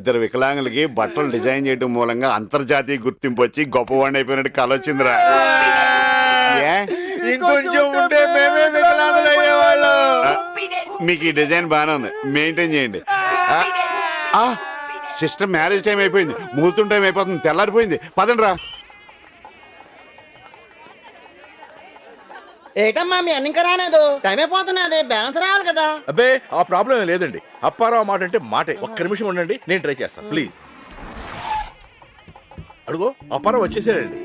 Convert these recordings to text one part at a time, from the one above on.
ఇద్దరు వికలాంగులకి బట్టలు డిజైన్ చేయడం మూలంగా అంతర్జాతీయ గుర్తింపు వచ్చి గొప్పవాడిని అయిపోయినట్టు కళ వచ్చిందిరా. ఇంకొంచెం ఉంటే మేమే వికలాంగులు అయ్యేవాళ్ళు. మీకు ఈ డిజైన్ బాగానే ఉంది, మెయింటైన్ చేయండి. సిస్టర్ మ్యారేజ్ టైం అయిపోయింది, ముహూర్తం టైం అయిపోతుంది, తెల్లారిపోయింది, పదండి రా. ఏటమ్మా మీ అన్ని ఇంకా రాలేదు, టైం అయిపోతున్నది, బ్యాలెన్స్ రావాలి కదా. అబ్బే ఆ ప్రాబ్లం లేదండి. అప్పారావు మాట అంటే మాటే. ఒక్క నిమిషం ఉండండి, నేను ట్రై చేస్తాను ప్లీజ్. అడుగో అప్పారావు వచ్చేసాడండి.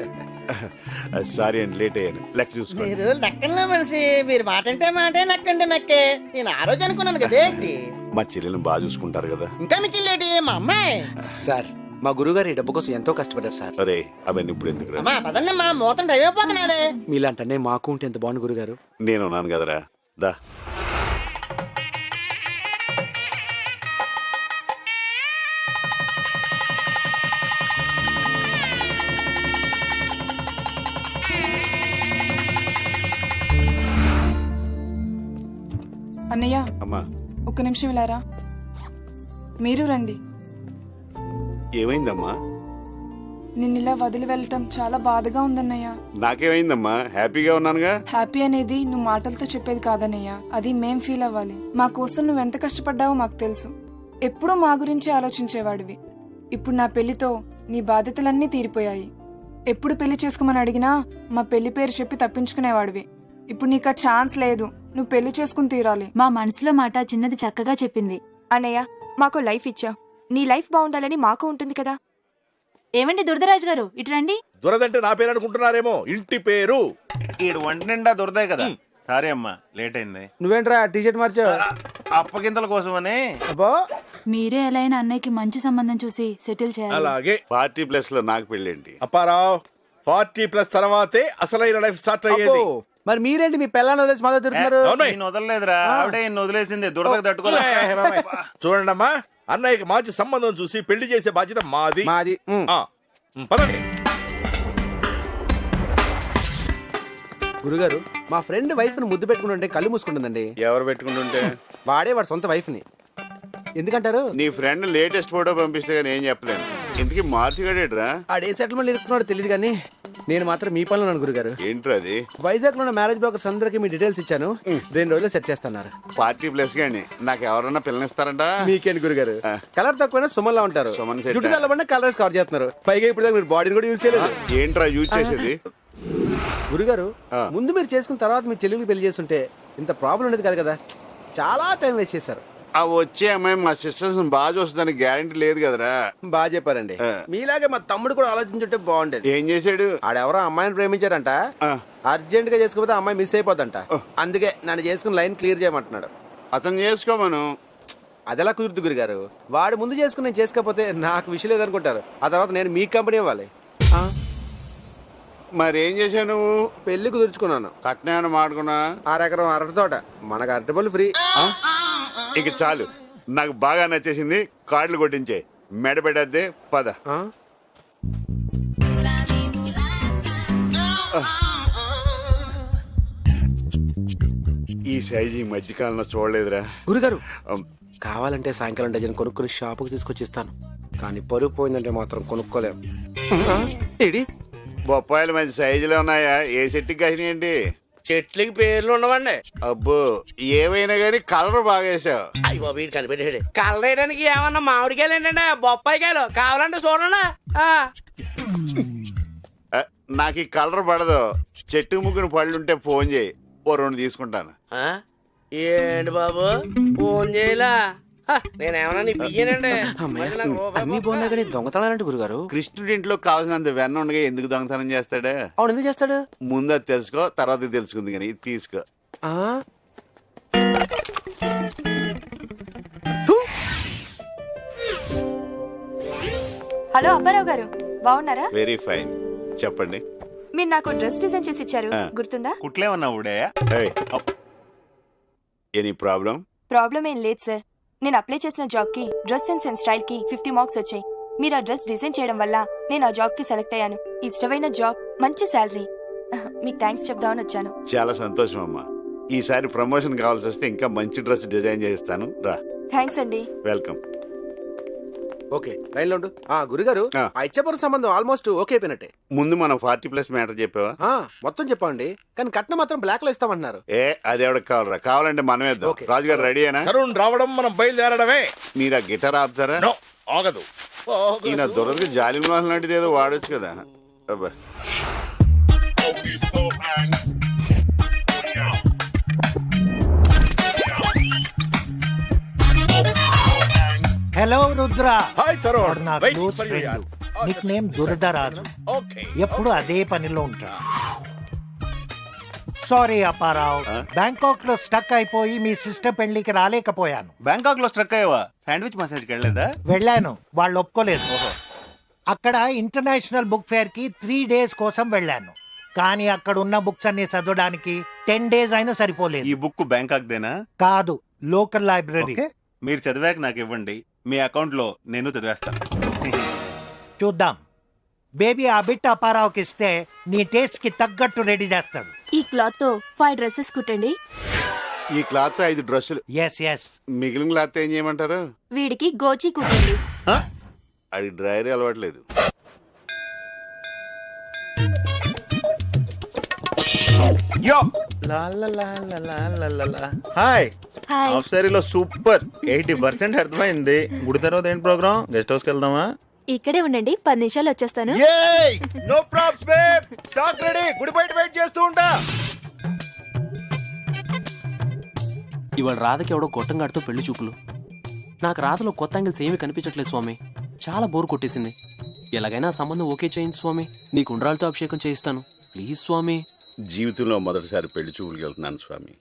సారీ అండి, లేట్ అయ్యాను. లెక్క చూసుకోండి. మీరు లెక్కల్లో మనిషి, మీరు మాట అంటే మాటే, నక్కంటే నక్కే. నేను ఆ రోజు అనుకున్నాను కదా ఏంటి. మా చెల్లెలను బాగా చూసుకుంటారు కదా. ఇంకా మీ చిల్లేటి మా అమ్మాయి. సార్ మా గురుగారు ఈ డబ్బు కోసం ఎంతో కష్టపడ్డారు సార్. అరే అవన్నీ ఇప్పుడు ఎందుకు రా. అమ్మా పదన్నమ్మా, మూతం టైం అయిపోతున్నది. మీలాంటనే మాకు ఉంటే ఎంత బాగుంది గురుగారు. నేను ఉన్నాను కదరా, దా. అన్నయ్య అమ్మా ఒక్క నిమిషం ఇలారా. మీరు రండి. ఏమైందమ్మా? నిన్నిలా వదిలి వెళ్ళటం చాలా బాధగా ఉందన్నయ్య. నాకేమైందమ్మా? హ్యాపీగా ఉన్నానుగా. హ్యాపీ అనేది నువ్వు మాటలతో చెప్పేది కాదన్నయ్య, అది మేం ఫీల్ అవ్వాలి. మా కోసం నువ్వెంత కష్టపడ్డావో మాకు తెలుసు. ఎప్పుడూ మా గురించి ఆలోచించేవాడివి. ఇప్పుడు నా పెళ్లితో నీ బాధ్యతలన్నీ తీరిపోయాయి. ఎప్పుడు పెళ్లి చేసుకోమని అడిగినా మా పెళ్లి పేరు చెప్పి తప్పించుకునేవాడివి. ఇప్పుడు నీకు ఆ ఛాన్స్ లేదు, నువ్వు పెళ్లి చేసుకుని తీరాలి. మా మనసులో మాట చిన్నది చక్కగా చెప్పింది. అన్నయ్య మాకు లైఫ్ ఇచ్చావు, నీ లైఫ్ బాగుండాలని మాకు ఉంటుంది కదా. ఏమండి దురదరాజు గారు, ఇటు రండి. దురదంటే నా పేరు అనుకుంటున్నారేమో, ఇంటి పేరు. ఈడు వంట నిండా దొరదాయి కదా. సారీ అమ్మా, లేట్ అయింది. నువ్వేంట్రా టీషర్ట్ మార్చావు? అప్పగింతల కోసమని. అబ్బో మీరే ఎలా అయినా అన్నయ్యకి మంచి సంబంధం చూసి సెటిల్ చేయాలి. అలాగే. పార్టీ ప్లేస్ లో నాకు పెళ్ళేంటి? అప్పారావు 40+ తర్వాతే అసలైన లైఫ్ స్టార్ట్ అయ్యేది. మరి మీరేంటి మీ పిల్లని వదిలేసి మాతో తిరుగుతున్నారు? ఈయన వదలలేదురా, ఆవిడే ఈయన వదిలేసింది. దురదకు తట్టుకోలే. చూడండి అమ్మా, అన్నయ్యకి మంచి సంబంధం చూసి పెళ్లి చేసే బాధ్యత మాది. మాది. ఆ, పదండి. గురుగారు మా ఫ్రెండ్ వైఫ్ ని ముద్దు పెట్టుకుంటుంటే కళ్ళు మూసుకుంటుందండి. ఎవరు పెట్టుకుంటుంటే? వాడే వాడు సొంత వైఫ్ ని. ఎందుకంటారు? నీ ఫ్రెండ్ లేటెస్ట్ ఫోటో పంపిస్తే కానీ ఏం చెప్పలేను. ఇంతకీ మార్చిగాడేట్రా? ఆడే సెటిల్మెంట్ ఇరుక్కున్నాడో తెలియదు కానీ నేను మాత్రం మీ పనులు ఉన్నాను గురుగారు. ఏంట్రా అది? వైజాగ్ లో మ్యారేజ్ బ్రోకర్స్ అందరికి మీ డీటెయిల్స్ ఇచ్చాను, 2 రోజులు సెట్ చేస్తున్నారు. పార్టీ ప్లేస్ గాని నాకు ఎవరన్నా పిల్లనిస్తారంట? మీకేంటి గురుగారు, కలర్ తక్కువైనా సుమన్లా ఉంటారు. సుమన్ సెట్. జుట్టు తెల్లబడిన కలర్స్ కవర్ చేస్తున్నారు. పైగా ఇప్పుడు మీరు బాడీని కూడా యూజ్ చేయలేదు. ఏంట్రా యూజ్ చేసేది? గురుగారు ముందు మీరు చేసుకున్న తర్వాత మీ చెల్లెలికి పెళ్లి చేస్తుంటే ఇంత ప్రాబ్లం ఉండేది కాదు కదా. చాలా టైం వేస్ట్ చేశారు. ఆ వచ్చే అమ్మాయి మా సిస్టర్స్ బాగా చూస్తుందని గ్యారంటీ లేదు కదరా. బాగా చెప్పారండి. మీలాగే మా తమ్ముడు కూడా ఆలోచించుంటే బాగుండేది. ఏం చేశాడు? ఆడెవరో అమ్మాయిని ప్రేమించారంట, అర్జెంట్ గా చేసుకోకపోతే అమ్మాయి మిస్ అయిపోద్దంట. అందుకే నన్ను చేసుకుని లైన్ క్లియర్ చేయమంటున్నాడు. అతను చేసుకోమను. అదెలా కుదురుతు గురుగారు? వాడు ముందు చేసుకుని నేను చేసుకోకపోతే నాకు విషయం లేదనుకుంటారు. ఆ తర్వాత నేను మీ కంపెనీ ఇవ్వాలి. మరి ఏం చేశావు నువ్వు? పెళ్లి కుదుర్చుకున్నాను. కట్నాన్ని మాడుకున్నా? 6 ఎకరం అరటి తోట, మనకు అరటి పళ్ళు ఫ్రీ. ఇక చాలు, నాకు బాగా నచ్చేసింది. కార్డులు కొట్టించే, మెడ పెట్టద్దే, పద. ఈ సైజు ఈ మధ్యకాలంలో చూడలేదురా. గురుగారు కావాలంటే సాయంకాలం డజన్ కొనుక్కుని షాపుకి తీసుకొచ్చి ఇస్తాను, కానీ పరుగు పోయిందంటే మాత్రం కొనుక్కోలేం. ఏడి బొప్పాయిలు మంచి సైజులో ఉన్నాయా? ఏ చెట్టుకి కాసినాయండి? చెట్లకి పేర్లు ఉండవండి. అబ్బో ఏమైనా గానీ కలర్ బాగా వేసావు. అయ్యో వీడు కనిపెట్టాడు. కలర్ వేయడానికి ఏమన్నా మామిడికాయలు ఏంటంటే బొప్పాయికాయలు కావాలంటే చూడండి. నాకు ఈ కలర్ పడదు. చెట్టు ముగ్గురు పళ్ళుంటే ఫోన్ చేయి, ఓ 2 తీసుకుంటాను. ఏంటి బాబు ఫోన్ చేయలా? నేనేమన్నా నీ బియ్యనండి. అన్ని బాగున్నా కానీ దొంగతనాలంటే గురుగారు. కృష్ణుడి ఇంట్లో కావాల్సినంత వెన్న ఉండగా ఎందుకు దొంగతనం చేస్తాడు? అవును, ఎందుకు చేస్తాడు? ముందు అది తెలుసుకో, తర్వాత తెలుసుకుంది కానీ తీసుకో. హలో అప్పారావు గారు, బాగున్నారా? Very fine. చెప్పండి. మీరు నాకు డ్రెస్ డిజైన్ చేసి ఇచ్చారు, గుర్తుందా? కుట్లేమన్నా ఊడే? Any problem? ప్రాబ్లం ఏం లేదు సార్. నేను అప్లై చేసిన జాబ్ కి డ్రెస్ సెన్స్ అండ్ స్టైల్ కి 50 మార్క్స్ వచ్చాయి. మీరు ఆ డ్రెస్ డిజైన్ చేయడం వల్ల నేను ఆ జాబ్ కి సెలెక్ట్ అయ్యాను. ఇష్టమైన జాబ్, మంచి శాలరీ. మీకు థ్యాంక్స్ చెప్దామని వచ్చాను. చాలా సంతోషం అమ్మా. ఈసారి ప్రమోషన్ కావాల్సి వస్తే ఇంకా మంచి డ్రెస్ డిజైన్ చేస్తాను, రా. థ్యాంక్స్ అండి. వెల్కమ్. ఓకే లైన్లో ఉండు. గురుగారు ఆ. ఆ ఇచ్చపరం సంబంధం ఆల్మోస్ట్ ఓకే అయిపోయినట్టే. ముందు మనం 40+ మ్యాటర్ చెప్పావా? మొత్తం చెప్పండి, కానీ కట్నం మాత్రం బ్లాక్ లో ఇస్తామంటున్నారు. అది ఎవరికి కావాలరా? కావాలంటే మనం వేద్దాం. ఓకే. రాజుగారు రెడీయేనా? తరుణ్ రావడం మనం బయలుదేరడమే. మీరు ఆ గిటార్ ఆపుతారా? నో, ఆగదు. ఈయన దొరకదు జాలి మోహన్ లాంటిది ఏదో వాడొచ్చు కదా. అబ్బా హలో రుద్ర. హాయ్ తరుణ్, నా Waiting close for you, yaar. Friend, nick name Duradaraju. Okay. ఎప్పుడు అదే పనిలో ఉంటాడు. సారీ అప్పారావు, బ్యాంకాక్ లో స్టక్ అయిపోయి మీ సిస్టర్ పెళ్లికి రాలేకపోయాను. బ్యాంకాక్ లో స్ట్రక్ అయ్యావా? శాండ్విచ్ మసాజ్కి వెళ్ళలేదా? వెళ్ళాను, వాళ్ళు ఒప్పుకోలేదు. అక్కడ ఇంటర్నేషనల్ బుక్ ఫేర్ కి 3 days కోసం వెళ్ళాను, కానీ అక్కడ ఉన్న బుక్స్ అన్ని చదవడానికి 10 days అయినా సరిపోలేదు. ఈ బుక్ బ్యాంకాక్ దేనా? కాదు, లోకల్ లైబ్రరీ. మీరు చదివాక నాకు ఇవ్వండి, మీ అకౌంట్ లో నేను చదివేస్తాను. చూద్దాం. బేబీ ఆ బిట్ అప్పారావుకి ఇస్తే నీ టేస్ట్ కి తగ్గట్టు రెడీ చేస్తాడు. ఈ క్లాత్ తో 5 dresses కుట్టండి. ఈ క్లాత్ 5 డ్రెస్సులు. Yes yes. మిగిలిన క్లాత్ ఏం చేయమంటారు? వీడికి గోచి కుట్టండి. అది డ్రైరీ అలవాట్లేదు. Yo hi. హాయ్. హాఫ్ సారీలో సూపర్. 80% అర్థమైంది. గుడి తర్వాత ఏంటి ప్రోగ్రామ్? గెస్ట్ హౌస్కి వెళ్దామా? ఇక్కడే ఉండండి, 10 నిమిషాలు వచ్చేస్తాను. No probs babe. Stock ready. గుడి బయట వెయిట్ చేస్తూ ఉంటా. ఇవాళ రాధకి ఎవడో గొట్టంగాడితో పెళ్లి చూపులు. నాకు రాధలో కొత్త యాంగిల్స్ ఏమీ కనిపించట్లేదు స్వామి. చాలా బోర్ కొట్టేసింది. ఎలాగైనా ఆ సంబంధం ఓకే చేయించు స్వామి. నీకు ఉండ్రాలతో అభిషేకం చేయిస్తాను ప్లీజ్ స్వామి. జీవితంలో మొదటిసారి పెళ్లి చూపులకు వెళ్తున్నాను స్వామి.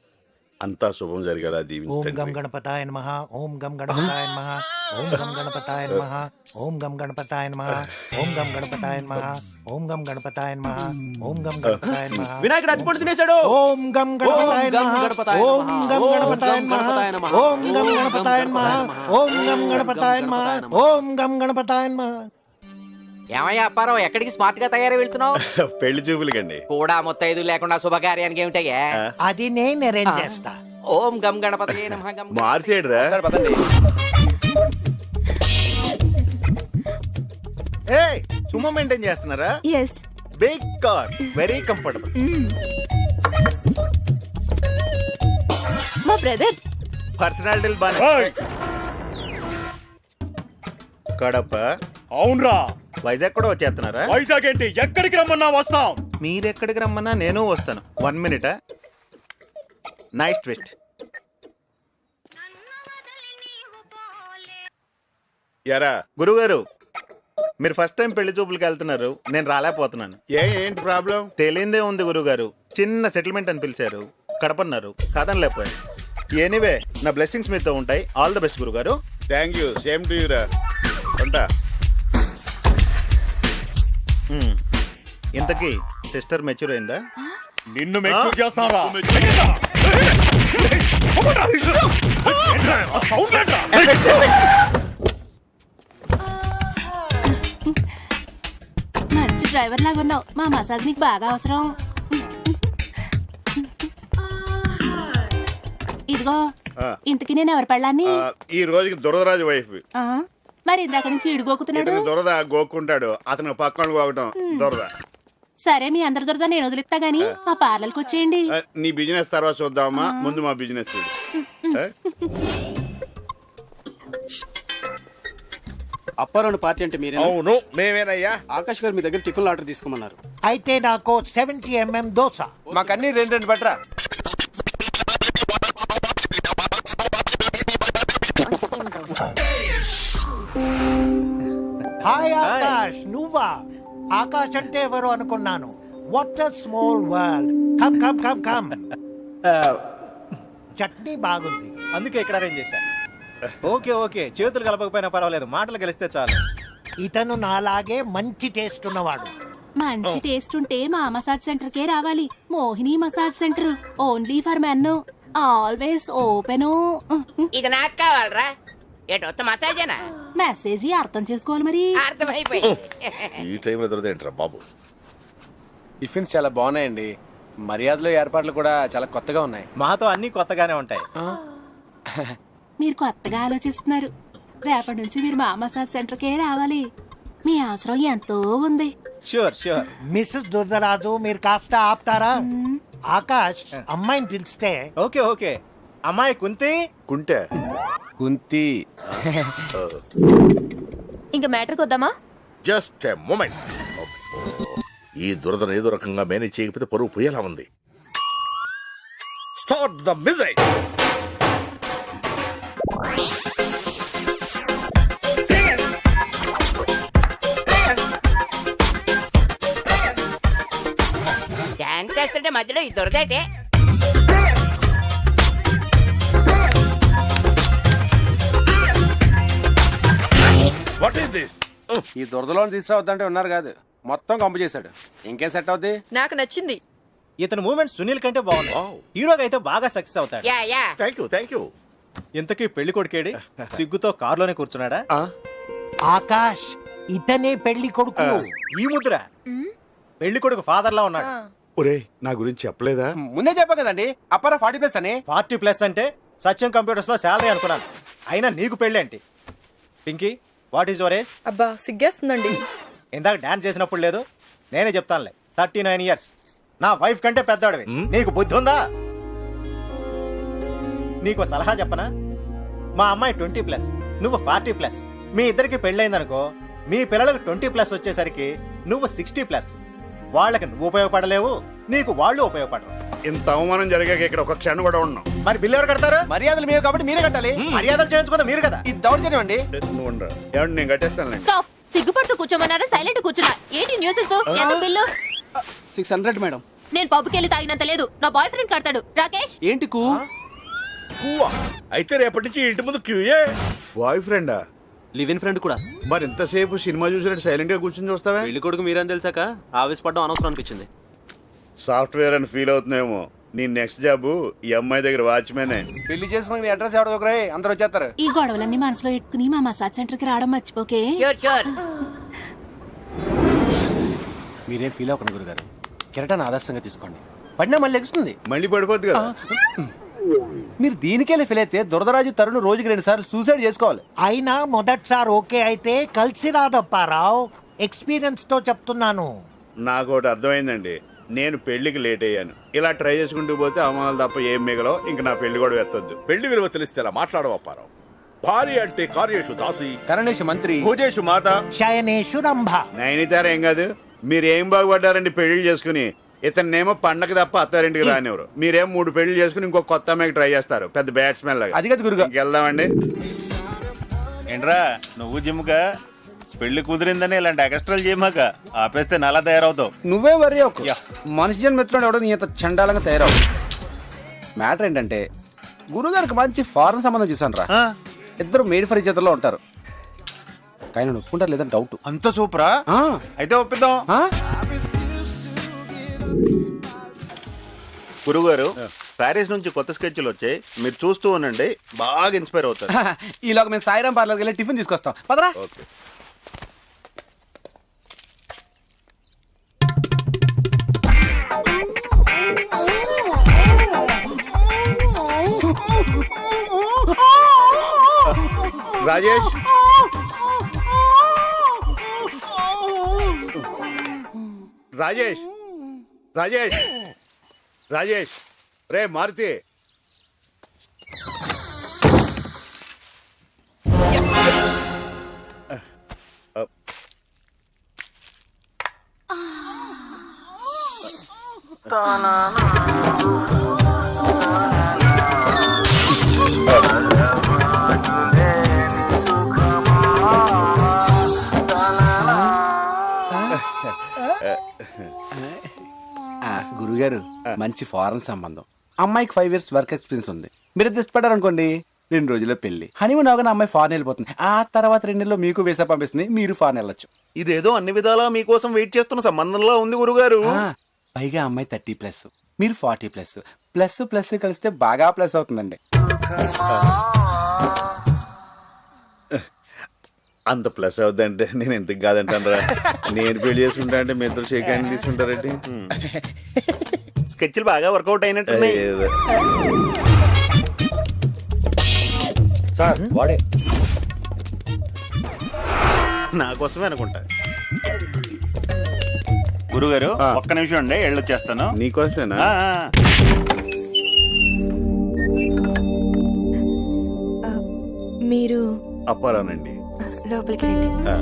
అంతా శుభం జరిగేలా ఓం గం దీవించండి. గణపతాయ నమః. ఓం గం గణపతాయ నమః. ఓం గం గణపతాయ నమః. ఓం గం గణపతాయ నమః. ఓం గం గణపతాయ నమః. ఓం గం గణపతాయ నమః. ఓం గం గణపతాయ నమః. వినాయకుడు అట్టుపండు తినేశాడు. ఓం గం గణపతాయ నమః. ఓం గం గణపతాయ నమః. ఓం గం గణపతాయ నమః. ఓం గం గణపతాయ నమః. ఓం గం గణపతాయ నమః. ఏమయ్యా అప్పారావు, ఎక్కడికి స్మార్ట్ గా తయారై వెళ్తున్నావు? పెళ్లి చూపులకండి. కూడా మొత్తైదు లేకుండా శుభకార్యానికి ఏమిటయ్యా? అది నేను అరేంజ్ చేస్తా. ఓం గం గణపతి నమః. గం మార్చేయడురా. సుమో మెయింటైన్ చేస్తున్నారా? Yes. Big car, very comfortable. మా బ్రదర్స్. పర్సనాలిటీలు బాగా. కడప. అవునరా. వైజాగ్ కూడా వచ్చేస్తున్నారా? వైజాగ్ ఏంటి, ఎక్కడికి రమ్మన్నా వస్తాం. మీరెక్కడికి రమ్మన్నా నేను వస్తాను. 1 minute. Nice twist. ఎరా గురుగారు, మీరు ఫస్ట్ టైం పెళ్లి చూపులకి వెళ్తున్నారు, నేను రాలేకపోతున్నాను. ఏంటి ప్రాబ్లం? తెలియందే ఉంది గురుగారు. చిన్న సెటిల్మెంట్ అని పిలిచారు, కడపన్నారు, కాదనలేకపోయాను. ఎనీవే, నా బ్లెస్సింగ్స్ మీతో ఉంటాయి. ఆల్ ద బెస్ట్ గురుగారు. Thank you. సేమ్ టు యూరా. ఉంటా. ఇంతకీ సిస్టర్ మెచ్యూర్ అయిందా? నిన్ను మెచ్యూర్ చేస్తారా? మంచి డ్రైవర్ లాగా ఉన్నావు. మా మసాజ్ నీకు బాగా అవసరం. ఇదిగో, ఇంతకి నేను ఎవరి పళ్ళాన్ని? ఈ రోజుకి దురదరాజు వైఫ్. మరి ఇందాక నుంచి ఇడుగోకుతున్నాడు. ఇతను దురద గోక్కుంటాడు, అతను పక్కన గోకటం దురద. సరే, మీ అందరి దొరద నేను వదిలిస్తా గానీ మా పార్లర్కి వచ్చేయండి. నీ బిజినెస్ తర్వాత చూద్దామా, ముందు మా బిజినెస్ చూడు. అప్పారావు పార్టీ అంటే మీరే? అవును, మేమేనయ్యా. ఆకాష్ గారు మీ దగ్గర టిఫిన్ ఆర్డర్ తీసుకోమన్నారు. అయితే నాకు 70 mm దోశ. మాకన్నీ 2 పట్రా. హాయ్ ఆకాష్, నువ్వా? ఆకాష్ అంటే ఎవరు అనుకున్నాను. What a small world. Come come come come. Chutney బాగుంది, అందుకే ఇక్కడ అరేంజ్ చేశాను. ఓకే, చేతులు కలపకపోయినా పర్వాలేదు, మాటలు కలిస్తే చాలు. ఇతను నాలాగే మంచి టేస్ట్ ఉన్నవాడు. మంచి టేస్ట్ ఉంటే మా మసాజ్ సెంటర్ కే రావాలి. Mohini massage centre, only for men, always open. ఇది నాకు కావాలరా? ఏటొత్త మసాజేనా? మెసేజ్ అర్థం చేసుకోవాలి మరి. అర్థమైపోయింది. ఈ టైంలో దొరదేంట్రా బాబు. టిఫిన్స్ చాలా బాగున్నాయండి. మర్యాదలు ఏర్పాట్లు కూడా చాలా కొత్తగా ఉన్నాయి. మాతో అన్ని కొత్తగానే ఉంటాయి. మీరు కొత్తగా ఆలోచిస్తున్నారు. రేపటి నుంచి మీరు మా మసాజ్ సెంటర్కే రావాలి. మీ అవసరం ఎంతో ఉంది. Sure sure. మిస్సెస్ దుర్దరాజు మీరు కాస్త ఆపుతారా? ఆకాష్ అమ్మాయిని పిలిస్తే. Okay okay. అమ్మాయి కుంతి. కుంటే కుంతి. ఇంకా మ్యాటర్కి వద్దామా? Just a moment. ఈ దురదను ఏదో రకంగా మేనేజ్ చేయకపోతే పరువు పోయేలా ఉంది. Start the music. డాన్స్ చేస్తుంటే మధ్యలో ఈ దొరదేటే. What is this? ఈ దురదలో తీసుకురావద్దంటే ఉన్నారు కాదు, మొత్తం కంపు చేశాడు. ఇంకేం సెట్ అవుద్ది? నాకు నచ్చింది. ఇతని మూమెంట్ సునీల్ కంటే బాగుంది. హీరోగా అయితే బాగా సక్సెస్ అవుతాడు. Yeah yeah. Thank you. ఇంతకీ పెళ్లి కొడుకేడి? సిగ్గుతో కారులోనే కూర్చున్నాడా? ఆ? ఆకాష్ ఇతనే పెళ్లి కొడుకు. ఈ ముద్ర పెళ్లి కొడుకు ఫాదర్ లా ఉన్నాడు. ఒరే నా గురించి చెప్పలేదా? ముందే చెప్పా కదండి, అప్పారా 40+ అని. 40+ అంటే సత్యం కంప్యూటర్స్ లో శాలరీ అనుకున్నాను. అయినా నీకు పెళ్లి ఏంటి? Pinky, what is your age? అబ్బా సిగ్గేస్తుందండి. ఇందాక డాన్స్ చేసినప్పుడు లేదు, నేనే చెప్తానులే. 39 years. నా వైఫ్ కంటే పెద్దవాడివి. నీకు బుద్ధి ఉందా? నీకు సలహా చెప్పనా? మా అమ్మాయి 20+, నువ్వు 40+. మీ ఇద్దరికి పెళ్ళైందనుకో, మీ పిల్లలకు 20+ వచ్చేసరికి నువ్వు 60+. వాళ్ళకి నువ్వు ఉపయోగపడలేవు, నీకు వాళ్ళు ఉపయోగపడరు. ఇంత అవమానం జరిగాక ఇక్కడ ఒక క్షణం కూడా ఉన్నాం. మరి బిల్లు ఎవరు కడతారు? మర్యాదలు మీవి కాబట్టి మీరే కట్టాలి. మర్యాదలు చేయించుకుందా మీరు కదా. ఇది దౌర్జన్యం అండి. నువ్వు ఉండరా, ఏమండి నేను కట్టేస్తాను. స్టాప్. సిగ్గుపడుతూ కూర్చోమన్నారా? సైలెంట్ కూర్చున్నా. ఏంటి న్యూసెస్? ఎంత బిల్లు? 600 మేడం. నేను పబ్కి వెళ్ళి తాగినంత లేదు, నా బాయ్ ఫ్రెండ్ కడతాడు. రాకేష్. ఏంటి కూ? అయితే రేపటి నుంచి ఇంటి ముందు క్యూయే. బాయ్ ఫ్రెండా? లివ్ ఇన్ ఫ్రెండ్ కూడా. మరి ఇంతసేపు సినిమా చూసినట్టు సైలెంట్ గా కూర్చొని చూస్తావా? పెళ్లి కొడుకు మీరని తెలిసాక ఆవేశపడడం అనవసరం అనిపించింది. సాఫ్ట్వేర్ అని ఫీల్ అవుతున్నాయేమో. నీ నెక్స్ట్ జాబ్ ఈ అమ్మాయి దగ్గర వాచ్మెనే. పెళ్లి చేసుకుని అడ్రస్ ఎవడో ఒకరే, అందరూ వచ్చేస్తారు. ఈ గొడవలన్నీ మనసులో పెట్టుకుని మా మసాజ్ సెంటర్కి రావడం మర్చిపోకే. Sure sure. మీరేం ఫీల్ అవ్వకండి గురుగారు, కిరటాన్ని ఆదర్శంగా తీసుకోండి. పడినా మళ్ళీ ఎగుస్తుంది. మళ్ళీ పడిపోద్ది కదా. మీరు దీనికెళ్ళి ఫీల్ అయితే దురదరాజు తరుణ్ రోజుకి 2 సార్లు సూసైడ్ చేసుకోవాలి. అయినా మొదటిసారి ఓకే అయితే కలిసి రాదప్పారావు. ఎక్స్పీరియన్స్ తో చెప్తున్నాను. నాకు ఒకటి అర్థమైందండి. నేను పెళ్లికి లేట్ అయ్యాను. ఇలా ట్రై చేసుకుంటూ పోతే అవమానాలు తప్ప ఏం మిగలవు. ఇంక నా పెళ్లి కూడా ఎత్తొద్దు. పెళ్లి విలువ తెలిస్తే అలా మాట్లాడవప్పారావు. భార్య అంటే కార్యేషు దాసి, కరణేషు మంత్రి, భోజేషు మాత, శయనేషు రంభ. నైనితార ఏం కాదు. మీరేం బాగుపడ్డారండి పెళ్లి చేసుకుని. ఇతన్నేమో పండగ తప్ప అత్తారింటికి రానివ్వరు. మీరేం 3 పెళ్లి చేసుకుని ఇంకో కొత్త అమ్మాయికి ట్రై చేస్తారు. పెద్ద బ్యాట్స్మెన్ లాగా. అది కదా గురుగా. వెళ్దామండి. ఏంట్రా నువ్వు జిమ్గా పెళ్లి కుదిరిందని ఇలాంటి ఎక్స్ట్రాలు చేయమాక. ఆపేస్తే నలా తయారవుతావు. నువ్వే వర్రీ ఒక మనిషి జన్ మిత్రుడు ఎవడో నీ అంత చండాలంగా తయారవు. మ్యాటర్ ఏంటంటే గురుగారికి మంచి ఫారెన్ సంబంధం చూసాను రా. ఇద్దరు మేడ్ ఫర్ ఈచ్ అదర్లో ఉంటారు. కానీ నేను ఒప్పుకుంటారు లేదని డౌట్. అంత సూపరా? అయితే ఒప్పిద్దాం. గురుగారు, ప్యారిస్ నుంచి కొత్త స్కెచ్లు వచ్చాయి, మీరు చూస్తూ ఉండండి, బాగా ఇన్స్పైర్ అవుతారు. ఈలోగా మేము సాయిరాం పార్లర్కి వెళ్ళి టిఫిన్ తీసుకొస్తాం. పదరా. ఓకే. రాజేష్, రాజేష్, రాజేష్, రాజేష్, రే మారుతి. గురుగారు మంచి ఫారెన్ సంబంధం, అమ్మాయికి 5 years వర్క్ ఎక్స్పీరియన్స్ ఉంది. మీరు ఇష్టపడ్డారు అనుకోండి 2 రోజుల్లో పెళ్లి. హనీమూన్ అవగానే అమ్మాయి ఫారెన్ వెళ్ళిపోతుంది. ఆ తర్వాత 2 నెలల్లో మీకు వీసా పంపిస్తుంది, మీరు ఫారెన్ వెళ్ళొచ్చు. ఇదేదో అన్ని విధాలా మీకోసం వెయిట్ చేస్తున్న సంబంధంలో ఉంది గురుగారు. పైగా అమ్మాయి 30+, మీరు 40+. ప్లస్ ప్లస్ కలిస్తే బాగా ప్లస్ అవుతుందండి. అంత ప్లస్ అవుద్దంటే నేను ఎందుకు కాదంటాను రా. నేను పెళ్లి చేసుకుంటా అంటే మీ ఇద్దరు షేక్ హ్యాండ్ తీసుకుంటారండి. స్కెచ్లు బాగా వర్కౌట్ అయినట్టున్నాయి. సార్ వాడే నా కోసమే అనుకుంటా. గురుగారు ఆ. ఒక్క నిమిషం అండి, వెళ్ళొచ్చేస్తాను. నీకోసమేనా? మీరు అప్పారానండి. లోపలికి రండి. ఆ.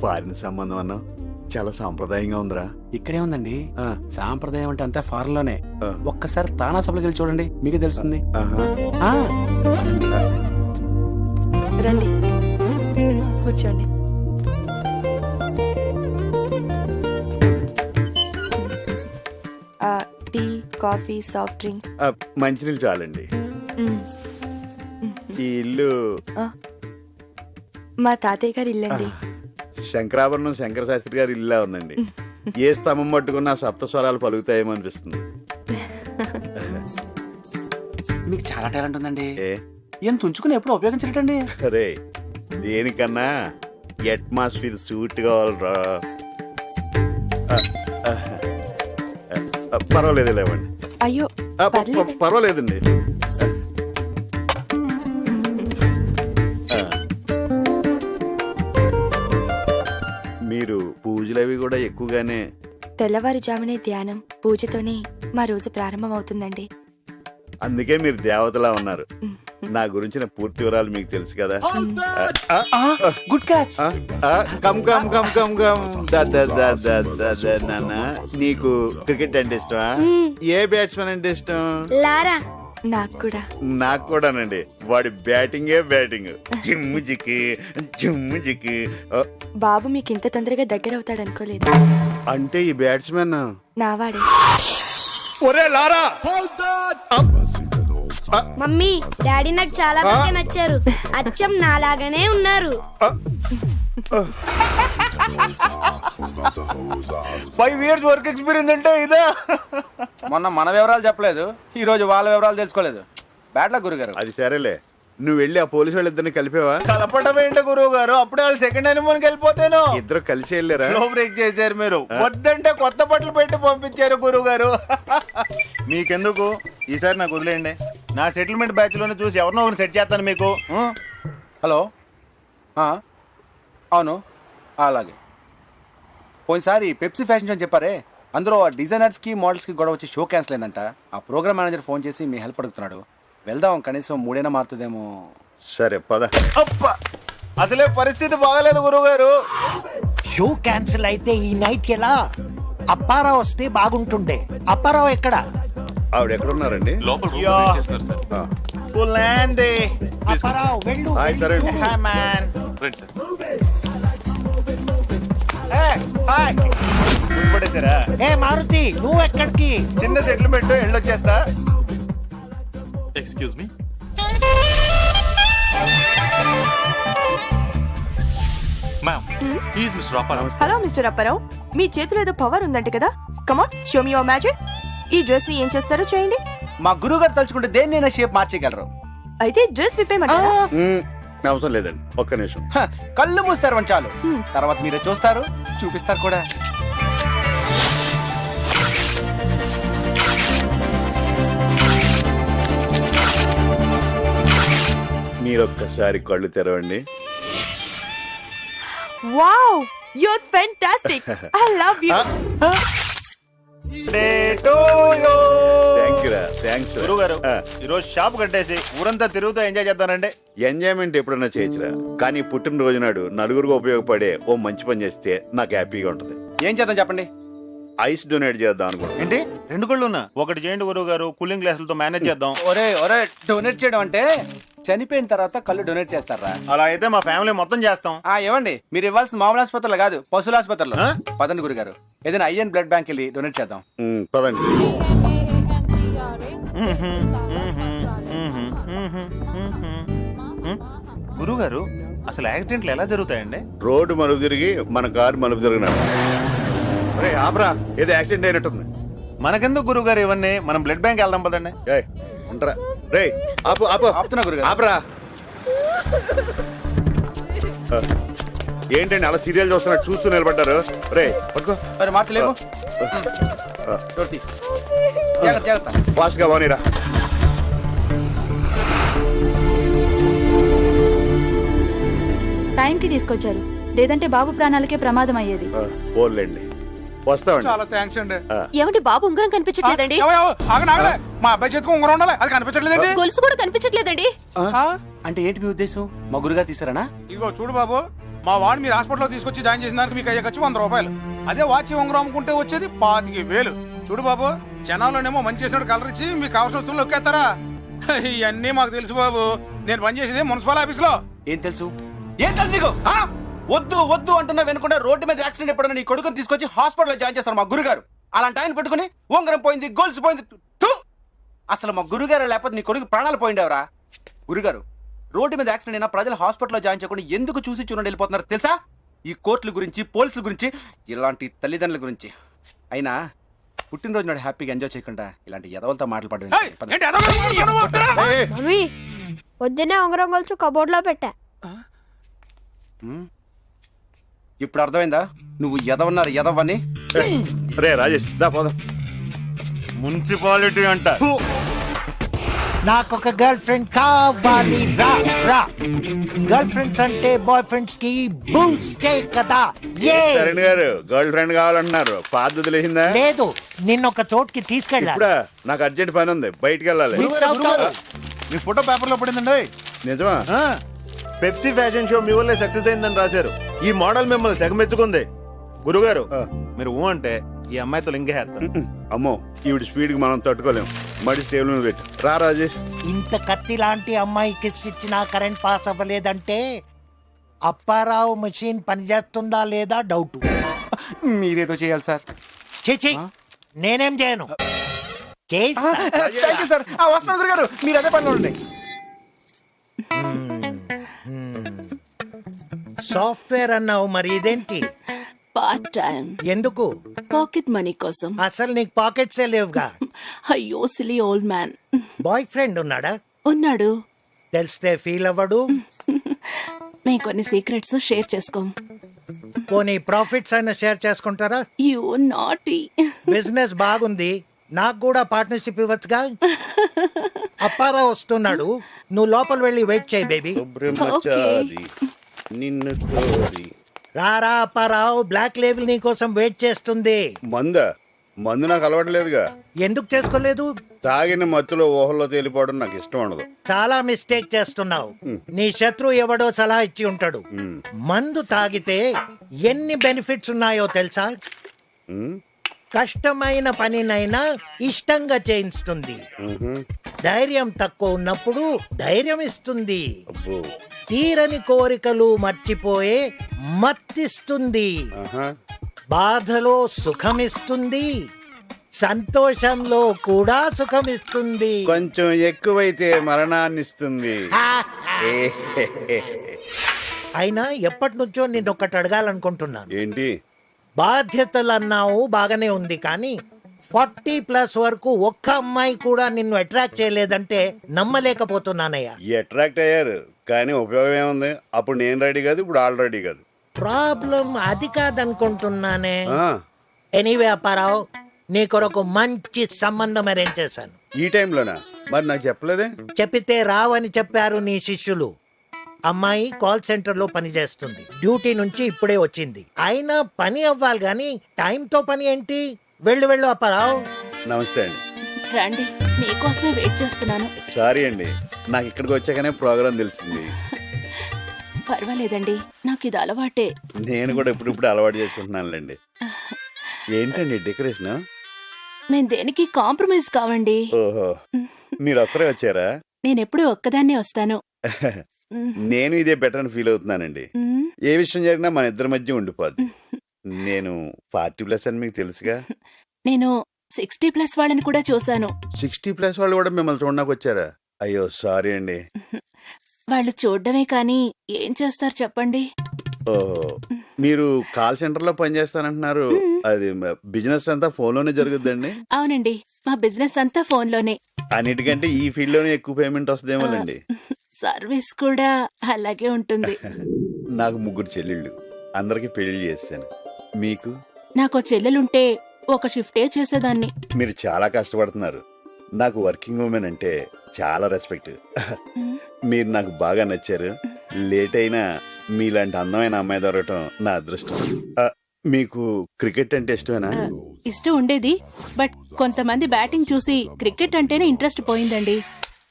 ఫారిన్ సంబంధం అన్నా చాలా సాంప్రదాయంగా ఉందిరా. ఇక్కడే ఉందండి. ఆ. సాంప్రదాయం అంటే అంతా ఫారెన్ లోనే. ఆ. ఒక్కసారి తానా సభలకు వెళ్ళి చూడండి, మీకే తెలుస్తుంది. ఆహా. ఆ, రండి కూర్చోండి. Tea, coffee, soft drink. ఆ, మంచినీళ్ళు చాలండి. మ్మ్. ఈ ఇల్లు మా తాతయ్య గారి ఇల్లండి. శంకరాభరణం శంకర శాస్త్రి గారి ఇల్లా ఉందండి. ఏ స్తంభం పట్టుకున్నా సప్త స్వరాలు పలుకుతాయేమో అనిపిస్తుంది. మీకు చాలా టాలెంట్ ఉందండి. ఏ ఏం తుంచుకుని ఎప్పుడు ఉపయోగించలేటండి. అరే దేనికన్నా అట్మాస్ఫియర్ సూట్ కావాలరా. పర్వాలేదు లేవండి. అయ్యో పర్లేదు. పర్వాలేదండి. మీరు పూజలు అవి కూడా ఎక్కువగానే. తెల్లవారుజామునే ధ్యానం, పూజతోనే మా రోజు ప్రారంభమవుతుందండి. అందుకే మీరు దేవతలా ఉన్నారు. నా గురించిన పూర్తి వివరాలు మీకు తెలుసు కదా. Good catch. Come come come come come నాన్న, నీకు క్రికెట్ అంటే ఇష్టమా? ఏ బ్యాట్స్మెన్ అంటే ఇష్టం? లారా. నాకు కూడా. నాకు కూడానండి. వాడి బ్యాటింగే బ్యాటింగ్. జిమ్ము జిక్కి జిమ్ము జిక్కి. బాబు మీకు ఇంత తొందరగా దగ్గర అవుతాడు అనుకోలేదు. అంటే ఈ బ్యాట్స్మెన్ నావాడే. ఒరే లారా. మమ్మీ డాడీ నాకు చాలా బాగా నచ్చారు. అచ్చం నాలాగానే ఉన్నారు. 5 years వర్క్ ఎక్స్పీరియన్స్ అంటే ఇదా? మొన్న మన వివరాలు చెప్పలేదు, ఈ రోజు వాళ్ళ వివరాలు తెలుసుకోలేదు. బ్యాడ్ లక్ గురుగారు. అది సరేలే, నువ్వు వెళ్ళి ఆ పోలీసు వాళ్ళిద్దరిని కలిపేవా? కలపడం ఏంటి గురువు గారు, అప్పుడే వాళ్ళు సెకండ్ హనీమూన్కి వెళ్ళిపోతాను. ఇద్దరు కలిసి వెళ్ళారా? స్లో బ్రేక్ చేశారు మీరు. వద్దంటే కొత్త బట్టలు పెట్టి పంపించారు గురువు గారు. మీకెందుకు, ఈసారి నాకు వదిలేయండి. నా సెటిల్మెంట్ బ్యాచ్ లోనే చూసి ఎవరినో ఒకరిని సెట్ చేస్తాను మీకు. హలో. అవును, అలాగే. పోయినసారి పెప్సీ ఫ్యాషన్ షో అని చెప్పారే, అందులో డిజైనర్స్కి మోడల్స్కి గొడవ వచ్చి షో క్యాన్సిల్ అయిందంట. ఆ ప్రోగ్రామ్ మేనేజర్ ఫోన్ చేసి మీ హెల్ప్ అడుగుతున్నాడు. వెళ్దాం, కనీసం 3 అయినా మారుతుందేమో. సరే పద. అబ్బా, అసలే పరిస్థితి బాగలేదు గురువు గారు. షో క్యాన్సిల్ అయితే ఈ నైట్ ఎలా? అప్పారావు వస్తే బాగుంటుండే. అప్పారావు ఎక్కడ? ఆవిడ ఎక్కడున్నారండి? అప్పారావు వెళ్ళు. హాయ్ తరుణ్. Hi man. పడేసారా? ఏ మారుతి, నువ్వు ఎక్కడికి? చిన్న సెటిల్మెంట్ వెళ్ళొచ్చేస్తా. Excuse me. Ma'am, please mister Apparao. Hello mister Apparao, మీ చేతిలో ఏదో పవర్ ఉందంట కదా. Come on, show me your magic. ఈ డ్రెస్ ని ఏం చేస్తారో చేయండి. మా గురువు గారు తలుచుకుంటే దేన్నైనా షేప్ మార్చేయగలరు. అయితే డ్రెస్ విప్పేయమంటారా? అవసరం లేదండి, ఒక్క నిమిషం. కళ్ళు మూస్తారు చాలు, తర్వాత మీరే చూస్తారు, చూపిస్తారు కూడా. మీరొక్కసారి కళ్ళు తెరవండి. Wow, you're fantastic. I love you. Thanks గురువు గారు, ఈరోజు షాప్ కట్టేసి ఊరంతా తిరుగుతూ ఎంజాయ్ చేద్దానండి. ఎంజాయ్మెంట్ ఎప్పుడన్నా చేయొచ్చురా, కానీ పుట్టినరోజు నాడు నలుగురికి ఉపయోగపడే ఓ మంచి పని చేస్తే నాకు హ్యాపీగా ఉంటది. ఏం చేద్దాం చెప్పండి. ఐస్ డొనేట్ చేద్దాం అనుకుంటా. ఏంటి, 2 కళ్ళు ఉన్నా? ఒకటి చేయండి గురువు గారు, కూలింగ్ గ్లాసులతో మేనేజ్ చేద్దాం. ఒరే ఒరే, డొనేట్ చేయడం అంటే చనిపోయిన తర్వాత కళ్ళు డొనేట్ చేస్తారా? అలా అయితే మా ఫ్యామిలీ మొత్తం చేస్తాం. ఏమండి, మీరు ఇవ్వాల్సిన మామూలు ఆసుపత్రులు కాదు, పశువుల ఆసుపత్రులు. పదండి గురుగారు, ఏదైనా ఐఎన్ బ్లడ్ బ్యాంక్ వెళ్ళి డొనేట్ చేద్దాం. పదండి. గురువు గారు, అసలు యాక్సిడెంట్లు ఎలా జరుగుతాయండి? రోడ్డు మలుపు తిరిగి మన కారు మలుపు తిరిగినాడు. రే ఆబ్రా, ఏదో యాక్సిడెంట్ అయినట్టుంది. మనకెందుకు గురువు గారు ఇవన్నీ, మనం బ్లడ్ బ్యాంక్ వెళ్దాం పదండి. ఉంటారా? రే ఆపు ఆపు. ఆపుతున్నా గురుగారు. ఆపరా. ఏంటండి అలా సీరియల్ చూస్తున్నట్టు చూస్తూ నిలబడ్డారు? రే పట్టుకో. మరి మాటలేవు జాగ్రత్త జాగ్రత్త. ఫాస్ట్ గా పోనీరా. టైంకి తీసుకొచ్చారు, లేదంటే బాబు ప్రాణాలకే ప్రమాదం అయ్యేది. పోలేండి, వస్తామండి. చాలా థ్యాంక్స్ అండి. ఏమంటే బాబు ఉంగరం కనిపించట్లేదండి. మా అబ్బాయి చేతికి ఉంగరం ఉండాలి, అది కనిపించట్లేదండి. గొలుసు కూడా కనిపించట్లేదండి. అంటే ఏంటి మీ ఉద్దేశం? మా గురుగారు తీసారనా? ఇదిగో చూడు బాబు, మా వాడు మీరు హాస్పిటల్లో తీసుకొచ్చి జాయిన్ చేసిన దానికి మీకు అయ్యే ఖర్చు 100 రూపాయలు. అదే వాచి ఉంగరం అమ్ముకుంటే వచ్చేది 25,000. చూడు బాబు, జనాల్లోనేమో మంచి చేసినట్టు కలర్ ఇచ్చి మీకు కావాల్సిన వస్తువులు నొక్కేస్తారా? ఇవన్నీ మాకు తెలుసు బాబు. నేను పనిచేసేది మున్సిపల్ ఆఫీస్ లో. ఏం తెలుసు? ఏం తెలుసు నీకు? వద్దు వద్దు అంటున్నా వెనుకుండా రోడ్డు మీద యాక్సిడెంట్ ఎప్పుడన్నా నీ కొడుకుని తీసుకొచ్చి హాస్పిటల్లో జాయిన్ చేస్తారు మా గురుగారు. అలాంటి ఆయన పెట్టుకుని ఉంగరం పోయింది, గొలుసు పోయింది. అసలు మా గురుగారు లేకపోతే నీ కొడుకు ప్రాణాలు పోయిండేవరా? గురుగారు, రోడ్డు మీద యాక్సిడెంట్ అయినా ప్రజలు హాస్పిటల్లో జాయిన్ చేయకుండా ఎందుకు చూసి చూడండి వెళ్ళిపోతున్నారు తెలుసా? ఈ కోర్టుల గురించి, పోలీసుల గురించి, ఇలాంటి తల్లిదండ్రుల గురించి. అయినా పుట్టినరోజు నాడు హ్యాపీగా ఎంజాయ్ చేయకుండా ఇలాంటి ఎదవలతో మాట్లాడడం. మమ్మీ పొద్దున్నే ఉంగరం గొలుసు కబోర్డ్ లో పెట్టా. ఇప్పుడు అర్థమైందా నువ్వు ఎదవన్నారు ఎదవని? రే రాజేష్, దా పోదాం. మున్సిపాలిటీ అంట. నాకొక గర్ల్ ఫ్రెండ్ కావాలి, రా రా. గర్ల్ ఫ్రెండ్స్ అంటే బాయ్ ఫ్రెండ్స్ కి బూస్టే కదా. చరణ్ గారు గర్ల్ ఫ్రెండ్ కావాలంటున్నారు, పాత తెలిసిందా? లేదు, నిన్నొక చోటుకి తీసుకెళ్ళా. ఇప్పుడా? నాకు అర్జెంట్ పని ఉంది, బయటికి వెళ్ళాలి. మీ ఫోటో పేపర్ లో పడిందండి. నిజమా? పెప్సీ ఫ్యాషన్ షో మీ వల్లే సక్సెస్ అయిందని రాశారు. ఈ మోడల్ మిమ్మల్ని తెగమెచ్చుకుంది. గురుగారు మీరు ఊ అంటే ఈ అమ్మాయితో లింగేస్తారు. అమ్మో, ఈవిడ స్పీడ్ కి మనం తట్టుకోలేం. మడి టేబుల్ మీద పెట్టు. రా రాజేష్. ఇంత కత్తి లాంటి అమ్మాయికి ఇచ్చిన కరెంట్ పాస్ అవ్వలేదంటే అప్పారావు మెషిన్ పనిచేస్తుందా లేదా డౌట్. మీరేదో చేయాలి సార్. చేచి నేనేం చేయను. Thank you sir. వస్తున్నాను గురుగారు, మీరు అదే పనిలో ఉండండి. సాఫ్ట్వేర్ అన్నావు, మరి ఇదేంటి? Part time. ఎందుకు? పాకెట్ మనీ కోసం. అసలు నీకు పాకెట్సే లేవుగా. అయ్యో silly old man. Boy friend ఉన్నాడా? ఉన్నాడు. తెలిస్తే ఫీల్ అవ్వడు. మేము కొన్ని సీక్రెట్స్ షేర్ చేసుకోం. పోనీ ప్రాఫిట్స్ అయినా షేర్ చేసుకుంటారా? You naughty. బిజినెస్ బాగుంది, నాకు కూడా పార్ట్నర్షిప్ ఇవ్వచ్చుగా. అప్పారావు వస్తున్నాడు, నువ్వు లోపల వెళ్ళి వెయిట్ చేయి బేబీ. నిన్ను కోరి. రారా అప్పారావు, బ్లాక్ లేబుల్ నీ కోసం వెయిట్ చేస్తుంది. మందు నాకు అలవాట్లేదుగా. ఎందుకు చేసుకోలేదు? తాగిన మత్తులో ఊహల్లో తేలిపోవడం నాకు ఇష్టం ఉండదు. చాలా మిస్టేక్ చేస్తున్నావు. నీ శత్రువు ఎవడో సలహా ఇచ్చి ఉంటాడు. మందు తాగితే ఎన్ని బెనిఫిట్స్ ఉన్నాయో తెలుసా? కష్టమైన పనినైనా ఇష్టంగా చేయిస్తుంది. ధైర్యం తక్కువ ఉన్నప్పుడు ధైర్యం ఇస్తుంది. తీరని కోరికలు మర్చిపోయే మత్తిస్తుంది. బాధలో సుఖమిస్తుంది, సంతోషంలో కూడా సుఖమిస్తుంది. కొంచెం ఎక్కువైతే మరణాన్నిస్తుంది. అయినా ఎప్పటి నుంచో నిన్నొక్కటి అడగాలనుకుంటున్నాను. ఏంటి? బాధ్యతలు అన్నావు బాగానే ఉంది, కానీ 40+ వరకు ఒక్క అమ్మాయి కూడా నిన్ను అట్రాక్ట్ చేయలేదంటే నమ్మలేకపోతున్నానయ్యా. అట్రాక్ట్ అయ్యారు, కానీ ఉపయోగం ఏముంది? అప్పుడు నేను రెడీ కాదు, ఇప్పుడు ఆల్ రెడీ కాదు. ప్రాబ్లం అది కాదనుకుంటున్నానే. ఎనీవే అప్పారావు, నీ కొరకు మంచి సంబంధం అరేంజ్ చేశాను. ఈ టైంలోనా? మరి నాకు చెప్పలేదే? చెప్పితే రావని చెప్పారు నీ శిష్యులు. అమ్మాయి కాల్ సెంటర్ లో పని చేస్తుంది, డ్యూటీ నుంచి ఇప్పుడే వచ్చింది. అయినా పని అవ్వాలి గాని టైంతో పని ఏంటి? వెళ్ళు వెళ్ళు అప్పారావు. నమస్తే అండి. రండి, మీకోసమే వెయిట్ చేస్తున్నాను. సారీ అండి, నాకు ఇక్కడికి వచ్చాకనే ప్రోగ్రామ్ తెలిసింది. పర్వాలేదండి, నాకు ఇది అలవాటే. నేను కూడా ఇప్పుడు అలవాటు చేసుకుంటున్నానులేండి. ఏంటండి డెకరేషన్? మేము దేనికి కాంప్రమైజ్ కావండి. ఓహో, మీరు ఒక్కరే వచ్చారా? నేను ఎప్పుడూ ఒక్కదాన్నే వస్తాను. నేను ఇదే బెటర్ అని ఫీల్ అవుతున్నానండి. ఏ విషయం జరిగినా మన ఇద్దరి మధ్య ఉండిపోద్ది. నేను 40+ అని మీకు తెలుసుగా. నేను 60+ వాళ్ళని కూడా చూశాను. 60+ వాళ్ళు కూడా మిమ్మల్ని చూడడానికి వచ్చారా? అయ్యో సారీ అండి. వాళ్ళు చూడడమే కానీ ఏం చేస్తారు చెప్పండి? ఓహో, మీరు కాల్ సెంటర్ లో పనిచేస్తానంటున్నారు. అది బిజినెస్ అంతా ఫోన్ లోనే జరుగుద్దండి? అవునండి, మా బిజినెస్ అంతా ఫోన్ లోనే. అన్నిటికంటే ఈ ఫీల్డ్ లోనే ఎక్కువ పేమెంట్ వస్తుందేమోనండి. సర్వీస్ కూడా అలాగే ఉంటుంది. నాకు 3 చెల్లెళ్ళు. అందరికి పెళ్లి చేశాను. మీకు? నాకు చెల్లెలుంటే ఒక షిఫ్టే చేసేదాన్ని. మీరు చాలా కష్టపడుతున్నారు. నాకు వర్కింగ్ ఉమెన్ అంటే చాలా రెస్పెక్ట్. మీరు నాకు బాగా నచ్చారు. లేట్ అయినా మీలాంటి అందమైన అమ్మాయి దొరకటం నా అదృష్టం. మీకు క్రికెట్ అంటే ఇష్టమేనా? ఇష్టం ఉండేది, బట్ కొంతమంది బ్యాటింగ్ చూసి క్రికెట్ అంటేనే ఇంట్రెస్ట్ పోయిందండి.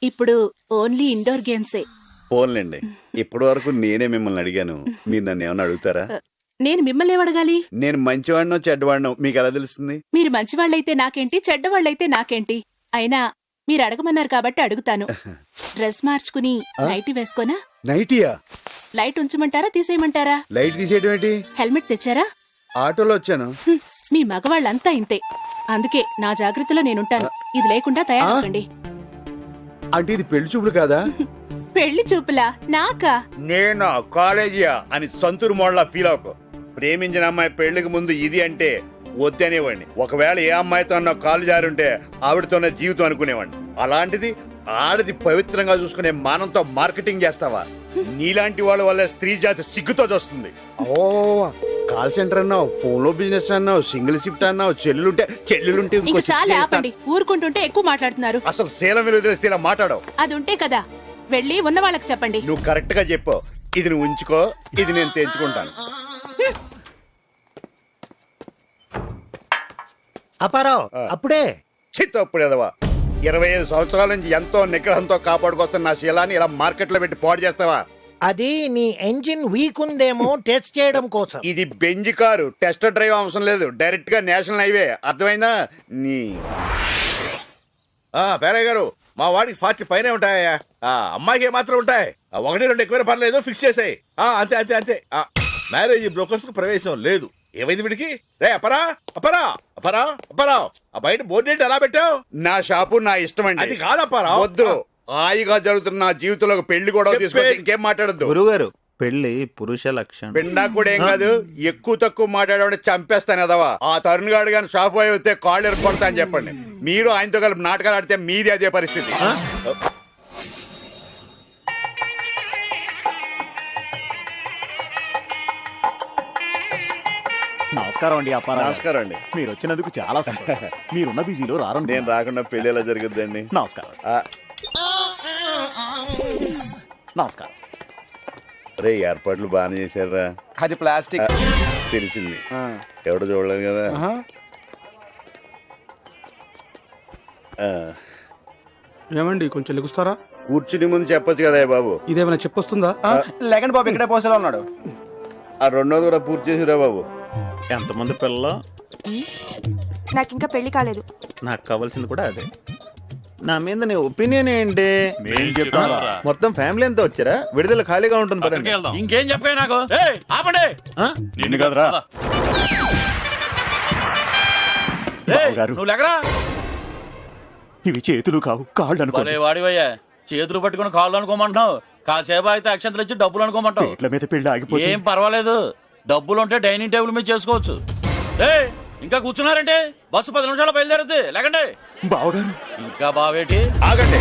ఇప్పుడు ఓన్లీ ఇండోర్ గేమ్సే. పోన్లేండి, ఇప్పటి వరకు నేనే మిమ్మల్ని అడిగాను. మీరు నన్ను ఏమన్నా అడుగుతారా? నేను మిమ్మల్ని ఏమడగాలి? నేను మంచివాడినో చెడ్డవాడినో మీకు ఎలా తెలుస్తుంది? మీరు మంచివాళ్ళైతే నాకేంటి, చెడ్డవాళ్ళైతే నాకేంటి? అయినా మీరు అడగమన్నారు కాబట్టి అడుగుతాను. డ్రెస్ మార్చుకుని నైటీ వేసుకోనా? నైటీయా? లైట్ ఉంచమంటారా, తీసేయమంటారా? లైట్ తీసేయడం ఏంటి? హెల్మెట్ తెచ్చారా? ఆటోలో వచ్చాను. మీ మగవాళ్ళంతా ఇంతే, అందుకే నా జాగ్రత్తలో నేనుంటాను. ఇది లేకుండా తయారవ్వండి. అంటే ఇది పెళ్లి చూపులు కాదా? పెళ్లి చూపులా? నాకా? నేను కాలేజీయా అని సంతూరు మోడలా ఫీల్ అవ్వకు. ప్రేమించిన అమ్మాయి పెళ్లికి ముందు ఇది అంటే వద్దనేవాడిని. ఒకవేళ ఏ అమ్మాయితో అన్న కాలు జారుంటే ఆవిడతోనే జీవితం అనుకునేవాడిని. అలాంటిది ఆడది పవిత్రంగా చూసుకునే మానంతో మార్కెటింగ్ చేస్తావా? నీలాంటి వాళ్ళ వల్ల స్త్రీ జాతి సిగ్గుతో చూస్తుంది. ఓ, కాల్ సెంటర్ అన్నావు, ఫోన్ లో బిజినెస్ అన్నావు, సింగిల్ షిఫ్ట్ అన్నావు, చెల్లులుంటే ఇంకా చాలా ఆపండి. ఊరుకుంటుంటే ఎక్కువ మాట్లాడుతున్నారు. అసలు శీలం విలువ తెలిస్తే ఇలా మాట్లాడవు. అది ఉంటే కదా వెళ్ళి ఉన్న వాళ్ళకి చెప్పండి. నువ్వు కరెక్ట్ గా చెప్పు. ఇది నువ్వు ఉంచుకో, ఇది నేను తెంచుకుంటాను. అపారావు అప్పుడే చిత్తప్పుడేదవా 25 సంవత్సరాల నుంచి ఎంతో నిగ్రహంతో కాపాడుకొస్తున్న నా శీలాన్ని ఇలా మార్కెట్ లో పెట్టి పాడు చేస్తావా? అది నీ ఎంజిన్ వీక్ ఉందేమో టెస్ట్ చేయడం కోసం. ఇది బెంజ్ కారు, టెస్ట్ డ్రైవ్ అవసరం లేదు. డైరెక్ట్ గా నేషనల్ హైవే. అర్థమైందా? నీ పేరయ్య గారు, మా వాడికి 40 పైనే ఉంటాయా? అమ్మాయికి ఏమాత్రం ఉంటాయి? 1-2 ఎక్కువ పర్లేదు, ఫిక్స్ చేసాయి. అంతే అంతే అంతే. మ్యారేజ్ బ్రోకర్స్ కు ప్రవేశం లేదు. ఏమైంది వీడికి? రే అపరా అపరా అపరా అపరా, ఆ బయట బోర్డు ఏంటి అలా పెట్టావు? నా షాపు నా ఇష్టం అండి. అది కాదప్పారా. వద్దు, హాయిగా జరుగుతున్న నా జీవితంలో ఒక పెళ్లి కూడా తీసుకొచ్చి ఇంకేం మాట్లాడద్దు. గురుగారు, పెళ్లి పురుష లక్షణం. పిండా కూడా ఏం కాదు. ఎక్కువ తక్కువ మాట్లాడే చంపేస్తాను కదవా. ఆ తరుణ్ గారు కానీ షాప్ అయి వస్తే కాళ్ళు ఎరుకొడతా అని చెప్పండి. మీరు ఆయనతో కలిపి నాటకాలు ఆడితే మీది అదే పరిస్థితి. నమస్కారం అండి అప్పారావు. నమస్కారం అండి. మీరు వచ్చినందుకు చాలా సంతోషం. మీరున్న బిజీలో రారండి. నేను రాకుండా పెళ్లి ఎలా జరుగుద్దండి? నమస్కారం. నమస్కారం. రే, ఏర్పాట్లు బాగానే చేశారా? అది ప్లాస్టిక్. తెలిసింది, ఎవడో చూడలేదు కదా. ఏమండి కొంచెం లెగుస్తారా? కూర్చుని ముందు చెప్పొచ్చు కదా బాబు. ఇదేమైనా చెప్పొస్తుందా? లేకండి బాబు, ఇక్కడే పోసేలా ఉన్నాడు. ఆ రెండోది కూడా పూర్తి చేసిరా బాబు. ఎంతమంది పిల్లలు? నాకు ఇంకా పెళ్లి కాలేదు. నాకు కావాల్సింది కూడా అదే. నా మీద నీ ఒపీనియన్ ఏంటి? మొత్తం ఫ్యామిలీ అంతా వచ్చారా? విడుదల ఖాళీగా ఉంటుంది పదండి. ఇంకేం చెప్పే నాకు? ఆపండి. నిన్ను కదరా నువ్వు లేకరా. ఇవి చేతులు కావు, కాళ్ళు అనుకో. వాడివయ్యా, చేతులు పట్టుకుని కాళ్ళు అనుకోమంటున్నావు. కాసేపు అయితే అక్షంతలు ఇచ్చి డబ్బులు అనుకోమంటావు. ఇట్ల మీద పెళ్లి ఆగిపోతే ఏం పర్వాలేదు, డబ్బులుంటే డైనింగ్ టేబుల్ మీద చేసుకోవచ్చు. ఇంకా కూర్చున్నారంటే బస్సు 10 నిమిషాలు బయలుదేరుద్ది. లేకండి. బావగారు. ఇంకా బావేటి? ఆగండి,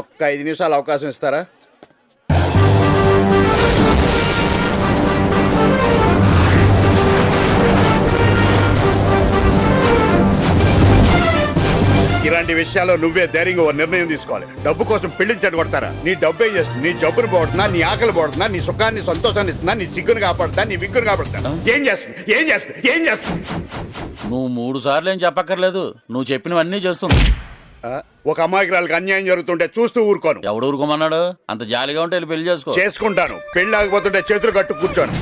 ఒక్క 5 నిమిషాలు అవకాశం ఇస్తారా? ఇలాంటి విషయాల్లో నువ్వే ధైర్యంగా ఓ నిర్ణయం తీసుకోవాలి. డబ్బు కోసం పెళ్లిని చెడగొడతారా? నీ డబ్బు ఏం చేస్తుంది? నీ జబ్బును పోడుతుందా? నీ ఆకలి పోడుతుందా? నీ సుఖాన్ని సంతోషాన్ని ఇస్తుందా? నీ సిగ్గును కాపాడుతుందా? నీ విగ్గును కాపాడుతుందా? ఏం చేస్తుంది? ఏం చేస్తుంది? ఏం చేస్తుంది? నువ్వు 3 సార్లు ఏం చెప్పక్కర్లేదు, నువ్వు చెప్పినవన్నీ చేస్తుంది. ఒక అమాయకురాలకు అన్యాయం జరుగుతుంటే చూస్తూ ఊరుకోను. ఎవడు ఊరుకోమన్నాడు? అంత జాలిగా ఉంటే వెళ్ళి పెళ్లి చేసుకుంటాను. పెళ్లి ఆగిపోతుంటే చేతులు కట్టు కూర్చోను.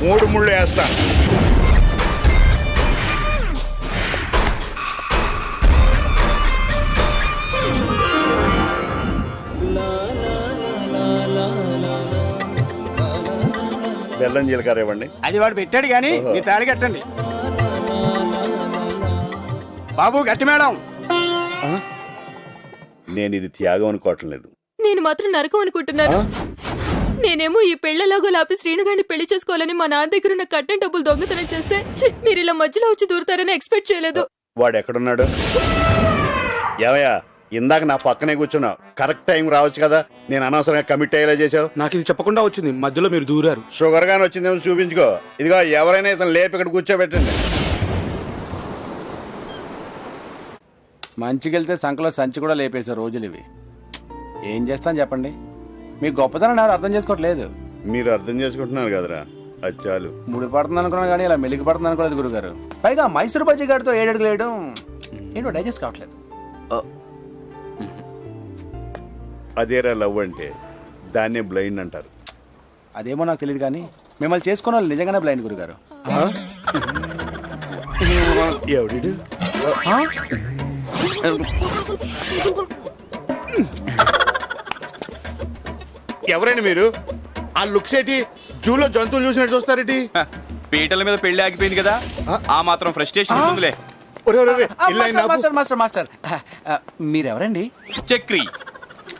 3 ముళ్ళు వేస్తాను. బెల్లం జీలకర్ర ఇవ్వండి. అది వాడు పెట్టాడు గాని మీ తాళి కట్టండి బాబు. గట్టి మేడం. నేను ఇది త్యాగం అనుకోవటం లేదు. నేను మాత్రం నరకం అనుకుంటున్నాను. నేనేమో ఈ పెళ్లలాగో లాపి శ్రీనుగాడిని పెళ్లి చేసుకోవాలని మా నాన్న దగ్గర ఉన్న కట్టిన డబ్బులు దొంగతనం చేస్తే మీరు ఇలా మధ్యలో వచ్చి దూరుతారని ఎక్స్పెక్ట్ చేయలేదు. వాడు ఎక్కడున్నాడు? ఏమయ్యా, ఇందాక నా పక్కనే కూర్చున్నావు, కరెక్ట్ టైం రావచ్చు కదా, నేను అనవసరంగా కమిట్ అయ్యేలా చేసావు. నాకు ఇది చెప్పకుండా వచ్చింది, మధ్యలో మీరు దూరారు. షుగర్ గాని వచ్చిందేమో చూపించుకో. ఇదిగో ఎవరైనా ఇతను లేపి ఇక్కడ కూర్చోబెట్టండి. మంచికెళ్తే సంకలో సంచి కూడా లేపేసే రోజులు ఇవి. ఏం చేస్తాను చెప్పండి, మీ గొప్పతనం ఎవరు అర్థం చేసుకోవట్లేదు. మీరు అర్థం చేసుకుంటున్నారు కదరా, అది చాలు. ముడి పడుతుంది అనుకున్నాను కానీ ఇలా మెలిగి పడుతుంది అనుకోలేదు గురుగారు. పైగా మైసూరు బజ్జీ గారితో 7 అడుగులు వేయడం ఏంటో డైజెస్ట్ కావట్లేదు. అదేరా లవ్ అంటే, దాన్నే బ్లైండ్ అంటారు. అదేమో నాకు తెలియదు కానీ మిమ్మల్ని చేసుకున్న వాళ్ళు నిజంగానే బ్లైండ్ గురుగారు. ఎవడు ఎవరైనా మీరు? ఆ లుక్స్ ఏంటి, జూలో జంతువులు చూసినట్టు చూస్తారేంటి? పీటల మీద పెళ్లి ఆగిపోయింది కదా, ఆ మాత్రం ఫ్రస్ట్రేషన్ ఉందిలే. మాస్టర్ మాస్టర్ మాస్టర్ మీరెవరండి? చక్రి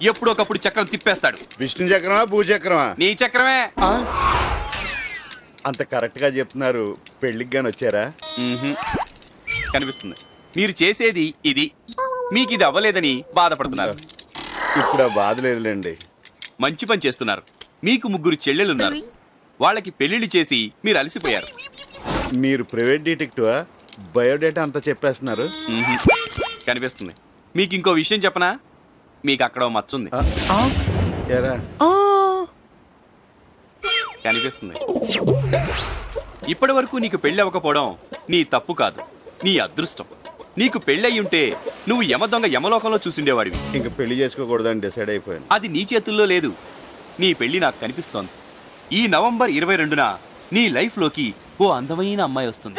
ఎప్పుడొకప్పుడు చక్రం తిప్పేస్తాడు. విష్ణు చక్రమా, భూచక్రమా? నీ చక్రమే. అంత కరెక్ట్ గా చెప్తున్నారు. పెళ్లికి గాని వచ్చారా? కనిపిస్తుంది. మీరు చేసేది ఇది, మీకు ఇది అవ్వలేదని బాధపడుతున్నారు. ఇప్పుడు ఆ బాధ లేదులేండి. మంచి పని చేస్తున్నారు. మీకు 3 చెల్లెలున్నారు, వాళ్ళకి పెళ్లిళ్ళు చేసి మీరు అలసిపోయారు. మీరు ప్రైవేట్ డిటెక్టివా? బయోడేటా అంతా చెప్పేస్తున్నారు. కనిపిస్తుంది. మీకు ఇంకో విషయం చెప్పనా, మీకు అక్కడ ఓ మచ్చ ఉంది. ఎరా? కనిపిస్తుంది. ఇప్పటి వరకు నీకు పెళ్లి అవ్వకపోవడం నీ తప్పు కాదు, నీ అదృష్టం. నీకు పెళ్ళి అయి ఉంటే నువ్వు యమ దొంగ యమలోకంలో చూసిండేవాడివి. ఇంక పెళ్లి చేసుకోకూడదని డిసైడ్ అయిపోయాను. అది నీ చేతుల్లో లేదు. నీ పెళ్లి నాకు కనిపిస్తోంది. ఈ నవంబర్ 22న నీ లైఫ్లోకి ఓ అందమైన అమ్మాయి వస్తుంది.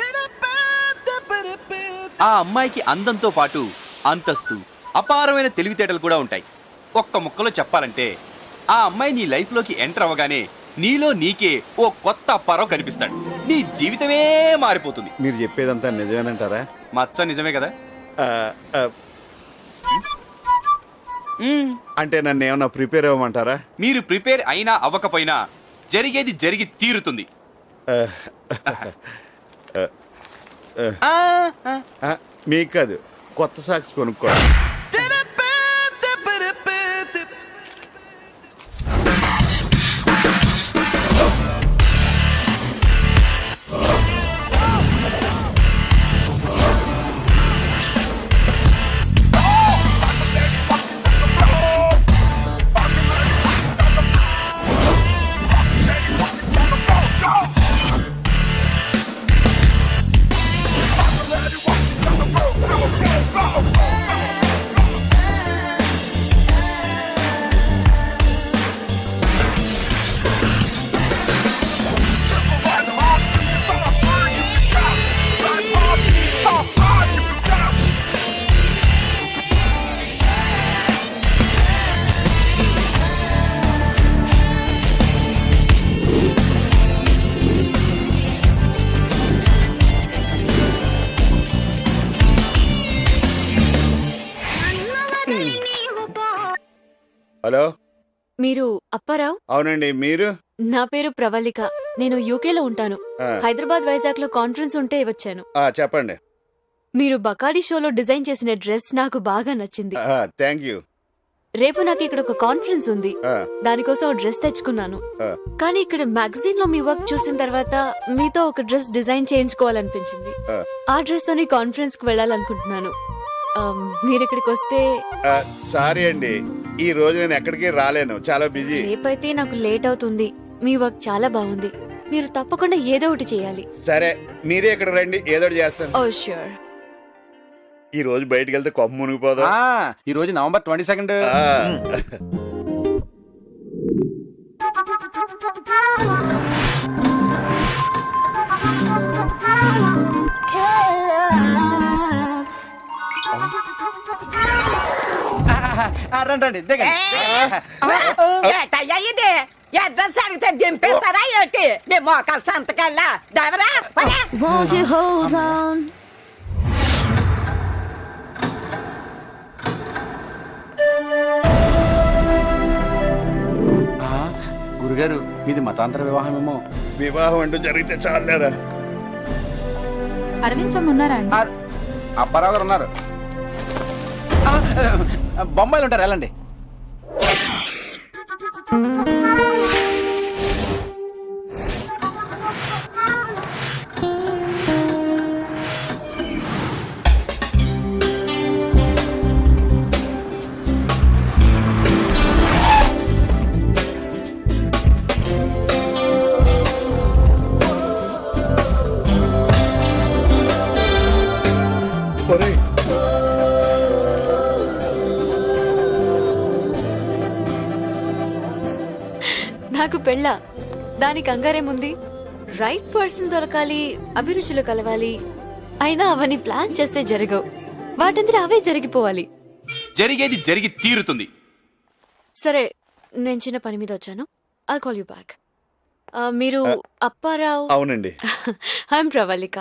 ఆ అమ్మాయికి అందంతో పాటు అంతస్తు, అపారమైన తెలివితేటలు కూడా ఉంటాయి. ఒక్క ముక్కలో చెప్పాలంటే ఆ అమ్మాయి నీ లైఫ్లోకి ఎంటర్ అవ్వగానే నీలో నీకే ఓ కొత్త అప్పారావు కనిపిస్తాడు. నీ జీవితమే మారిపోతుంది. మీరు చెప్పేదంతా నిజమేనంటారా? మచ్చ నిజమే కదా. అంటే నన్ను ఏమన్నా ప్రిపేర్ అవ్వమంటారా? మీరు ప్రిపేర్ అయినా అవ్వకపోయినా జరిగేది జరిగి తీరుతుంది. మీకు కాదు, కొత్త సాక్స్ కొనుక్కోవాలి. హలో, మీరు అప్పారావు? అవునండి. మీరు? నా పేరు ప్రవళిక. నేను యూకేలో ఉంటాను. హైదరాబాద్, వైజాగ్ లో కాన్ఫరెన్స్ ఉంటే వచ్చాను. చెప్పండి. మీరు బకాడి షోలో డిజైన్ చేసిన డ్రెస్ నాకు బాగా నచ్చింది. Thank you. రేపు నాకు ఇక్కడ ఒక కాన్ఫరెన్స్ ఉంది, దానికోసం డ్రెస్ తెచ్చుకున్నాను. కానీ ఇక్కడ మ్యాగజైన్ లో మీ వర్క్ చూసిన తర్వాత మీతో ఒక డ్రెస్ డిజైన్ చేయించుకోవాలనిపించింది. ఆ డ్రెస్ తోని కాన్ఫరెన్స్ కు వెళ్ళాలనుకుంటున్నాను. మీరు ఇక్కడికి వస్తే. సారీ అండి, ఈ రోజు నేను ఎక్కడికి రాలేను, చాలా బిజీ. రేపైతే నాకు లేట్ అవుతుంది. మీ వర్క్ చాలా బాగుంది, మీరు తప్పకుండా ఏదో ఒకటి చేయాలి. సరే, మీరే ఇక్కడ రండి, ఏదో ఒకటి చేస్తాను. ఓ ష్యూర్. ఈ రోజు బయటికి వెళ్తే కొమ్మ మునిగిపోదా? ఈ రోజు నవంబర్ 22. రండి ఇది అడ్రస్ అడిగితే దింపేస్తారా ఏంటి? మీ మోకాలు సంతకల్లా దవరా. గురుగారు, మీది మతాంతర వివాహమేమో. వివాహం అంటూ జరిగితే చాలేరా. అరవింద్ స్వామి ఉన్నారా అండి? అప్పారావు గారు ఉన్నారు. బొంబాయిలు ఉంటారు, వెళ్ళండి. ఒరేయ్, నాకు పెళ్ళ దానికి కంగారేముంది? రైట్ పర్సన్ దొరకాలి, అభిరుచులు కలవాలి. అయినా అవన్నీ ప్లాన్ చేస్తే జరగవు, వాటంతా అవే జరిగిపోవాలి. జరిగేది జరిగి తీరుతుంది. సరే, నేను చిన్న పని మీద వచ్చాను. I'll call you back. మీరు అప్పారావు? అవునండి. ఐఎమ్ ప్రవళిక.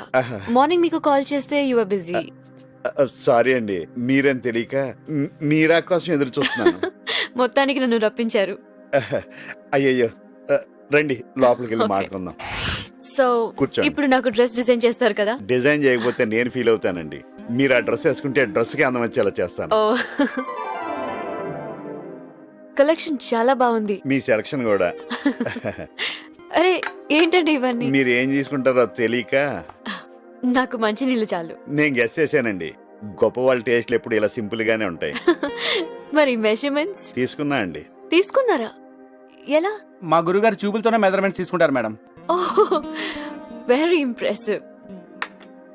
మార్నింగ్ మీకు కాల్ చేస్తే యు ఆర్ బిజీ. సారీ అండి, మీరని తెలియక మీరా కోసం ఎదురు చూస్తున్నాను. మొత్తానికి నన్ను రప్పించారు. అయ్యయ్యో, రండి లోపలికి వెళ్ళి మాట్లాడుకుందాం. సో కూర్చోండి. ఇప్పుడు నాకు డ్రెస్ డిజైన్ చేస్తారు కదా? డిజైన్ చేయకపోతే నేను ఫీల్ అవుతానండి. మీరు ఆ డ్రెస్ వేసుకుంటే డ్రెస్ కి అందం వచ్చేలా చేస్తాను. ఓ, కలెక్షన్ చాలా బాగుంది. మీ సెలక్షన్ కూడా. అరే ఏంటండి ఇవన్నీ? మీరు ఏం తీసుకుంటారో తెలియక నాకు మంచి నీళ్ళు చాలు. నేను గెస్ చేశానండి. గొప్ప వాళ్ళ టేస్ట్లు ఎప్పుడు ఇలా సింపుల్ గానే ఉంటాయి. మరి మెజర్మెంట్స్ తీసుకున్నా అండి. తీసుకున్నారా? ఎలా? మా గురుగారు చూపులతోనే మెజర్మెంట్స్ తీసుకుంటారు మేడం. ఓహ్, వెరీ ఇంప్రెసివ్.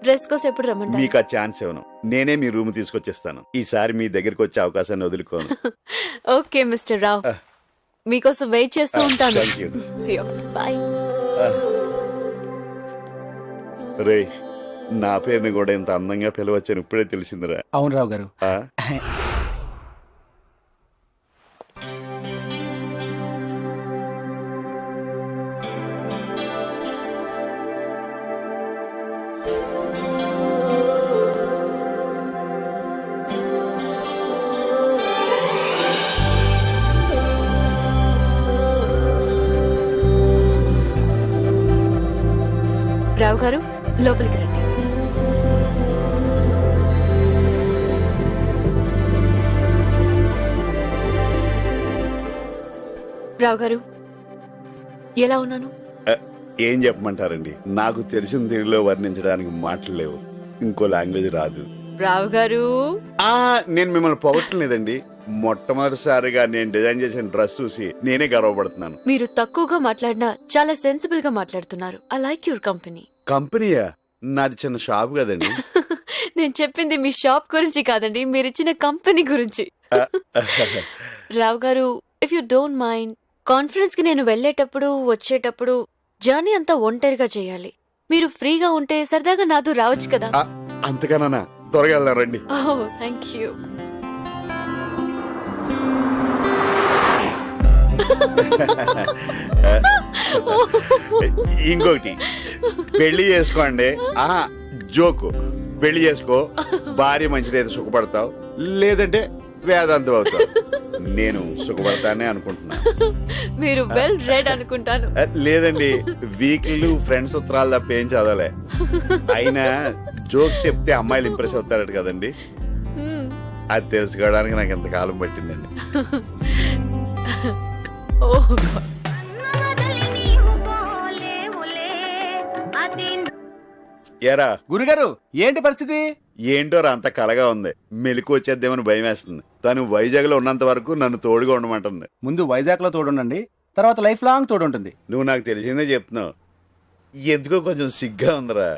డ్రెస్ కోసం ఎప్పుడు రమ్మంటారు? మీకు ఆ ఛాన్స్ ఇవ్వను. నేనే మీ రూమ్ తీసుకొచ్చేస్తాను. ఈసారి మీ దగ్గరికి వచ్చే అవకాశాన్ని వదులుకోను. ఓకే మిస్టర్ రావ్, మీకోసం వెయిట్ చేస్తూ ఉంటాను. Thank you. See you. Bye. రే, నా పేరుని కూడా ఇంత అందంగా పిలవచ్చని ఇప్పుడే తెలిసిందిరా. అవును రావు గారు. ఆ? రావు గారు, లోపలికి రండి. రావు గారు, ఎలా ఉన్నాను? ఏం చెప్పమంటారండి, నాకు తెలిసిన తీరులో వర్ణించడానికి మాటలు లేవు. ఇంకో లాంగ్వేజ్ రాదు. రావు గారు, నేను మిమ్మల్ని పొగట్టలేదండి. మొట్టమొదటిసారిగా నేను డిజైన్ చేసిన డ్రెస్ చూసి నేనే గర్వపడుతున్నాను. మీరు తక్కువగా మాట్లాడినా చాలా సెన్సిబుల్ గా మాట్లాడుతున్నారు. I like your company. కంపెనీయా? నాది చిన్న షాప్ కదండి. నేను చెప్పింది మీ షాప్ గురించి కాదండి, మీరిచ్చిన కంపెనీ గురించి. రావు గారు, if you don't mind, conference కి నేను వెళ్ళేటప్పుడు వచ్చేటప్పుడు జర్నీ అంతా ఒంటరిగా చేయాలి. మీరు ఫ్రీగా ఉంటే సరదాగా నాతో రావచ్చు కదా? అంతకన్నా త్వరగా వెళ్దాం రండి. ఓహ్, థ్యాంక్ యూ. ఇంకొకటి, పెళ్లి చేసుకోండి. జోకు, పెళ్లి చేసుకో, భార్య మంచిదైతే సుఖపడతావు, లేదంటే వేదాంతం అవుతావు. నేను సుఖపడతానే అనుకుంటున్నా. మీరు వెల్ రెడ్ అనుకుంటాను. లేదండి, వీక్లీ ఫ్రెండ్స్ ఉత్తరాలు తప్ప ఏం చదవలే. అయినా జోక్స్ చెప్తే అమ్మాయిలు ఇంప్రెస్ అవుతారట కదండి, అది తెలుసుకోవడానికి నాకు ఎంతకాలం పట్టిందండి. ఏరా గురుగారు, ఏంటి పరిస్థితి? ఏంటోరా అంత కలగా ఉంది. మెలకు వచ్చేద్దేమని భయం వేస్తుంది. తను వైజాగ్ లో ఉన్నంత వరకు నన్ను తోడుగా ఉండమంటుంది. ముందు వైజాగ్ లో తోడుండండి, తర్వాత లైఫ్ లాంగ్ తోడుంటుంది. నువ్వు నాకు తెలిసిందే చెప్తున్నావు. ఎందుకో కొంచెం సిగ్గా ఉందిరా.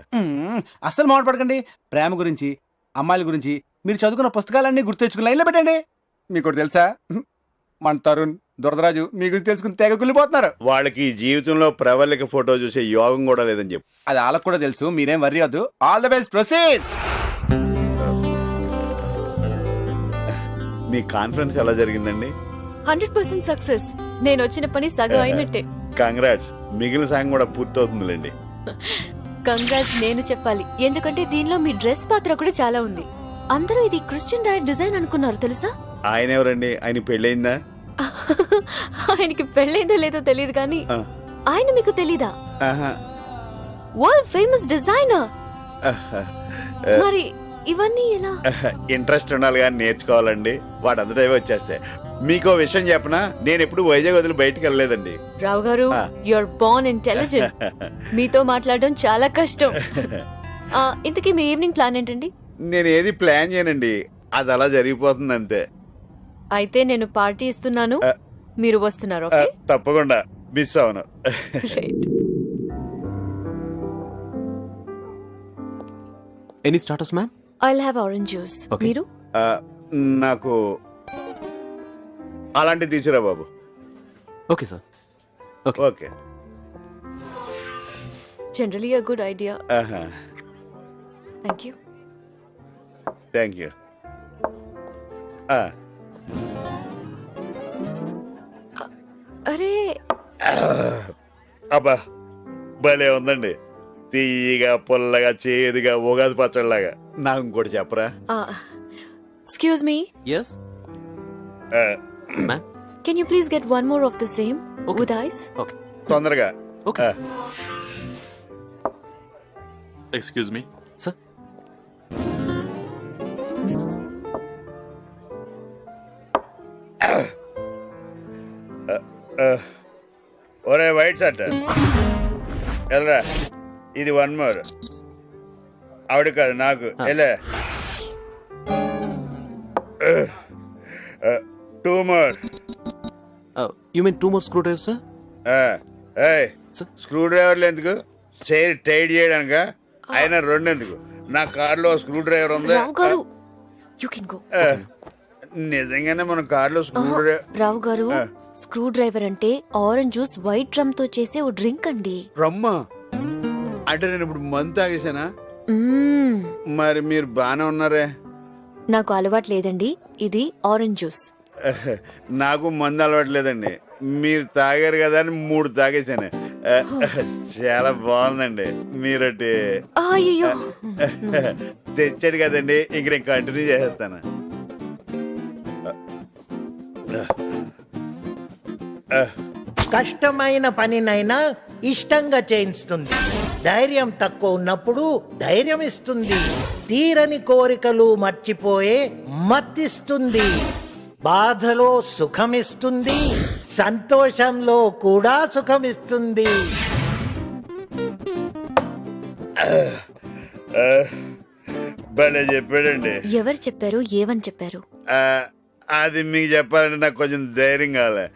అస్సలు మాట్లాడకండి. ప్రేమ గురించి, అమ్మాయిల గురించి మీరు చదువుకున్న పుస్తకాలన్నీ గుర్తు తెచ్చుకుని లైన్లో పెట్టండి. మీకు తెలుసా, మన తరుణ్, దురదరాజు మీ గురించి తెలుసుకుని తెగ కుళ్ళిపోతున్నారు. వాళ్ళకి జీవితంలో ప్రవళిక ఫోటో చూసే యోగం కూడా లేదని చెప్పు. అది వాళ్ళకు కూడా తెలుసు, మీరేం వర్రీ వద్దు. All the best, proceed. Me conference ఎలా జరిగిందండి? 100% సక్సెస్. నేను వచ్చిన పని సగం అయినట్టే. కంగ్రాట్స్. మిగిలిన సాంగ్ కూడా పూర్తవుతుందిలేండి. కంగ్రాట్స్ నేను చెప్పాలి, ఎందుకంటే దీనిలో మీ డ్రెస్ పాత్ర కూడా చాలా ఉంది. అందరూ ఇది క్రిస్టియన్ డైట్ డిజైన్ అనుకున్నారు తెలుసా? ఆయన ఎవరండి? ఆయన పెళ్ళయిందా? ఆయనకి పెళ్ళైందో లేదో తెలియదు కానీ ఆయన మీకు తెలీదా? World famous designer. మరి ఇవన్నీ ఎలా? ఇంట్రెస్ట్ ఉండాలి కానీ నేర్చుకోవాలండి. వాడంతటా వచ్చేస్తాయి. మీకో విషయం చెప్పనా, నేను ఎప్పుడు వైజాగ్ వదిలి బయటికి వెళ్ళలేదండి. రావు గారు, యువర్ బోర్న్ ఇంటెలిజెంట్. మీతో మాట్లాడడం చాలా కష్టం. ఇంతకీ మీ ఈవినింగ్ ప్లాన్ ఏంటండి? నేను ఏది ప్లాన్ చేయనండి, అది అలా జరిగిపోతుంది అంతే. అయితే నేను పార్టీ ఇస్తున్నాను, మీరు వస్తున్నారు. ఓకే, తప్పకుండా మిస్ అవును. Any starters ma'am? I'll have orange juice. మీరు? నాకు అలాంటివి తీసుకురా బాబు. Okay sir. Okay. Generally a good idea. Thank you. Thank you. అరే అబ్బా భలే ఉందండి, తీయగా పుల్లగా చేదుగా ఉగాది పచ్చడిలాగా. నాకు ఇంకోటి చెప్పరా? Excuse me. yes ma'am. Can you please get one more of the same with ice? Okay, తొందరగా. ఓకే. Excuse me sir. ఒరే వైట్ షర్ట్ వెళ్ళరా, ఇది 1 more. ఆవిడ కాదు నాకు. వెళ్ళే 2 more. You mean 2 more screw drivers sir? Screw డ్రైవర్లు ఎందుకు, చైర్ టైట్ చేయడానిక? అయినా 2 ఎందుకు? నా కార్లో స్క్రూ డ్రైవర్ ఉంది. రావు గారు, యూ కెన్ గో. నిజంగానే మన కార్లో స్క్రూ డ్రైవర్. రావు గారు, స్క్రూ డ్రైవర్ అంటే ఆరెంజ్ జ్యూస్ వైట్ డ్రమ్ తో చేసే ఓ డ్రింక్ అండి. రమ్మా అంటే నేను ఇప్పుడు మందు తాగేసానా? మరి మీరు బానే ఉన్నారే. నాకు అలవాటు లేదండి, ఇది ఆరెంజ్ జ్యూస్. నాకు మందు అలవాట్లేదండి, మీరు తాగారు కదా అని 3 తాగేసాను. చాలా బాగుందండి. మీరటి తెచ్చాడు కదండి, ఇంక నేను కంటిన్యూ చేసేస్తాను. కష్టమైన పనినైనా ఇష్టంగా చేయిస్తుంది. ధైర్యం తక్కువ ఉన్నప్పుడు ధైర్యం ఇస్తుంది. తీరని కోరికలు మర్చిపోయే మత్తిస్తుంది. బాధలో సుఖమిస్తుంది, సంతోషంలో కూడా సుఖమిస్తుంది. భలే చెప్పాడండి. ఎవరు చెప్పారు? ఏమని చెప్పారు? అది మీకు చెప్పాలంటే నాకు కొంచెం ధైర్యం కావాలి.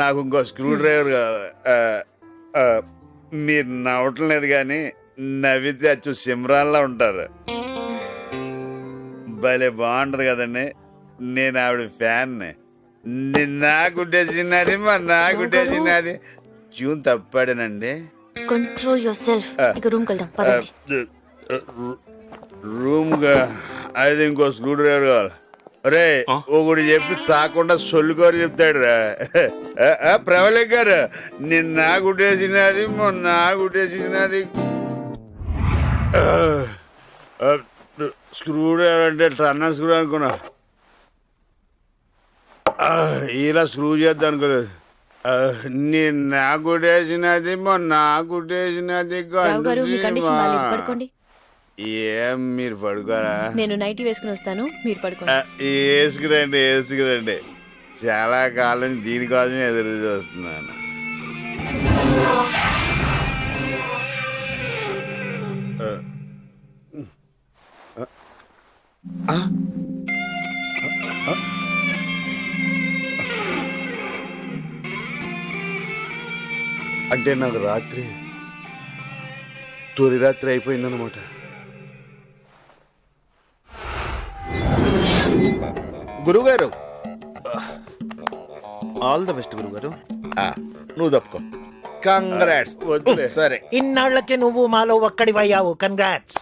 నాకు ఇంకో స్క్రూ డ్రైవర్ కావాలి. మీరు నవ్వటం లేదు కానీ నవ్వితే అచ్చు సిమ్రాన్లా ఉంటారు. భలే బాగుంటది కదండి. నేను ఆవిడ ఫ్యాన్ని. నాకుట్టేసినది నాకుట్టేసినది ట్యూన్ తప్పాడేనండి. Control yourself. ఇక రూమ్ వెళ్దాం పదండి. రూమ్ గా అయితే ఇంకో స్క్రూ డ్రైవర్ కావాలి. రే ఒకటి చెప్పి తాకుండా సొల్లుకోరు చెప్తాడు రా. ప్రవళిక్ గారు, నిన్న నాకుట్టేసినది మొన్న నాకుట్టేసినది. స్క్రూ డ్రైవర్ అంటే టర్నర్ స్క్రూ అనుకున్నా, ఇలా స్క్రూ చేద్దాం అనుకోలేదు. నేను నాకుట్టేసినది మొన్న నాకుట్టేసినది. ఏం మీరు పడుకోరా? నేను నైటీ వేసుకుని వస్తాను, మీరు పడుకోండి. వేసుకురండి వేసుకురండి. చాలా కాలం దీనికోసం ఎదురు చూస్తున్నాను. అంటే నాకు రాత్రి తొలి రాత్రి అయిపోయిందన్నమాట. గురుగారు, ఆల్ ద బెస్ట్ గురుగారు. నువ్వు తప్పుకో. కంగ్రాట్స్. సరే, ఇన్నాళ్లకి నువ్వు మాలో ఒక్కడివయ్యావు. కంగ్రాట్స్.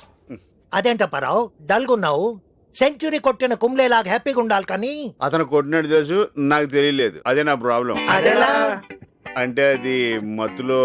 అదేంటప్పారావు డల్గున్నావు? సెంచురీ కొట్టిన కుంబ్లేలాగా హ్యాపీగా ఉండాలి కానీ. అతను కొట్టినట్టు తెలుసు, నాకు తెలియలేదు. అదే నా ప్రాబ్లం. అదేలా? అంటే అది మత్తులో.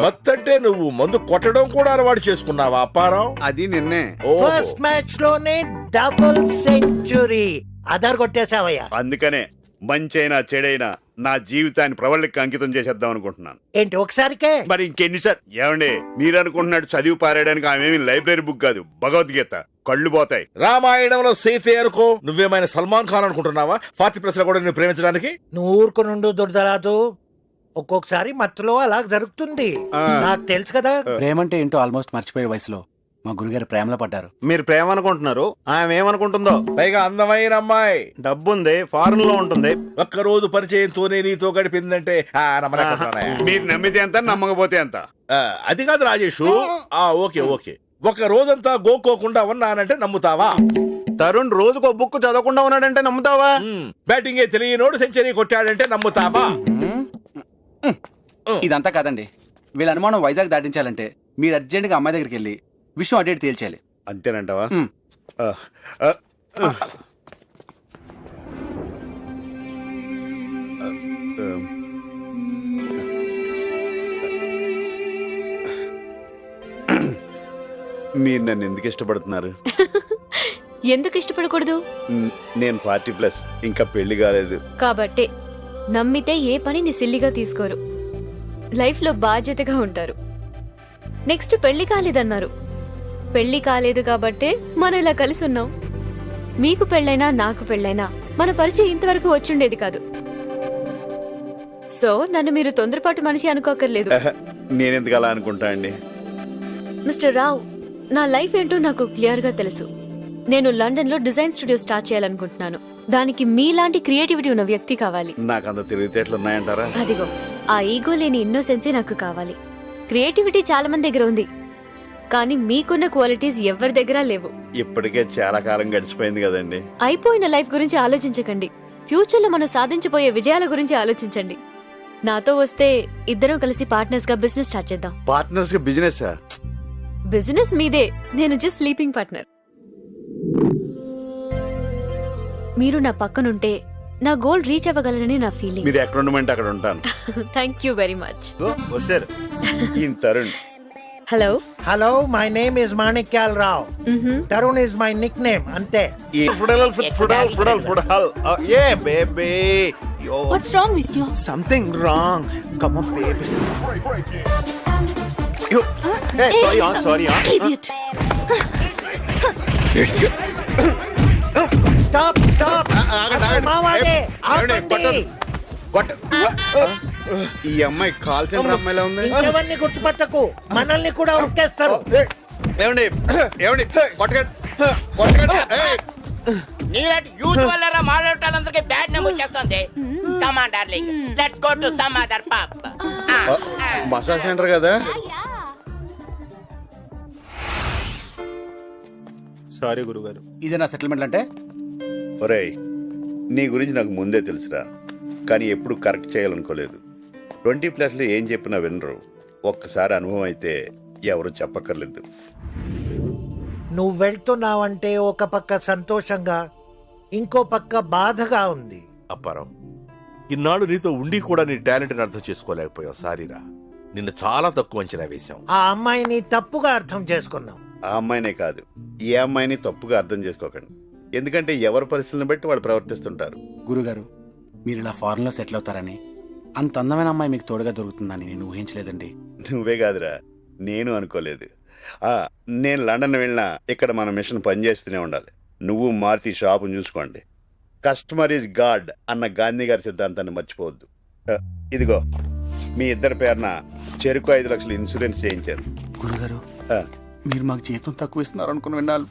మత్తంటే నువ్వు మందు కొట్టడం కూడా అలవాటు చేసుకున్నావా అప్పారావు? అది నిన్నే ఫస్ట్ మ్యాచ్ లోనే డబుల్ సెంచురీ అదర్ కొట్టేశావయ్యా. అందుకనే మంచైనా చెడైనా నా జీవితాన్ని ప్రవళికి అంకితం చేసేద్దాం అనుకుంటున్నాను. ఏంటి ఒకసారికే? మరి ఇంకెన్నిసార్లు? ఏమండి, మీరు అనుకుంటున్నాడు చదివి పారేయడానికి ఆమె లైబ్రరీ బుక్ కాదు, భగవద్గీత. కళ్ళు పోతాయి. రామాయణంలో సీతే అనుకో, నువ్వేమైనా సల్మాన్ ఖాన్ అనుకుంటున్నావా 40+ కూడా నిన్ను ప్రేమించడానికి? నువ్వు ఊరుకునుండు దుర్దరాజు. ఒక్కొక్కసారి మత్తులో అలా జరుగుతుంది, నాకు తెలుసు కదా. ప్రేమంటే ఏంటో ఆల్మోస్ట్ మర్చిపోయే వయసులో మా గురుగారు ప్రేమలో పడ్డారు. మీరు ప్రేమ అనుకుంటున్నారు, ఆమె ఏమనుకుంటుందో. పైగా అందమైన అమ్మాయి, డబ్బుంది, ఫారెన్ లో ఉంటుంది. ఒక్కరోజు పరిచయంతోనే నీతో గడిపిందంటే నమ్మలేకపోతున్నానయ్యా. మీరు నమ్మితే ఎంత, నమ్మకపోతే ఎంత? అది కాదు రాజేషు. ఓకే ఓకే, ఒక రోజంతా గోక్కోకుండా ఉన్నానంటే నమ్ముతావా? తరుణ్ రోజుకో బుక్ చదవకుండా ఉన్నాడంటే నమ్ముతావా? బ్యాటింగే తెలియనోడు సెంచరీ కొట్టాడంటే నమ్ముతావా? ఇదంతా కాదండి. వీళ్ళ అనుమానం వైజాగ్ దాటించాలంటే మీరు అర్జెంట్గా అమ్మాయి దగ్గరికి వెళ్ళి విషయం అడ్డేట్ తేల్చాలి. అంతేనంటావా? మీరు నన్ను ఎందుకు ఇష్టపడుతున్నారు? ఎందుకు ఇష్టపడకూడదు? నేను 40+, ఇంకా పెళ్లి కాలేదు కాబట్టే. నమ్మితే ఏ పనిని సిల్లిగా తీసుకోరు, లైఫ్లో బాధ్యతగా ఉంటారు. నెక్స్ట్ పెళ్లి కాలేదన్నారు. పెళ్లి కాలేదు కాబట్టే మనం ఇలా కలిసి ఉన్నాం. మీకు పెళ్ళైనా నాకు పెళ్ళైనా మన పరిచయం ఇంతవరకు వచ్చుండేది కాదు. సో నన్ను మీరు తొందరపాటు మనిషి అనుకోకర్లేదు. నేనెందుకు అలా అనుకుంటా అండి? మిస్టర్ రావ్, నా లైఫ్ ఏంటో నాకు క్లియర్ గా తెలుసు. నేను లండన్ లో డిజైన్ స్టూడియో స్టార్ట్ చేయాలనుకుంటున్నాను. దానికి మీలాంటి క్రియేటివిటీ ఉన్న వ్యక్తి కావాలి. నాకంత తెలివితేటలు ఉన్నాయంటారా? అదిగో ఆ ఈగో లేని ఇన్నోసెన్సే నాకు కావాలి. క్రియేటివిటీ చాలా మంది దగ్గర ఉంది, కానీ మీకున్న క్వాలిటీస్ ఎవరి దగ్గర లేవు. ఇప్పటికే చాలా కాలం గడిచిపోయింది కదండి. అయిపోయిన లైఫ్ గురించి ఆలోచించకండి. ఫ్యూచర్ లో మనం సాధించబోయే విజయాల గురించి ఆలోచించండి. నాతో వస్తే ఇద్దరం కలిసి పార్ట్నర్స్ గా బిజినెస్ స్టార్ట్ చేద్దాం. పార్ట్నర్స్ గా బిజినెస్? బిజినెస్ మీదే, నేను జస్ట్ స్లీపింగ్ పార్ట్నర్. మీరు నా పక్కనుంటే నా గోల్ రీచ్ అవ్వగలనని నా ఫీలింగ్. మీరు ఎక్కడ ఉండమంటే అక్కడ ఉంటాను. Thank you very much. వస్తారు ఈయన తరుణ్. Hello hello, my name is Manikyal Rao. Tarun is my nick name, అంతే. Yeah, baby. Yo. What's wrong with you? Something wrong. Come on, baby. Yo. Hey, sorry. Idiot. Stop. మావాడే ఆపండి. ఈ అమ్మాయి కాల్ సెంటర్ అమ్మాయిలా ఉంది. ఇంకెవరిని గుర్తుపట్టకు, మనల్ని కూడా ఉక్కేస్తారు. ఏమండి నీలాంటి యూత్ వల్ల మాట్లాడటానికి బ్యాడ్ నెంబర్ చేస్తుంది. Come on darling, let's go to some other pub. Massage centre కదా? సారీ గురుగారు. ఇదే నా సెటిల్మెంట్ అంటే? ఒరేయ్, నీ గురించి నాకు ముందే తెలుసురా, కానీ ఎప్పుడు కరెక్ట్ చేయాలనుకోలేదు. 20+ ఏం చెప్పినా వినరు. ఒక్కసారి అనుభవం అయితే ఎవరు చెప్పక్కర్లేదు. నువ్వు వెళ్తున్నావంటే ఒక పక్క సంతోషంగా, ఇంకో పక్క బాధగా ఉంది. అప్పారావు, ఇన్నాళ్ళు నీతో ఉండి కూడా నీ టాలెంట్ని అర్థం చేసుకోలేకపోయావు. సారీరా, నిన్ను చాలా తక్కువ అంచనా వేశాం. ఆ అమ్మాయిని తప్పుగా అర్థం చేసుకున్నావు. ఆ అమ్మాయినే కాదు, ఏ అమ్మాయిని తప్పుగా అర్థం చేసుకోకండి. ఎందుకంటే ఎవరి పరిస్థితులను బట్టి వాళ్ళు ప్రవర్తిస్తుంటారు. గురుగారు, మీరు ఇలా ఫారెన్ లో సెటిల్ అవుతారని, అంత అందమైన అమ్మాయి మీకు తోడుగా దొరుకుతుందని నేను ఊహించలేదండి. నువ్వే కాదురా, నేను అనుకోలేదు. నేను లండన్ వెళ్ళినా ఇక్కడ మన మిషన్ పనిచేస్తూనే ఉండాలి. నువ్వు మారుతి షాపును చూసుకోండి. కస్టమర్ ఈజ్ గాడ్ అన్న గాంధీ గారి సిద్ధాంతాన్ని మర్చిపోవద్దు. ఇదిగో మీ ఇద్దరి పేరున చెరుకు 5 లక్షలు ఇన్సూరెన్స్ చేయించాను. గురుగారు, మీరు మాకు జీతం తక్కువ ఇస్తున్నారు అనుకుని విన్నాను,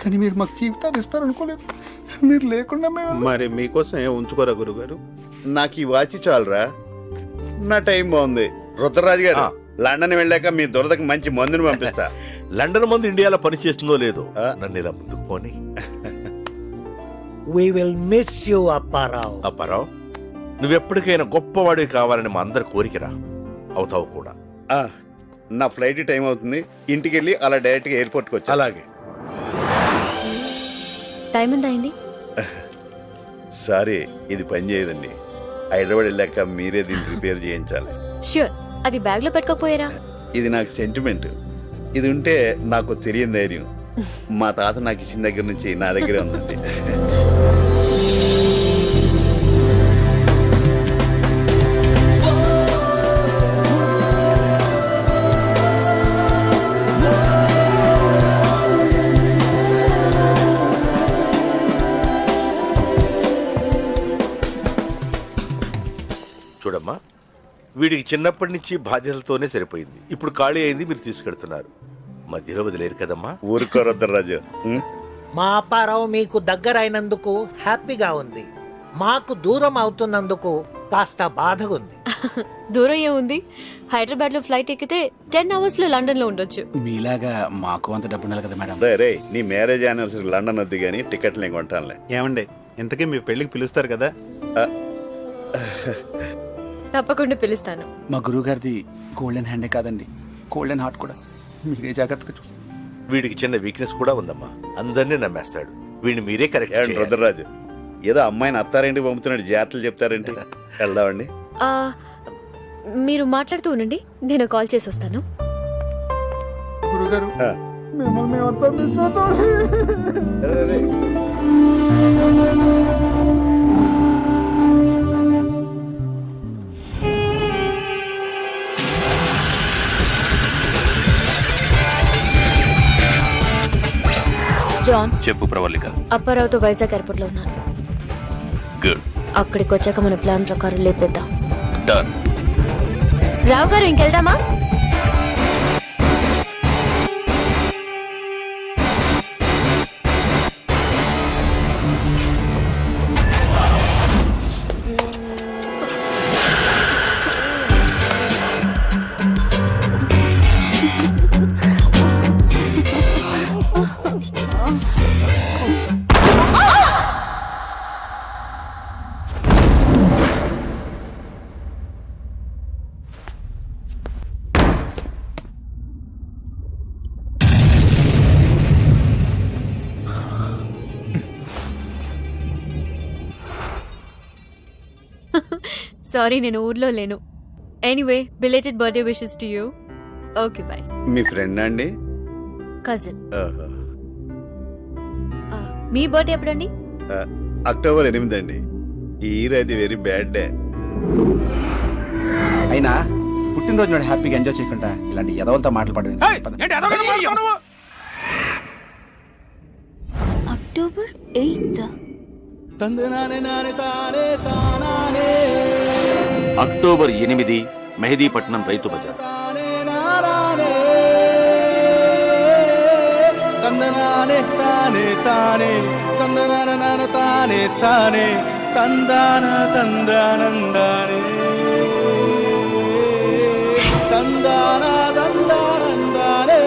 కానీ మీరు మాకు జీవితాన్ని ఇస్తారు అనుకోలేదు. మీరు లేకుండా మరి మీకోసం ఏం ఉంచుకోరా గురుగారు? నాకు ఈ వాచి చాలరా, నా టైం బాగుంది. రుద్రరాజు గారు, లండన్ వెళ్ళాక మీ దురదకి మంచి మందుని పంపిస్తా. లండన్ మందు ఇండియాలో పనిచేస్తుందో లేదో, నన్ను ఇలా ముందుకు పోనీ. We will miss you, Apparao. Apparao, నువ్వెప్పటికైనా గొప్పవాడివి కావాలని మా అందరి కోరికరా, అవుతావు కూడా. నా ఫ్లైట్ టైం అవుతుంది, ఇంటికి వెళ్ళి అలా డైరెక్ట్గా ఎయిర్పోర్ట్కి వచ్చా. అలాగే. టైం ఎంత అయింది? సారీ, ఇది పని చేయదండి. హైదరాబాద్ వెళ్ళాక మీరే దీన్ని రిపేర్ చేయించాలి. ష్యూర్. అది బ్యాగ్ లో పెట్టుకోపోయారా? ఇది నాకు సెంటిమెంట్. ఇది ఉంటే నాకు తెలియని ధైర్యం. మా తాత నాకు ఇచ్చిన దగ్గర నుంచి నా దగ్గరే ఉందండి. చూడమ్మా, వీడికి చిన్నప్పటి నుంచి బాధ్యతలతోనే సరిపోయింది. ఇప్పుడు ఖాళీ అయింది, మీరు తీసుకెళ్తున్నారు. మధ్యలో వదిలేరు కదమ్మా. ఊరుకో రుద్రరాజు. మా అప్పారావు మీకు దగ్గర అయినందుకు హ్యాపీగా ఉంది, మాకు దూరం అవుతున్నందుకు కాస్త బాధగా ఉంది. దూరం ఏముంది, హైదరాబాద్ లో ఫ్లైట్ ఎక్కితే 10 hours లో లండన్ లో ఉండొచ్చు. మీలాగా మాకు అంత డబ్బు ఉండాలి కదా మేడం. రే నీ మ్యారేజ్ యానివర్సరీ లండన్ వద్దు కానీ టికెట్లు నేను కొంటానులే. ఏమండి, ఇంతకీ మీ పెళ్ళికి పిలుస్తారు కదా? తప్పకుండా పిలుస్తాను. మా గురువు గారిది గోల్డెన్ హ్యాండే కాదండి, గోల్డెన్ హార్ట్ కూడా. మీరే జాగ్రత్తగా చూసి. వీడికి చిన్న వీక్నెస్ కూడా ఉందమ్మా, అందరినీ నమ్మేస్తాడు. వీడిని మీరే కరెక్ట్ ఏమండి రుద్రరాజు, ఏదో అమ్మాయిని అత్తారేంటి పంపుతున్నాడు, జాగ్రత్తలు చెప్తారేంటి? వెళ్దామండి. మీరు మాట్లాడుతూ ఉండండి, నేను కాల్ చేసి వస్తాను. గురుగారు, జాన్, చెప్పు ప్రవళిక. అప్పారావుతో వైజాగ్ ఎయిర్పోర్ట్ లో ఉన్నాను. గుడ్. అక్కడికి వచ్చాక మన ప్లాన్ ప్రకారం లేపేద్దాం. డన్. రావు గారు, ఇంకెళ్దామా? సారీ, నేను ఊర్లో లేను. Anyway, belated birthday wishes to you. Okay, bye. మీ ఫ్రెండ్ అండి? కజిన్. ఓహో. మీ బర్త్డే ఎప్పుడండి? అక్టోబర్ 8 అండి. ఈ ఇయర్ అది వెరీ బ్యాడ్ డే. అయినా పుట్టినరోజు నాడు హ్యాపీగా ఎంజాయ్ చేయకుండా ఇలాంటి ఎదవలతో మాటలు పడదు. అక్టోబర్ 8. అక్టోబర్ 8 మెహదీపట్నం రైతు బజార్. తందనానే తానే తానే తందనాన తానే తానే తందాన తందానందానే తందాన తందానందానే.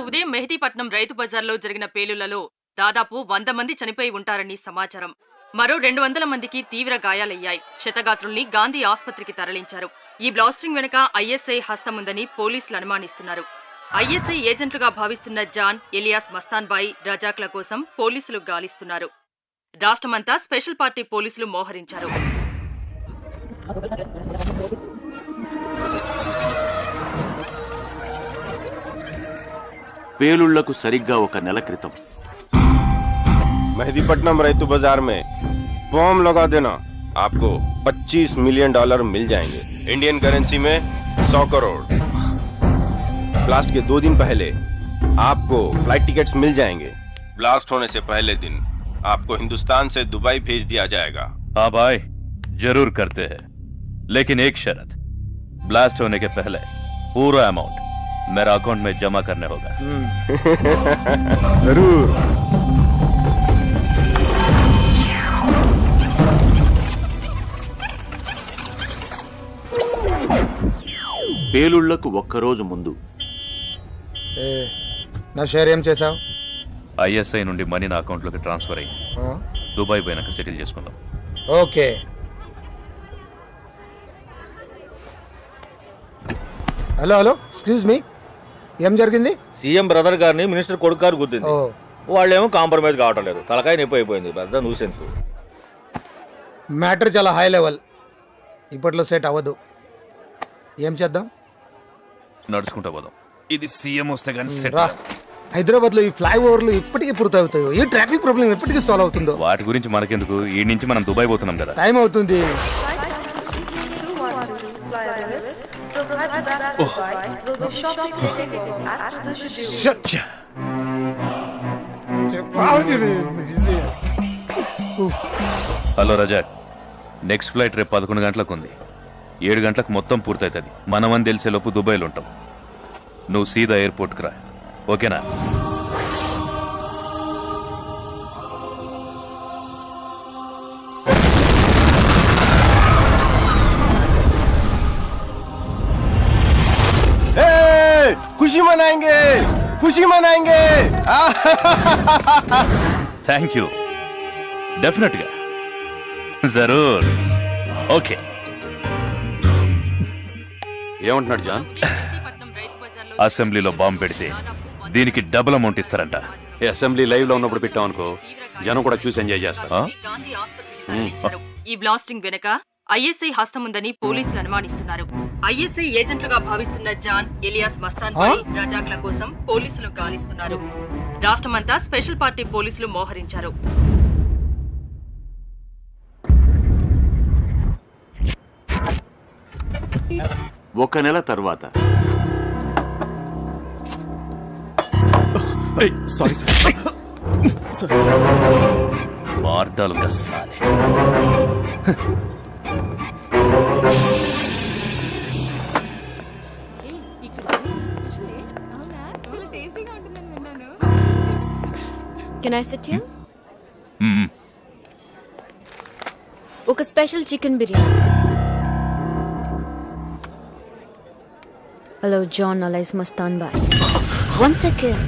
ఉదయం మెహదీపట్నం రైతు బజార్లో జరిగిన పేలుళ్లలో దాదాపు 100 మంది చనిపోయి ఉంటారని సమాచారం. మరో 200 మందికి తీవ్ర గాయాలయ్యాయి. క్షతగాత్రుల్ని గాంధీ ఆసుపత్రికి తరలించారు. ఈ బ్లాస్టింగ్ వెనుక ఐఎస్ఐ హస్తముందని పోలీసులు అనుమానిస్తున్నారు. ఐఎస్ఐ ఏజెంట్లుగా భావిస్తున్న జాన్, ఎలియాస్, మస్తాన్ బాయి, రజాక్ల కోసం పోలీసులు గాలిస్తున్నారు. రాష్ట్రమంతా స్పెషల్ పార్టీ పోలీసులు మోహరించారు. పేలుళ్లకు సరిగ్గా 1 నెల క్రితం मेहदीपट्टनम रैतु बाजार में बॉम्ब लगा देना, आपको $25 मिलियन मिल जाएंगे, इंडियन करेंसी में 100 करोड़। ब्लास्ट के 2 दिन पहले आपको फ्लाइट टिकट्स मिल जाएंगे। ब्लास्ट होने से पहले दिन आपको हिंदुस्तान से दुबई भेज दिया जाएगा। हाँ भाई, जरूर करते हैं, लेकिन एक शर्त, ब्लास्ट होने के पहले पूरा अमाउंट मेरा अकाउंट में जमा करने होगा। जरूर। పేలుళ్లకు ఒక్కరోజు ముందు నా షేర్ ఏం చేసావు? ఐఎస్ఐ నుండి మనీ నా అకౌంట్లోకి ట్రాన్స్ఫర్ అయ్యి దుబాయ్ పోయినాక సెటిల్ చేసుకుందాం. Okay. Hello hello, excuse me, ఏం జరిగింది? సీఎం బ్రదర్ గారిని మినిస్టర్ కొడుకు గారు గుద్దింది. వాళ్ళేమో కాంప్రమైజ్ కావటం లేదు. తలకాయ నొప్పి అయిపోయింది. పెద్ద న్యూసెన్స్. మ్యాటర్ చాలా హై లెవెల్, ఇప్పట్లో సెట్ అవ్వదు. ఏం చేద్దాం? నడుచుకుంటా పోదాం. ఇది సీఎం వస్తే కానీ సెట్. రా, హైదరాబాద్ లో ఈ ఫ్లైఓవర్లు ఇప్పటికీ పూర్తవుతాయో? ఈ ట్రాఫిక్ ప్రాబ్లం ఎప్పటికీ సాల్వ్ అవుతుందో? వాటి గురించి మనకెందుకు, ఈ నుంచి మనం దుబాయ్ పోతున్నాం కదా. టైం అవుతుంది. హలో రజాక్, నెక్స్ట్ ఫ్లైట్ రేపు 11 గంటలకు ఉంది. 7 గంటలకు మొత్తం పూర్తవుతుంది. మనమని తెలిసే లోపు దుబాయ్లో ఉంటాం. నువ్వు సీదా ఎయిర్పోర్ట్కి రా, ఓకేనా? खुशी मनाएंगे, खुशी मनाएंगे. థ్యాంక్ యూ, డెఫినెట్గా, జరూర్. ఓకే. ఏమంటున్నాడు జాన్? అసెంబ్లీలో బాంబు పెడితే దీనికి డబుల్ అమౌంట్ ఇస్తారంట. అసెంబ్లీ లైవ్ లో ఉన్నప్పుడు పెట్టామనుకో, జనం కూడా చూసి ఎంజాయ్ చేస్తారు. ఈ బ్లాస్టింగ్ వెనక ఐఎస్ఐ హస్తముందని పోలీసులు అనుమానిస్తున్నారు. ఐఎస్ఐ ఏజెంట్లుగా భావిస్తున్న జాన్, ఎలియాస్ మస్తాన్ పై రజాక్ల కోసం పోలీసులు గాలిస్తున్నారు. రాష్ట్రమంతా స్పెషల్ పార్టీ పోలీసులు మోహరించారు. ఒక నెల తర్వాత మార్డాలు గస్సాలే. Can I sit here? ఒక special chicken biryani. Hello John, alias Mastan Bhai. 1 second.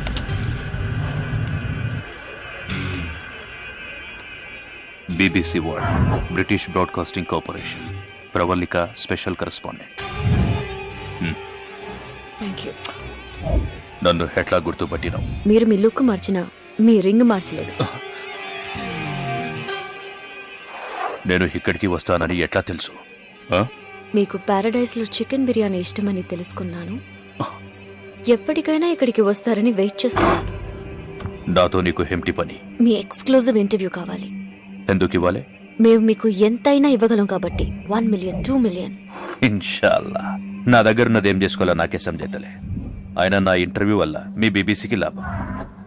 BBC World, British Broadcasting Corporation, Pravalika special correspondent. Thank you. నన్ను ఎట్లా గుర్తుపట్టినావు? మీరు మీ లుక్ మార్చినా మీ రింగ్ మార్చలేదు. నేను ఇక్కడికి వస్తానని ఎట్లా తెలుసు? మీకు ప్యారడైజ్ లో చికెన్ బిర్యానీ ఇష్టమని తెలుసుకున్నాను. ఎప్పటికైనా ఇక్కడికి వస్తారని వెయిట్ చేస్తున్నాను. నాతో నీకు హెంప్టీ పని? మీ ఎక్స్క్లూజివ్ ఇంటర్వ్యూ కావాలి. ఎందుకు ఇవ్వాలి? మేము మీకు ఎంతైనా ఇవ్వగలం కాబట్టి. 1 million, 2 million. ఇన్షాల్లా. నా దగ్గర ఉన్నది ఏం చేసుకోవాలో నాకే సంజేతలే. అయినా నా ఇంటర్వ్యూ వల్ల మీ బీబీసీకి లాభం,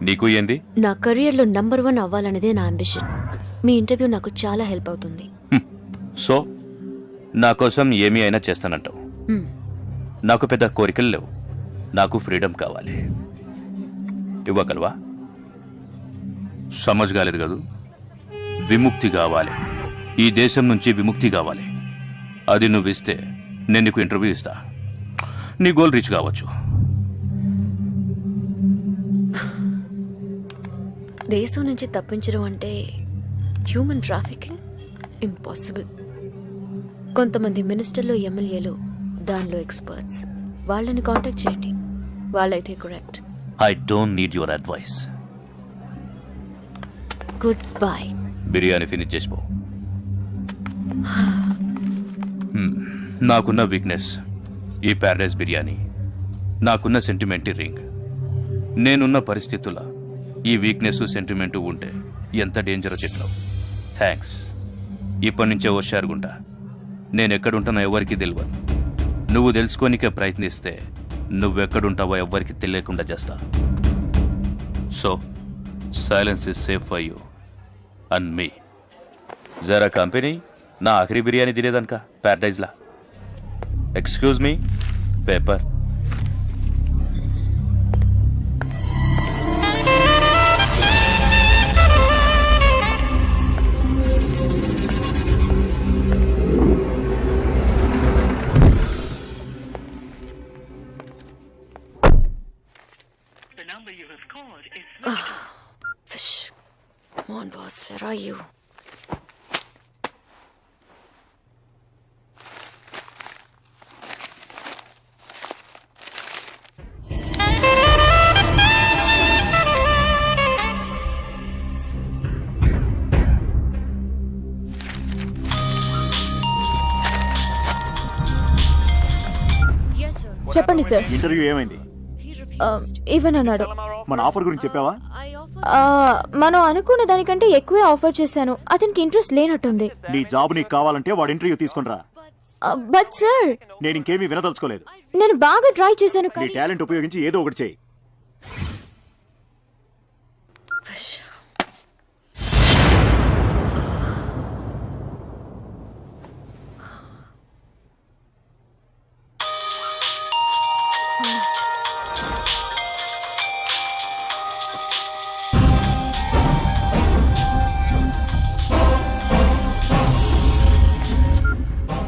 నీకు ఏంది? నా కెరియర్ లో నంబర్ 1 అవ్వాలనేదే నా అంబిషన్. మీ ఇంటర్వ్యూ నాకు చాలా హెల్ప్ అవుతుంది. సో నా కోసం ఏమీ అయినా చేస్తానంటావు? నాకు పెద్ద కోరికలు లేవు, నాకు ఫ్రీడమ్ కావాలి. ఇవ్వగలవా? సమజ్ కాలేదు కదూ. విముక్తి కావాలి, ఈ దేశం నుంచి విముక్తి కావాలి. అది నువ్వు ఇస్తే నేను నీకు ఇంటర్వ్యూ ఇస్తా. నీ గోల్ రీచ్ కావచ్చు. దేశం నుంచి తప్పించడం అంటే హ్యూమన్ ట్రాఫికింగ్ ఇంపాసిబుల్. కొంతమంది మినిస్టర్లు, ఎమ్మెల్యేలు దానిలో ఎక్స్పర్ట్స్. వాళ్ళని కాంటాక్ట్ చేయండి, వాళ్ళైతే correct. I don't need your advice. Goodbye. Biryani finish చేసిపో. నాకున్న వీక్నెస్ ఈ ప్యారడైజ్ బిర్యానీ, నాకున్న సెంటిమెంట్ రింగ్. నేనున్న పరిస్థితుల ఈ వీక్నెస్ సెంటిమెంటు ఉంటే ఎంత డేంజరో చెప్పినావు. థ్యాంక్స్. ఇప్పటి నుంచే హుషారుగుంటా. నేను ఎక్కడుంటానో ఎవరికి తెలియదు. నువ్వు తెలుసుకోనికే ప్రయత్నిస్తే నువ్వెక్కడుంటావో ఎవ్వరికి తెలియకుండా చేస్తా. So silence is safe for you and me. జరా కంపెనీ నా ఆఖరి బిర్యానీ తినేదనుక ప్యారడైజ్లా. Excuse me, paper. are you? Yes, sir. చెప్పండి సార్. ఇంటర్వ్యూ ఏమైంది? ఈవెన్ అన్నాడు. మన ఆఫర్ గురించి చెప్పావా? మనం అనుకున్న దానికంటే ఎక్కువే ఆఫర్ చేశాను. అతనికి ఇంట్రెస్ట్ లేనట్టుంది. నీ జాబ్ నీకు కావాలంటే వాడు ఇంటర్వ్యూ తీసుకునిరా. బట్ సార్, నేను ఇంకేమీ వినదలుచుకోలేదు. నేను బాగా ట్రై చేశాను నీ కానీ టాలెంట్ ఉపయోగించి ఏదో ఒకటి చేయి.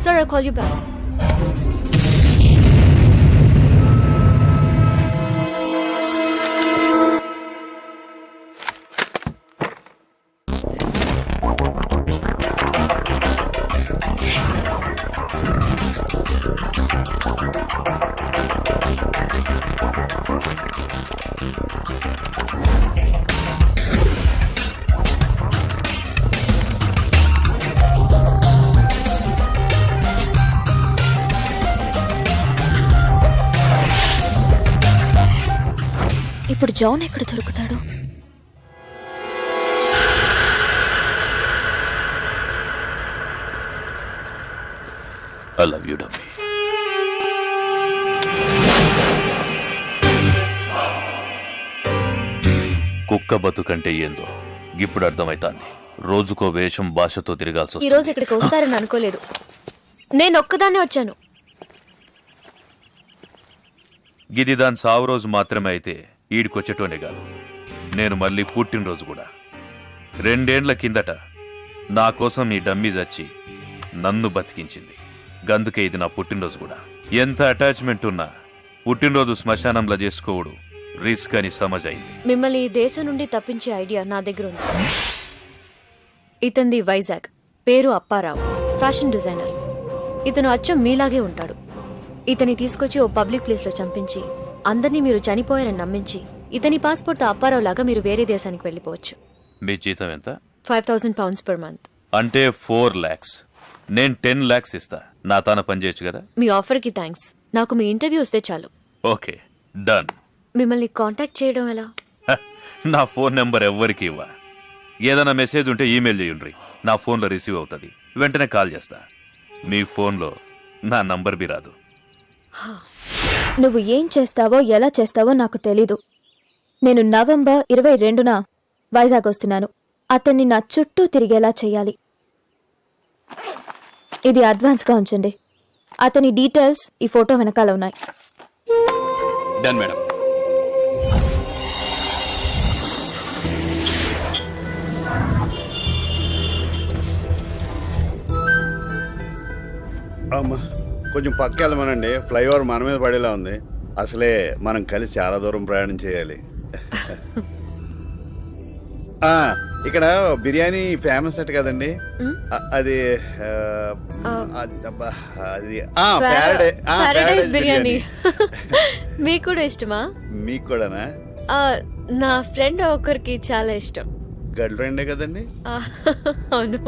Sir, I'll call you back. ఇప్పుడు జాన్ ఎక్కడ దొరుకుతాడు? I love you, dummy. కుక్క బతుకంటే ఏందో ఇప్పుడు అర్థమైతాంది. రోజుకో వేషం భాషతో తిరగాల్సి ఈ రోజు ఇక్కడికి వస్తారని అనుకోలేదు. నేను ఒక్కదాన్నే వచ్చాను. గిది దాని సావు రోజు మాత్రమే అయితే ఈడికొచ్చేటోనే కాదు, నేను మళ్ళీ పుట్టినరోజు కూడా. 2 ఏండ్ల కిందట నా కోసం ఈ డమ్మీ చచ్చి నన్ను బతికించింది. గందుకే ఇది నా పుట్టినరోజు కూడా. ఎంత అటాచ్మెంట్ ఉన్నా పుట్టినరోజు శ్మశానంలో చేసుకోవడు రిస్క్ అని సమజ్ అయింది. మిమ్మల్ని ఈ దేశం నుండి తప్పించే ఐడియా నా దగ్గర ఉంది. ఇతంది వైజాగ్, పేరు అప్పారావు, ఫ్యాషన్ డిజైనర్. ఇతను అచ్చం మీలాగే ఉంటాడు. ఇతని తీసుకొచ్చి ఓ పబ్లిక్ ప్లేస్లో చంపించి అందరినీ మీరు చనిపోయారని నమ్మించి ఇతని పాస్పోర్ట్తో అప్పారావు లాగా మీరు వేరే దేశానికి వెళ్ళిపోవచ్చు. మీ జీతం ఎంత? 5,000 pounds per month. అంటే 4 lakhs. నేను 10 lakhs ఇస్తా. నా తాన పనిచేయచ్చు కదా. మీ ఆఫర్కి థ్యాంక్స్. నాకు మీ ఇంటర్వ్యూ వస్తే చాలు. Okay, done. మిమ్మల్ని కాంటాక్ట్ చేయడం ఎలా? నా ఫోన్ నెంబర్ ఎవ్వరికి ఇవ్వ. ఏదైనా మెసేజ్ ఉంటే ఈమెయిల్ చేయండి, నా ఫోన్లో రిసీవ్ అవుతుంది. వెంటనే కాల్ చేస్తా. మీ ఫోన్లో నా నంబర్ బి రాదు. నువ్వు ఏం చేస్తావో ఎలా చేస్తావో నాకు తెలీదు. నేను నవంబర్ 22న వైజాగ్ వస్తున్నాను. అతన్ని నా చుట్టూ తిరిగేలా చేయాలి. ఇది అడ్వాన్స్గా ఉంచండి. అతని డీటెయిల్స్ ఈ ఫోటో వెనకాల ఉన్నాయి. Done madam. అమ్మా కొంచెం పక్క వెళ్ళమనండి. ఫ్లైఓవర్ మన మీద పడేలా ఉంది. అసలే మనం కలిసి చాలా దూరం ప్రయాణం చేయాలి. ఇక్కడ బిర్యానీ ఫేమస్ అట్ కదండి. అది ప్యారడైజ్ బిర్యానీ. మీకు కూడా ఇష్టమా? మీకు కూడానా? నా ఫ్రెండ్ ఒకరికి చాలా ఇష్టం. గర్ల్ ఫ్రెండే కదండి? అవును.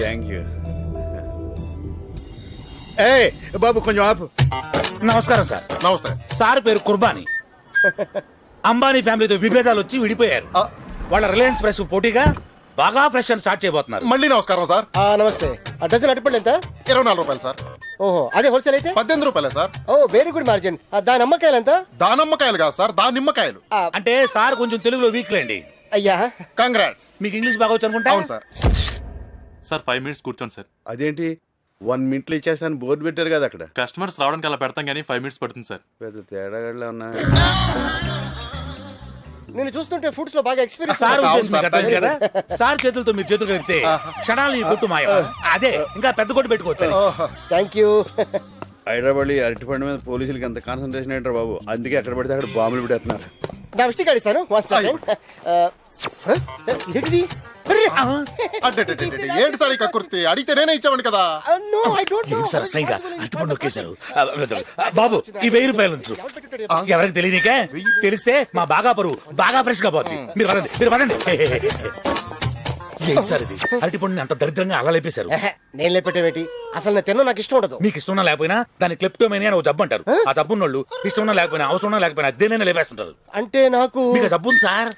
Thank you. ఏ బాబు కొంచెం ఆపు. నమస్కారం సార్. నమస్తే సార్. పేరు కుర్బానీ. అంబానీ ఫ్యామిలీతో విభేదాలు వచ్చి విడిపోయారు. వాళ్ళ రిలయన్స్ ఫ్రెష్ పోటీగా బాగా ఫ్రెష్ అని స్టార్ట్ చేయబోతున్నారు. మళ్ళీ నమస్కారం సార్. నమస్తే. డజన్ అరటిపళ్ళు ఎంత? 24 రూపాయలు సార్. ఓహో, అదే హోల్సేల్ అయితే 18 రూపాయలే సార్. ఓ వెరీ గుడ్ మార్జిన్. దాని అమ్మకాయలు ఎంత? దానమ్మకాయలు కాదు సార్, దానిమ్మకాయలు. అంటే సార్ కొంచెం తెలుగులో వీక్ లేండి. అయ్యా కంగ్రాట్స్. మీకు ఇంగ్లీష్ బాగా వచ్చు అనుకుంటా. అవును సార్. సార్ 5 minutes కూర్చోండి సార్. అదేంటి 1 minute ఇచ్చేస్తాను బోర్డు పెట్టారు కదా అక్కడ. కస్టమర్స్ రావడానికి అలా పెడతాం కానీ 5 minutes పడుతుంది సార్. పెద్ద తేడాగడ్లా ఉన్నా. నేను చూస్తుంటే ఫుడ్స్ లో బాగా ఎక్స్పీరియన్స్. సార్ ఉద్దేశం మీకు అర్థమైంది కదా. సార్ చేతులతో మీరు చేతులు కలిపితే క్షణాలు ఈ కొట్టు మాయ. అదే ఇంకా పెద్ద కొట్టు పెట్టుకోవచ్చు. Thank you. హైదరాబాద్ అరటిపండు మీద పోలీసులకి ఎంత కాన్సన్ట్రేషన్ ఏంటారు బాబు. అందుకే అక్కడ పడితే అక్కడ బాంబులు పెడుతున్నారు. నా విష్టి గాడి సార్. 1 second. ఏంటిది? ఏంటి సార్ ఈ కక్కుర్తి? అడిగితే నేనే ఇచ్చేవాడిని కదా. ఏంటి సార్ అసహ్యంగా అరటిపండు నొక్కేశారు? బాబు ఈ 1000 రూపాయలు ఉంచు. ఎవరికి తెలియనికే తెలిస్తే మా బాగా పరువు బాగా ఫ్రెష్ గా పోతుంది. మీరు వదండి, మీరు వదండి. ఏంటి సార్ ఇది? అరటిపండుని అంత దరిద్రంగా అలా లేపేశారు. నేను లేపెట్టేవేటి? అసలు నేను తిన్నా, నాకు ఇష్టం ఉండదు. మీకు ఇష్టం ఉన్నా లేకపోయినా దాని క్లెప్టోమేనియా అని ఒక జబ్బు అంటారు. ఆ జబ్బు ఉన్నోళ్ళు ఇష్టం ఉన్నా లేకపోయినా అవసరం ఉన్నా లేకపోయినా దేనైనా లేపేస్తుంటారు. అంటే నాకు మీకు జబ్బు ఉంది సార్.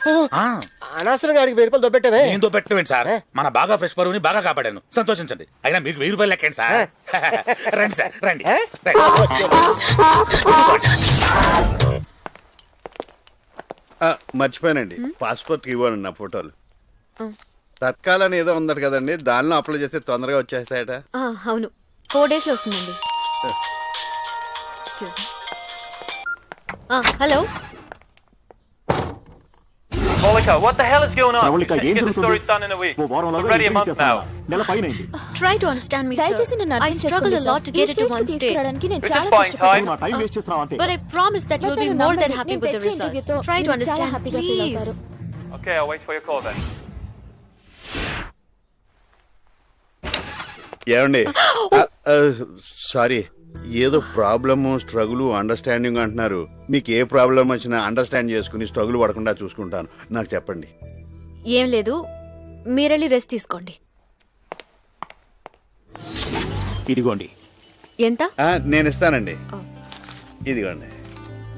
అనవసరంగా అడిగి 1000 రూపాయలు దొబ్బెట్టవే. నేను దొబ్బెట్టవేంటి సార్? మన బాగా ఫ్రెష్ పరువుని బాగా కాపాడాను, సంతోషించండి. అయినా మీకు 1000 రూపాయలు లెక్కండి సార్. రండి సార్, రండి. మర్చిపోయానండి, పాస్పోర్ట్ ఇవ్వండి నా ఫోటోలు. తత్కాలని ఏదో ఉందట కదండి, దానిలో అప్లై చేస్తే తొందరగా వచ్చేస్తాయట. అవును, 4 days లో వస్తుందండి. Excuse me. Hello Monica, what the hell is going on? Monica, Get the story done in a week. We're ready a month now. Try to understand me, sir. I struggle a lot to get it to one state. We're just buying time. But I promise that you'll be more than happy with the results. Try to understand, please. Okay, I'll wait for your call then. ఏమండి, sorry, ఏదో problem struggle understanding అంటున్నారు. మీకు ఏ problem వచ్చినా understand చేసుకుని struggle పడకుండా చూసుకుంటాను. నాకు చెప్పండి. ఏం లేదు, మీరెళ్ళి రెస్ట్ తీసుకోండి. ఇదిగోండి. ఎంత? నేను ఇస్తానండి. ఇదిగోండి.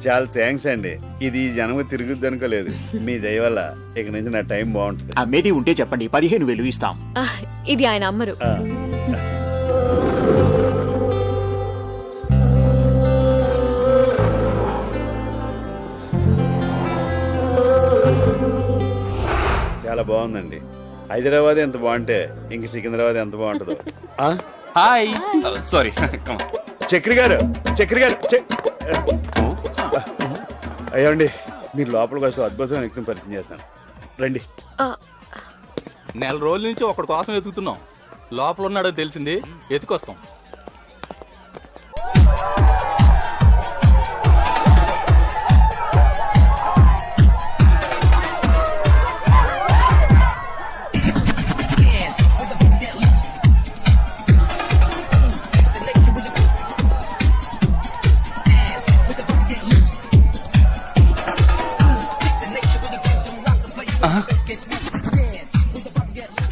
చాలా థ్యాంక్స్ అండి. ఇది జనం తిరుగుద్ది అనుకోలేదు. మీ దయ వల్ల ఇక నుంచి నా టైం బాగుంటుంది. అమ్మేది ఉంటే చెప్పండి, 15,000 ఇస్తాం. ఇది ఆయన అమ్మరు. చాలా బాగుందండి. హైదరాబాద్ ఎంత బాగుంటే ఇంక సికింద్రాబాద్ ఎంత బాగుంటుందో. Hi, sorry. చక్రి గారు, చక్రి గారు, అయ్యండి, మీరు లోపలికి వస్తే అద్భుతమైన వ్యక్తిని పరిచయం చేస్తాను. రండి. నెల రోజుల నుంచి ఒకటి కోసం ఎతుకుతున్నాం. లోపల ఉన్నాడో తెలిసింది, ఎత్తుకొస్తాం.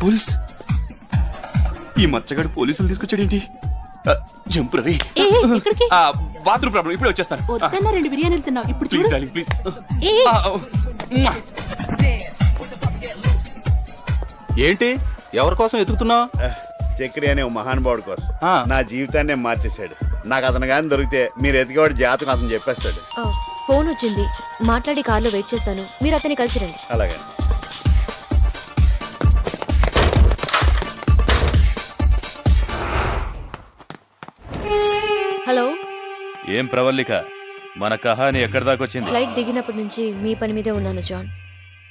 పోలీస్, ఈ మచ్చగాడు పోలీసులు తీసుకొచ్చాడేంటి? జంప్ రవి. బాత్రూమ్ ప్రాబ్లం, ఇప్పుడే వచ్చేస్తాను. వద్దన్న 2 బిర్యానీలు తిన్నావు, ఇప్పుడు ప్లీజ్ డార్లింగ్, ప్లీజ్. ఏంటి, ఎవరి కోసం ఎతుకుతున్నావు? చక్రి అనే ఓ మహానుభావుడి కోసం. నా జీవితాన్ని మార్చేశాడు. నాకు అతను కానీ దొరికితే మీరు ఎతికేవాడు జాతకం అతను చెప్పేస్తాడు. ఫోన్ వచ్చింది, మాట్లాడి కార్లో వెయిట్ చేస్తాను. మీరు అతన్ని కలిసి రండి. అలాగే. హలో. ఏం ప్రవల్లిక, మన కహాని ఎక్కడి దాకా వచ్చింది? ఫ్లైట్ దిగినప్పటి నుంచి మీ పని మీదే ఉన్నాను జాన్.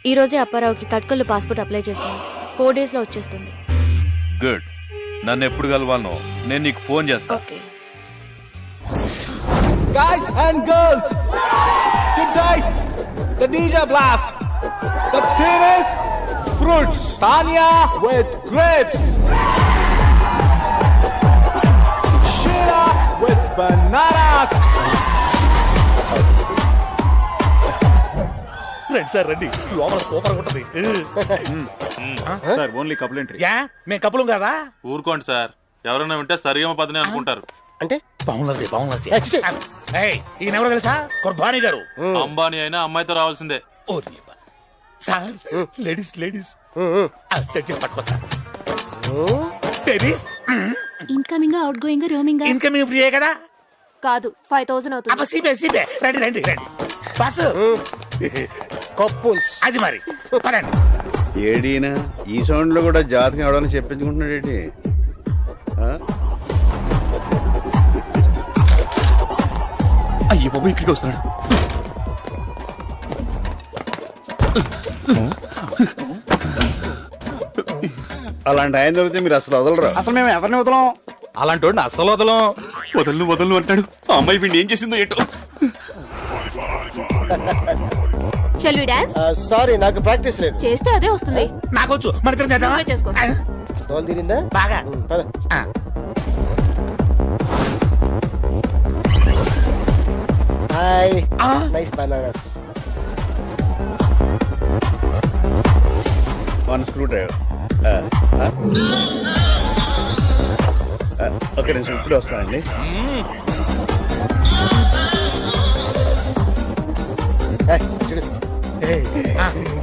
ఈ రోజే అప్పారావుకి తట్కల్లో పాస్పోర్ట్ అప్లై చేశాను. 4 days లో వచ్చేస్తుంది. గుడ్. నన్ను ఎప్పుడు కలవాలనో నేను నీకు ఫోన్ చేస్తా. Okay. Guys and girls, tonight the DJ blast. The theme is fruits. Tanya with grapes. Sheila with bananas. రండి సార్, రండి. లోపల సూపర్ ఉంటుంది sir. Only couple entry. Yeah, మేము కపులం కదా. ఊరుకోండి సార్, ఎవరైనా వింటే సరిగమ పదని అనుకుంటారు. అంటే బాగుంది. ఈయన ఎవరు తెలుసా? కుర్బానీ గారు. అంబానీ అయినా అమ్మాయితో రావాల్సిందే. సార్, లేడీస్ సెట్ చేసి పట్టుకొస్తా. Babies, incoming outgoing roaming. Incoming ఫ్రీయే కదా? కాదు, 5,000 అవుతుంది. సిబే. రండి. బస్ కప్పుల్స్ అది మరి. పదండి. ఏడీనా ఈ సౌండ్ లో కూడా జాతకం ఎవడని చెప్పించుకుంటున్నాడు ఏంటి? అయ్యో బాబు, ఇక్కడికి వస్తున్నాడు. అలాంటి ఆయన దొరికితే మీరు అసలు వదలరు. అసలు మేము ఎవరిని వదలం? అలాంటి వాడిని అస్సలు వదలను అంటాడు. ఆ అమ్మాయి వీడిని ఏం చేసిందో ఏంటో. Shall we dance? సారీ నాకు ప్రాక్టీస్ లేదు. చేస్తే అదే వస్తుంది. నాకొచ్చు, మన ఇద్దరం చేద్దామా? నువ్వే చేసుకో. తోలు తీరిందా? బాగా. Hi, nice bananas. One screw driver. Okay, నేను ఇప్పుడు వస్తానండి.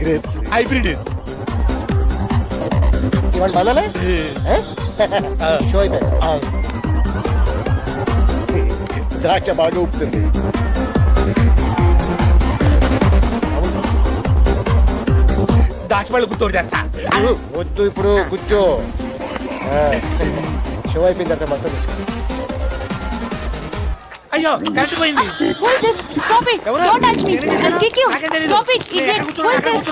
Grapes hybrid. ఇవాళ బనానా షో అయిపోయింది. ద్రాక్ష బాగా ఉప్పుతుంది. దాచిపళ్ళు గుర్తోడు చేస్తా. వద్దు, ఇప్పుడు కూర్చో. షో అయిపోయిన తర్వాత మొత్తం తెచ్చుకో. అయ్యో, కరెంట్ పోయింది. Stop it! Don't touch me! I'll kick you! Stop it, idiot! Who is this?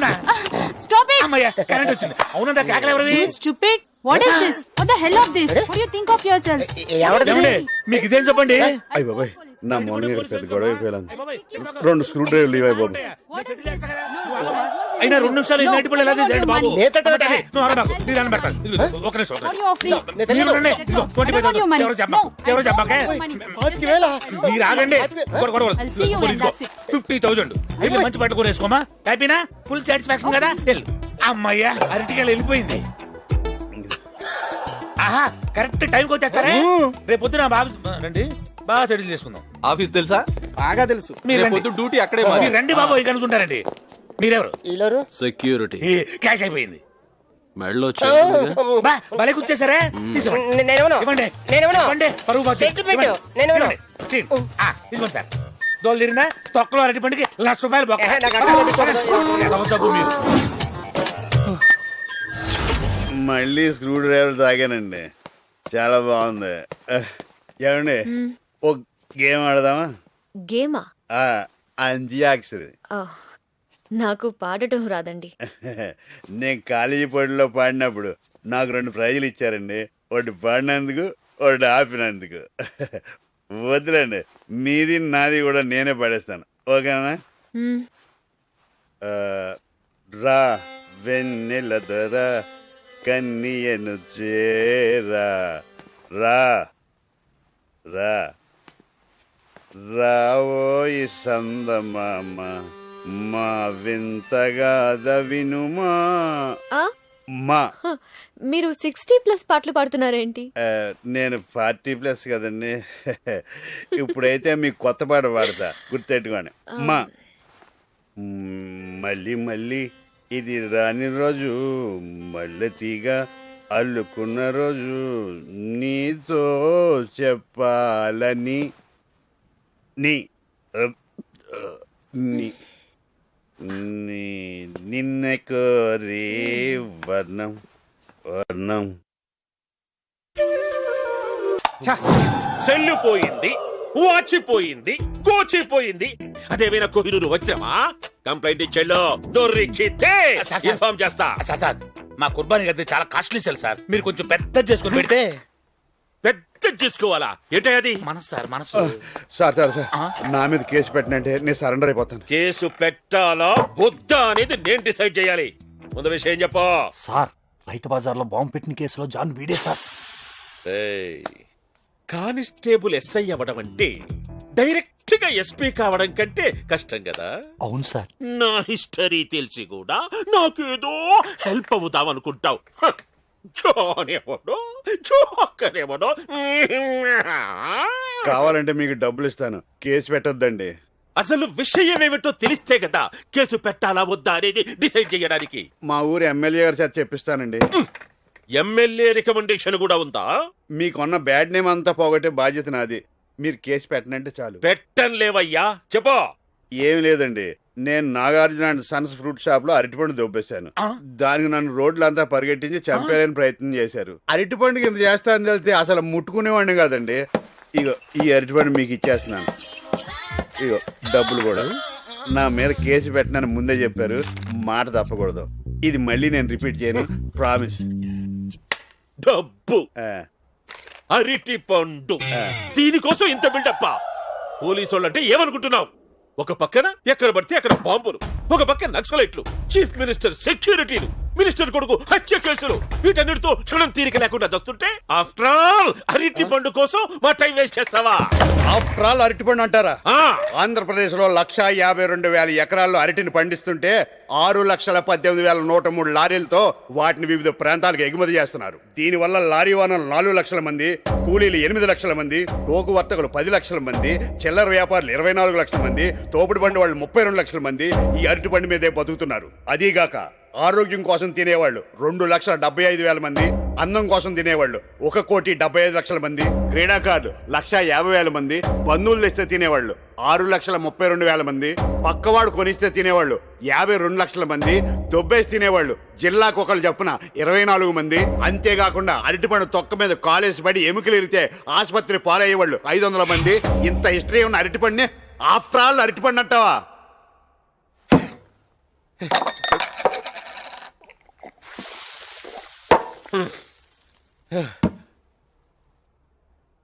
Stop it! అమ్మయ్య, కరెంట్ వచ్చింది. అవునందా, కేకలు ఎవరివి? You stupid! What is this? What the hell of this? What do you think of yourselves? ఏమండి, మీకు ఇదేం చెప్పండి. అయ్య బాబాయ్, నా మార్నింగ్ పెద్ద గొడవ అయిపోయాను. 2 స్క్రూ డ్రైవర్లు ఇవ్వాలి బాబు. అయినా 2 నిమిషాలు ఇన్ని అరటిపళ్ళు ఎలా తీసేయండి బాబు. నువ్వు అరబాకు, నీ దాన్ని పెడతాను. ఇదిగో, ఒక నిమిషం, ఒక Are నిమిషం. you offering? మీరు రండి. ఇదిగో, 25,000. ఎవరు చెప్పమాకు, ఎవరు చెప్పమాకే. మీరు ఆగండి. గొడవ. I'll see you when that's it. 50,000. వెళ్ళి మంచి బట్ట కూడా వేసుకోమా. హ్యాపీనా? ఫుల్ సాటిస్ఫాక్షన్ కదా. వెళ్ళు. అమ్మయ్యా, అరటికాయలు వెళ్ళిపోయింది. ఆహా, కరెక్ట్ టైంకి వచ్చేస్తారా? రేపు పొద్దున బాబు రండి, బాగా సెటిల్ చేసుకుందాం. ఆఫీస్ తెలుసా? బాగా తెలుసు. మీరు పొద్దు డ్యూటీ అక్కడే. మీరు రండి బాబు, ఇక్కడ అనుకుంటారండి. మీరెవరు? సెక్యూరిటీ. క్యాష్ అయిపోయింది. మెడలో బా, భలే కూర్చేసారా? తీసుకోండి. ఇవ్వండి. ఇవ్వండి. పరువు బాధ్యత. ఇవ్వండి. తీసుకోండి సార్. దోలు తీరిందా? తొక్కలో అరటి పండుగ ₹1,00,000 బొక్క. ఎదవ జబ్బు మీరు. మళ్ళీ స్క్రూ డ్రైవర్ తాగానండి, చాలా బాగుంది. ఏమండి, ఒక గేమ్ ఆడదామా? గేమా? అంత్యాక్షరి. నాకు పాడటం రాదండి. నేను కాలేజీ పోటీలో పాడినప్పుడు నాకు 2 ప్రైజులు ఇచ్చారండి. ఒకటి పాడినందుకు, ఒకటి ఆపినందుకు. వద్దులేండి, మీది నాది కూడా నేనే పాడేస్తాను. ఓకేనా? రా వెన్నెల దొర కన్నియను చేరా, రా రా రావోయి సందమామ మా వింతగా దవినుమా. మా మీరు 60+ పాటలు పాడుతున్నారేంటి? నేను 40+ కదండి. ఇప్పుడైతే మీకు కొత్త పాట పాడతా, గుర్తెట్టుకోండి. మా మళ్ళీ మళ్ళీ ఇది రాని రోజు, మల్లె తీగ అల్లుకున్న రోజు, నీతో చెప్పాలని నీ నిన్న కోరే వర్ణం వర్ణం. సెల్లు పోయింది, వాచిపోయింది, గోచిపోయింది. అదేమైనా కోహినూరు వజ్రమా? కంప్లైంట్ ఇచ్చేళ్ళు దొరికితే ఇన్ఫార్మ్ చేస్తా. సార్, మా కుర్బానీ గది చాలా కాస్ట్లీ సెల్ సార్. మీరు కొంచెం పెద్ద చేసుకుని పెడితే. పెద్ద చేసుకోవాలా? ఏంటది? మనసు సార్, మనసు. సార్ సార్ సార్, నా మీద కేసు పెట్టినంటే నేను సరెండర్ అయిపోతాను. కేసు పెట్టాలా వద్దా అనేది నేను డిసైడ్ చేయాలి. ముందు విషయం చెప్పా. సార్, రైతు బజార్లో బాంబు పెట్టిన కేసులో జాన్ వీడే సార్. కానిస్టేబుల్ ఎస్ఐ అవ్వడం అంటే డైరెక్ట్ గా ఎస్పీ కావడం కంటే కష్టం కదా. అవును సార్. నా హిస్టరీ తెలిసి కూడా నాకేదో హెల్ప్ అవుతావు అనుకుంటావు. కావాలంటే మీకు డబ్బులు ఇస్తాను, కేసు పెట్టొద్దండి. అసలు విషయం ఏమిటో తెలిస్తే కదా కేసు పెట్టాలా వద్దా అనేది డిసైడ్ చేయడానికి. మా ఊరి ఎమ్మెల్యే గారి చేత చెప్పిస్తానండి. ఎమ్మెల్యే రికమెండేషన్ కూడా ఉందా? మీకున్న బ్యాడ్ నేమ్ అంతా పోగొట్టే బాధ్యత నాది. మీరు కేసు పెట్టనంటే చాలు. పెట్టం లేవయ్యా, చెప్పు. ఏమి లేదండి, నేను Nagarjuna and Sons fruit shop లో అరటిపండు దొబ్బేశాను. దానికి నన్ను రోడ్లంతా పరిగెట్టించి చంపేయాలని ప్రయత్నం చేశారు. అరటిపండుకి ఇంత చేస్తానని తెలిస్తే అసలు ముట్టుకునేవాడిని కాదండి. ఇగో ఈ అరటిపండు మీకు ఇచ్చేస్తున్నాను. ఇగో డబ్బులు కూడా. నా మీద కేసు పెట్టనని ముందే చెప్పారు, మాట తప్పకూడదు. ఇది మళ్ళీ నేను రిపీట్ చేయను, ప్రామిస్. డబ్బు, అరటి పండు, దీనికోసం ఇంత బిల్డప్ప? పోలీసు వాళ్ళంటే ఏమనుకుంటున్నావు? ఒక పక్కన ఎక్కడ పడితే అక్కడ బాంబులు, ఒక పక్క నక్సలైట్లు, చీఫ్ మినిస్టర్ సెక్యూరిటీలు, మినిస్టర్ కొడుకు హత్య కేసులు, వీటన్నిటితో క్షణం తీరిక లేకుండా చేస్తుంటే ఆఫ్టర్ ఆల్ అరటి పండు కోసం మా టైం వేస్ట్ చేస్తావా? ఆఫ్టర్ ఆల్ అరటిపండు అంటారా? ఆంధ్రప్రదేశ్ లో 1,52,000 ఎకరాల్లో అరటిని పండిస్తుంటే 6,18,103 లారీలతో వాటిని వివిధ ప్రాంతాలకు ఎగుమతి చేస్తున్నారు. దీనివల్ల లారీ ఓనర్లు 4 లక్షల మంది, కూలీలు 8 లక్షల మంది, టోకు వర్తకులు 10 లక్షల మంది, చిల్లర వ్యాపారులు 24 లక్షల మంది, తోపుడు బండి వాళ్ళు 32 లక్షల మంది ఈ అరటి పండు మీదే బతుకుతున్నారు. అదీగాక ఆరోగ్యం కోసం తినేవాళ్ళు 2,75,000 మంది, అందం కోసం తినేవాళ్ళు 1,75,00,000 మంది, క్రీడాకారులు 1,50,000 మంది, బంధువులు తెస్తే తినేవాళ్ళు 6,32,000 మంది, పక్కవాడు కొనిస్తే తినేవాళ్ళు 52 లక్షల మంది, దొబ్బేసి తినేవాళ్ళు జిల్లాకు ఒకళ్ళు చొప్పున 24 మంది. అంతేకాకుండా అరటిపండు తొక్క మీద కాలేసి పడి ఎముకలు ఇరితే ఆసుపత్రి పాలయ్యేవాళ్ళు 500 మంది. ఇంత హిస్టరీ ఉన్న అరటిపండుని ఆఫ్టర్ ఆల్ అరటిపండు అంటావా?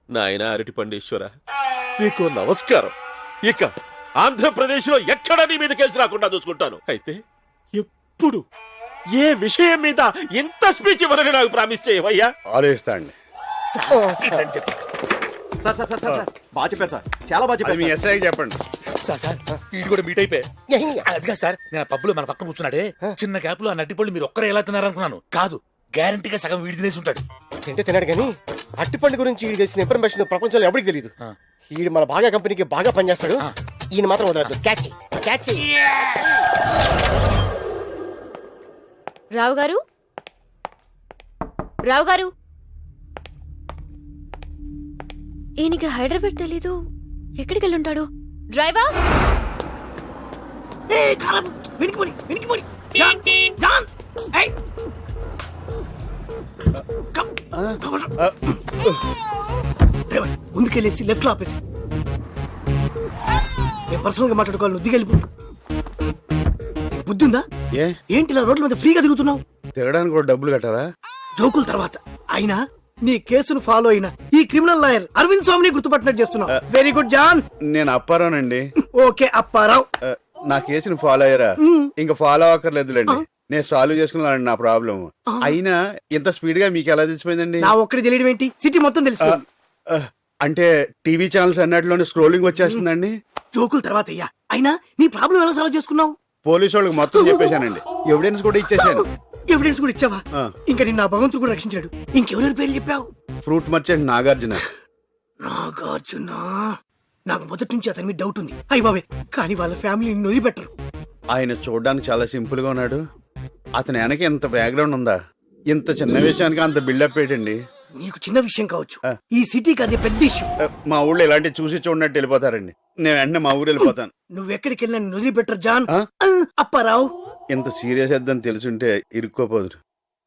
నాయన అరటి పండేశ్వర, నీకు నమస్కారం. ఇక ఆంధ్రప్రదేశ్ లో ఎక్కడ నీ మీద కేసు రాకుండా చూసుకుంటాను. అయితే ఎప్పుడు ఏ విషయం మీద ఎంత స్పీచ్ ఇవ్వరని నాకు ప్రామిస్ చేయవయ్యా? ఆలోచిస్తా అండి. సార్ సార్ సార్ సార్ బాగా చెప్పారు సార్, చాలా బాగా చెప్పారు. మీ ఎస్ఐకి చెప్పండి. సార్ వీడు కూడా మీట్ అయిపోయి అదిగా సార్. నేను పబ్బులో మన పక్కన కూర్చున్నాడే, చిన్న గ్యాప్ లో ఆ నట్టిపళ్ళు మీరు ఒక్కరే ఎలా తిన్నారనుకున్నాను. కాదు, గ్యారంటీగా సగం వీడి తినేసి ఉంటాడు. తింటే తిన్నాడు కానీ అట్టిపండు గురించి ఈడు చేసిన ఇన్ఫర్మేషన్ ప్రపంచంలో ఎవరికి తెలియదు. ఈడు మన బాగా కంపెనీకి బాగా పనిచేస్తాడు. ఈయన మాత్రం వదలదు. Catch catch. రావు గారు, రావు గారు, ఈయనకి హైదరాబాద్ తెలీదు, ఎక్కడికి వెళ్ళి ఉంటాడు? డ్రైవర్, ముందుకెళ్ళేసి లెఫ్ట్ లో ఆపేసి నేను పర్సనల్ గా మాట్లాడుకోవాలి. నువ్వు దిగెళ్ళిపో. బుద్ధి ఉందా? ఏంటి ఇలా రోడ్ల మీద ఫ్రీగా తిరుగుతున్నావు? తిరగడానికి కూడా డబ్బులు కట్టారా? జోకుల తర్వాత అయినా నీ కేసును ఫాలో అయిన ఈ క్రిమినల్ లాయర్ అరవింద్ స్వామిని గుర్తుపట్టినట్టు చేస్తున్నావు. Very good John. నేను అప్పారానండి. ఓకే అప్పారావు. నా కేసును ఫాలో అయ్యారా? ఇంకా ఫాలో అవ్వక్కర్లేదులేండి, నేను సాల్వ్ చేసుకున్నాను నా ప్రాబ్లం. అయినా ఇంత స్పీడ్ గా మీకు ఎలా తెలిసిపోయిందండి? నా ఒక్కడి తెలియడం ఏంటి, సిటీ మొత్తం తెలిసిపోయింది. అంటే టీవీ ఛానల్స్ అన్నిటిలోనే స్క్రోలింగ్ వచ్చేస్తుందండి. జోకుల తర్వాత అయ్యా, అయినా నీ ప్రాబ్లం ఎలా సాల్వ్ చేసుకున్నావు? పోలీసు వాళ్ళకి మొత్తం చెప్పేశానండి, ఎవిడెన్స్ కూడా ఇచ్చేసాను. ఎవిడెన్స్ కూడా ఇచ్చావా? ఇంకా నిన్న భగవంతుడు కూడా రక్షించాడు. ఇంకెవరెవరి పేర్లు చెప్పావు? Fruit merchant Nagarjuna. నాగార్జున, నాకు మొదటి నుంచి అతని మీద డౌట్ ఉంది. అయ్య బాబే, కానీ వాళ్ళ ఫ్యామిలీని వదిలిపెట్టరు. ఆయన చూడడానికి చాలా సింపుల్ గా ఉన్నాడు. అతని వెనక ఎంత బ్యాక్గ్రౌండ్ ఉందా? ఇంత చిన్న విషయానికి అంత బిల్డప్ ఏంటండి? నీకు చిన్న విషయం కావచ్చు, ఈ సిటీకి అదే పెద్ద ఇష్యూ. మా ఊళ్ళో ఇలాంటి చూసి చూడనట్టు వెళ్ళిపోతారండి. నేను వెంటనే మా ఊరు వెళ్ళిపోతాను. నువ్వెక్కడికి వెళ్ళినా నిన్ను వదిలిపెట్టరు జాన్. అప్పారావు, ఇంత సీరియస్ వద్దని తెలుసుంటే ఇరుక్కోపోదురు.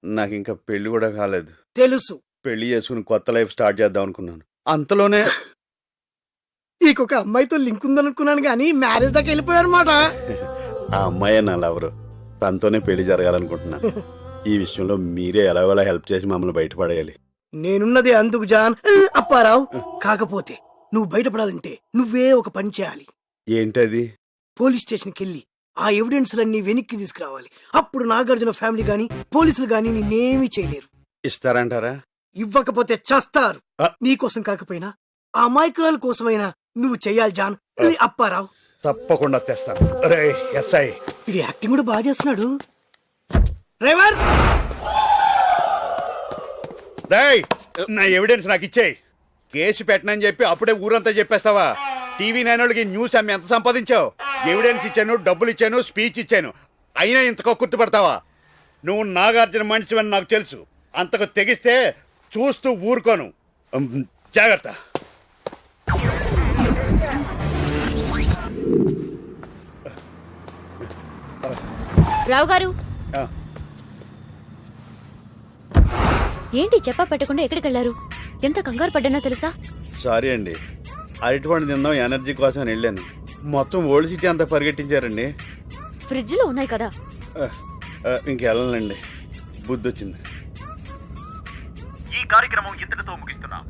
నాకు ఇంకా పెళ్లి కూడా కాలేదు. తెలుసు. పెళ్లి చేసుకుని కొత్త లైఫ్ స్టార్ట్ చేద్దాం అనుకున్నాను. అంతలోనే నీకొక అమ్మాయితో లింక్ ఉందనుకున్నాను కానీ మ్యారేజ్ దాకా వెళ్ళిపోయారన్నమాట. ఆ అమ్మాయి నా లవరు, తనతోనే పెళ్లి జరగాలనుకుంటున్నాను. ఈ విషయంలో మీరే ఎలాగోలా హెల్ప్ చేసి మమ్మల్ని బయటపడేయాలి. నేనున్నదే అందుకు జాన్. అప్పారావు, కాకపోతే నువ్వు బయటపడాలంటే నువ్వే ఒక పని చేయాలి. ఏంటది? పోలీస్ స్టేషన్కి వెళ్ళి ఆ ఎవిడెన్స్లన్నీ వెనక్కి తీసుకురావాలి. అప్పుడు నాగార్జున ఫ్యామిలీ గాని పోలీసులు గాని నిన్నేమీ చేయలేరు. ఇస్తారంటారా? ఇవ్వకపోతే చస్తారు. నీకోసం కాకపోయినా ఆ అమాయకురాల కోసమైనా నువ్వు చెయ్యాలి జాన్. అప్పారావు, తప్పకుండా తెస్తాను. రే ఎస్ఐ, ఇది యాక్టింగ్ కూడా బాగా చేస్తున్నాడు. డ్రైవర్, నా ఎవిడెన్స్ నాకు ఇచ్చేయి. కేసు పెట్టనని చెప్పి అప్పుడే ఊరంతా చెప్పేస్తావా? టీవీ నైనోళ్ళకి న్యూస్ అమ్మి ఎంత సంపాదించావు? ఎవిడెన్స్ ఇచ్చాను, డబ్బులు ఇచ్చాను, స్పీచ్ ఇచ్చాను, అయినా ఇంతకు గుర్తుపడతావా? నువ్వు నాగార్జున మనిషివని నాకు తెలుసు. అంతకు తెగిస్తే చూస్తూ ఊరుకోను. జాగ్రత్త. రావు గారు, ఏంటి చెప్పా పెట్టకుండా ఎక్కడికి వెళ్ళారు? ఎంత కంగారు పడ్డానో తెలుసా? సారీ అండి, అరటిపండు తిందాం ఎనర్జీ కోసం వెళ్ళాను. మొత్తం ఓల్డ్ సిటీ అంతా పరిగెట్టించారండి. ఫ్రిడ్జ్ లో ఉన్నాయి కదా. ఇంకెళ్ళండి, బుద్ధి వచ్చింది. ఈ కార్యక్రమం ఇంతటితో ముగిస్తున్నా.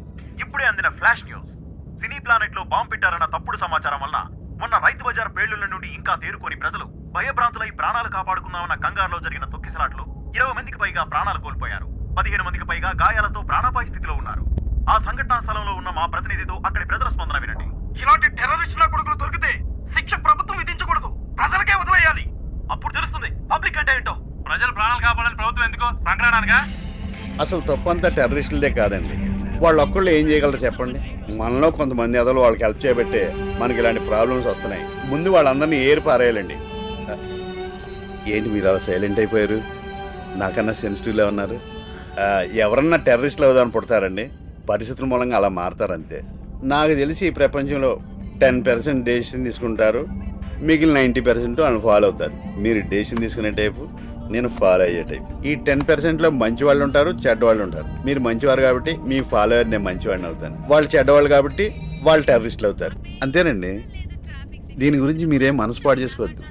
ఇప్పుడే అందిన ఫ్లాష్ న్యూస్. సినీ ప్లానెట్ లో బాంబు పెట్టారన్న తప్పుడు సమాచారం వల్ల మొన్న రైతు బజార్ పేలుళ్ల నుండి ఇంకా తేరుకోని ప్రజలు భయభ్రాంతులై ప్రాణాలు కాపాడుకుందామన్న కంగారులో జరిగిన తొక్కిసలాట్లో 20 మందికి పైగా ప్రాణాలు కోల్పోయారు. 15 మందికి పైగా గాయాలతో ప్రాణాపాయ స్థితిలో ఉన్నారు. ఆ సంఘటనా స్థలంలో ఉన్న మా ప్రతినిధితో అక్కడి ప్రజల స్పందన వినండి. ఇలాంటి టెర్రరిస్టుల కొడుకులు దొరికితే శిక్ష ప్రభుత్వం విధించకూడదు, ప్రజలకే వదిలేయాలి. అప్పుడు తెలుస్తుంది పబ్లిక్ అంటే ఏంటో. ప్రజలు ప్రాణాలు కాపాడాలని ప్రభుత్వం ఎందుకో సంక్రాంతిగా. అసలు తప్పంతా టెర్రరిస్టులదే కాదండి. వాళ్ళు ఒక్కళ్ళు ఏం చేయగలరు చెప్పండి? మనలో కొంతమంది ఎదలు వాళ్ళకి హెల్ప్ చేయబట్టే మనకి ఇలాంటి ప్రాబ్లమ్స్ వస్తున్నాయి. ముందు వాళ్ళందరినీ ఏరి పారేయాలండి. ఏంటి మీరు అలా సైలెంట్ అయిపోయారు? నాకన్నా సెన్సిటివ్లో ఉన్నారు. ఎవరన్నా టెర్రరిస్టులు అవుదామని పుడతారండి. పరిస్థితుల మూలంగా అలా మారుతారు అంతే. నాకు తెలిసి ఈ ప్రపంచంలో 10% డెసిషన్ తీసుకుంటారు, మిగిలిన 90% వాళ్ళు ఫాలో అవుతారు. మీరు డెసిషన్ తీసుకునే టైపు, నేను ఫాలో అయ్యే టైప్. ఈ 10%లో మంచి వాళ్ళు ఉంటారు, చెడ్డవాళ్ళు ఉంటారు. మీరు మంచివారు కాబట్టి మీ ఫాలోవర్ నేను మంచివాడిని అవుతాను. వాళ్ళు చెడ్డవాళ్ళు కాబట్టి వాళ్ళు టెర్రరిస్టులు అవుతారు. అంతేనండి. దీని గురించి మీరేం మనసుపాటు చేసుకోవద్దు.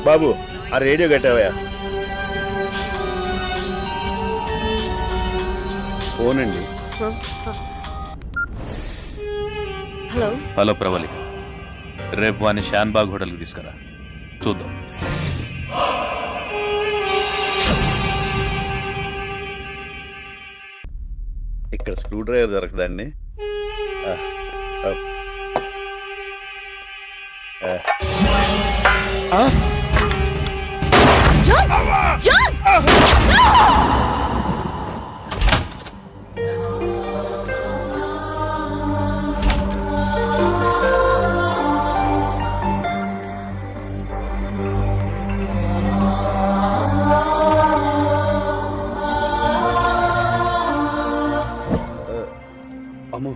బాబు ఆ రేడియో కట్టావా? ఫోన్ అండి. హలో హలో ప్రవళిక, రేపు వాడిని షాన్బాగ్ హోటల్కి తీసుకురా, చూద్దాం. ఇక్కడ స్క్రూ డ్రైవర్ దొరకదండి. అమ్మో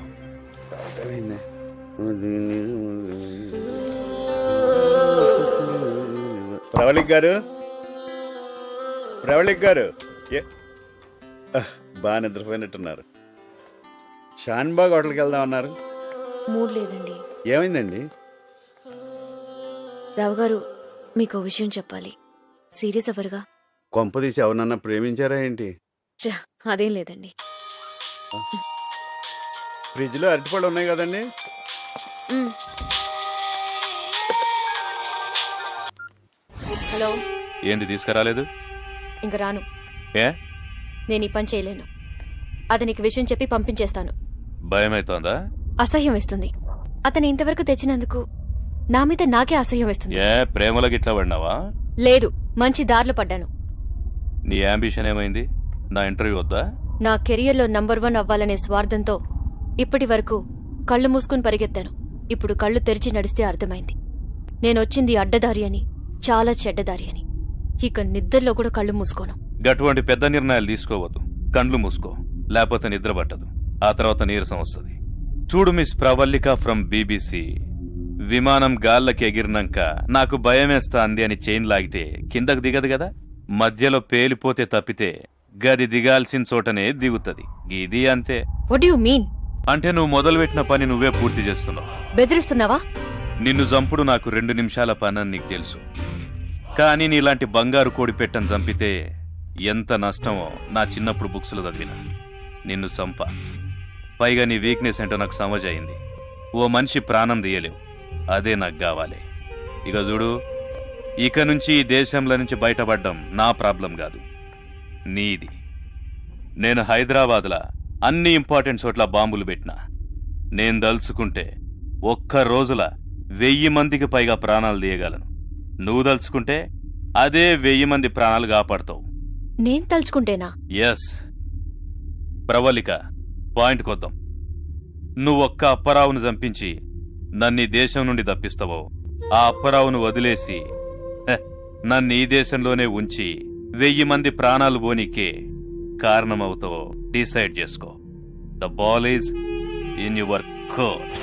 అర్థమైంది. ప్రవళిక్ గారు, ప్రవళిక్ గారు బాగా నిద్రపోయినట్టున్నారు. షాన్బాగ్ హోటల్కి వెళ్దాం అన్నారు. మూడ్ లేదండి. ఏమైందండి? రావు గారు, మీకు విషయం చెప్పాలి. సీరియస్ అవ్వరుగా? కొంపదీసి ఎవరన్నా ప్రేమించారా ఏంటి? అదేం లేదండి. ఫ్రిడ్జ్లో అరటిపళ్ళు ఉన్నాయి కదండి. హలో, ఏంది తీసుకురాలేదు? ఇంక రాను. ఏ? నేను ఈ పని చేయలేను. అతనికి విషయం చెప్పి పంపించేస్తాను. భయం అవుతోందా? అసహ్యం వేస్తుంది. అతను ఇంతవరకు తెచ్చినందుకు నా మీద నాకే అసహ్యం వేస్తుంది. ఏ ప్రేమలో గిట్లా పడినావా? లేదు, మంచి దారిలో పడ్డాను. నీ అంబిషన్ ఏమైంది? నా ఇంటర్వ్యూ వద్దా? నా కెరియర్లో నంబర్ 1 అవ్వాలనే స్వార్థంతో ఇప్పటి వరకు కళ్ళు మూసుకుని పరిగెత్తాను. ఇప్పుడు కళ్ళు తెరిచి నడిస్తే అర్థమైంది నేనొచ్చింది అడ్డదారి అని, చాలా చెడ్డదారి అని. ఇక నిద్రలో కూడా కళ్ళు మూసుకోను. గటువంటి పెద్ద నిర్ణయాలు తీసుకోవద్దు. కండ్లు మూసుకో, లేకపోతే నిద్ర పట్టదు. ఆ తర్వాత నీరసం వస్తుంది. చూడు మిస్ ప్రవళిక ఫ్రమ్ బీబీసీ, విమానం గాల్లకి ఎగిరినాక నాకు భయమేస్తా అంది అని చైన్ లాగితే కిందకు దిగదు కదా. మధ్యలో పేలిపోతే తప్పితే గది దిగాల్సిన చోటనే దిగుతుంది. ఇది అంతే. What you mean? అంటే నువ్వు మొదలుపెట్టిన పని నువ్వే పూర్తి చేస్తున్నావు. బెదిరిస్తున్నావా? నిన్ను చంపుడు నాకు 2 నిమిషాల పని అని నీకు తెలుసు. కానీ నీలాంటి బంగారు కోడి పెట్టని చంపితే ఎంత నష్టమో నా చిన్నప్పుడు బుక్స్లో చదివిన. నిన్ను చంప, పైగా నీ వీక్నెస్ ఏంటో నాకు సమజ్ అయింది. ఓ మనిషి ప్రాణం తీయలేవు, అదే నాకు కావాలి. ఇక చూడు, ఇక నుంచి ఈ దేశంలో నుంచి బయటపడ్డం నా ప్రాబ్లం కాదు, నీది. నేను హైదరాబాద్లా అన్ని ఇంపార్టెంట్ చోట్ల బాంబులు పెట్టినా. నేను దలుచుకుంటే ఒక్క రోజుల 1000 మందికి పైగా ప్రాణాలు తీయగలను. నువ్వు దలుచుకుంటే అదే 1000 మంది ప్రాణాలు కాపాడతావు. నేను తలుచుకుంటేనా? ఎస్ ప్రవళిక, పాయింట్ కొద్దాం. నువ్వొక్క అప్పారావును చంపించి నన్ను ఈ దేశం నుండి తప్పిస్తావో, ఆ అప్పారావును వదిలేసి నన్ను ఈ దేశంలోనే ఉంచి 1000 మంది ప్రాణాలు పోనీకే కారణమవుతావో డిసైడ్ చేసుకో. The ball is in your court.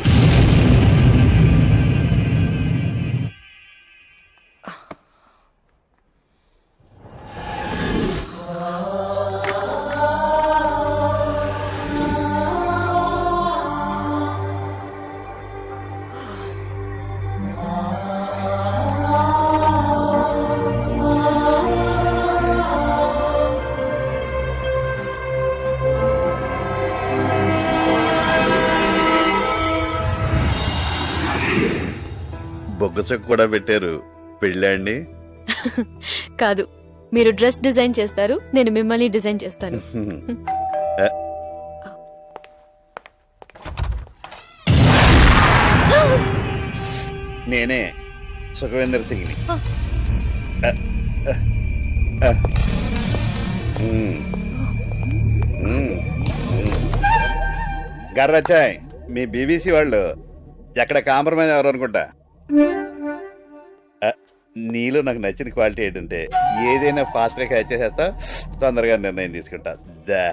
చుక్క కూడా పెట్టారు. పెళ్ళా అండి? కాదు, మీరు డ్రెస్ డిజైన్ చేస్తారు, నేను మిమ్మల్ని డిజైన్ చేస్తాను. నేనే సుఖవేందర్ సింగ్ని. గర్రచాయ్, మీ బీబీసీ వాళ్ళు ఎక్కడ కాంప్రమైజ్ అవ్వరు అనుకుంటా. నీలో నాకు నచ్చిన క్వాలిటీ ఏంటంటే ఏదైనా ఫాస్ట్గా క్యాచ్ చేసేస్తా, తొందరగా నిర్ణయం తీసుకుంటా. దా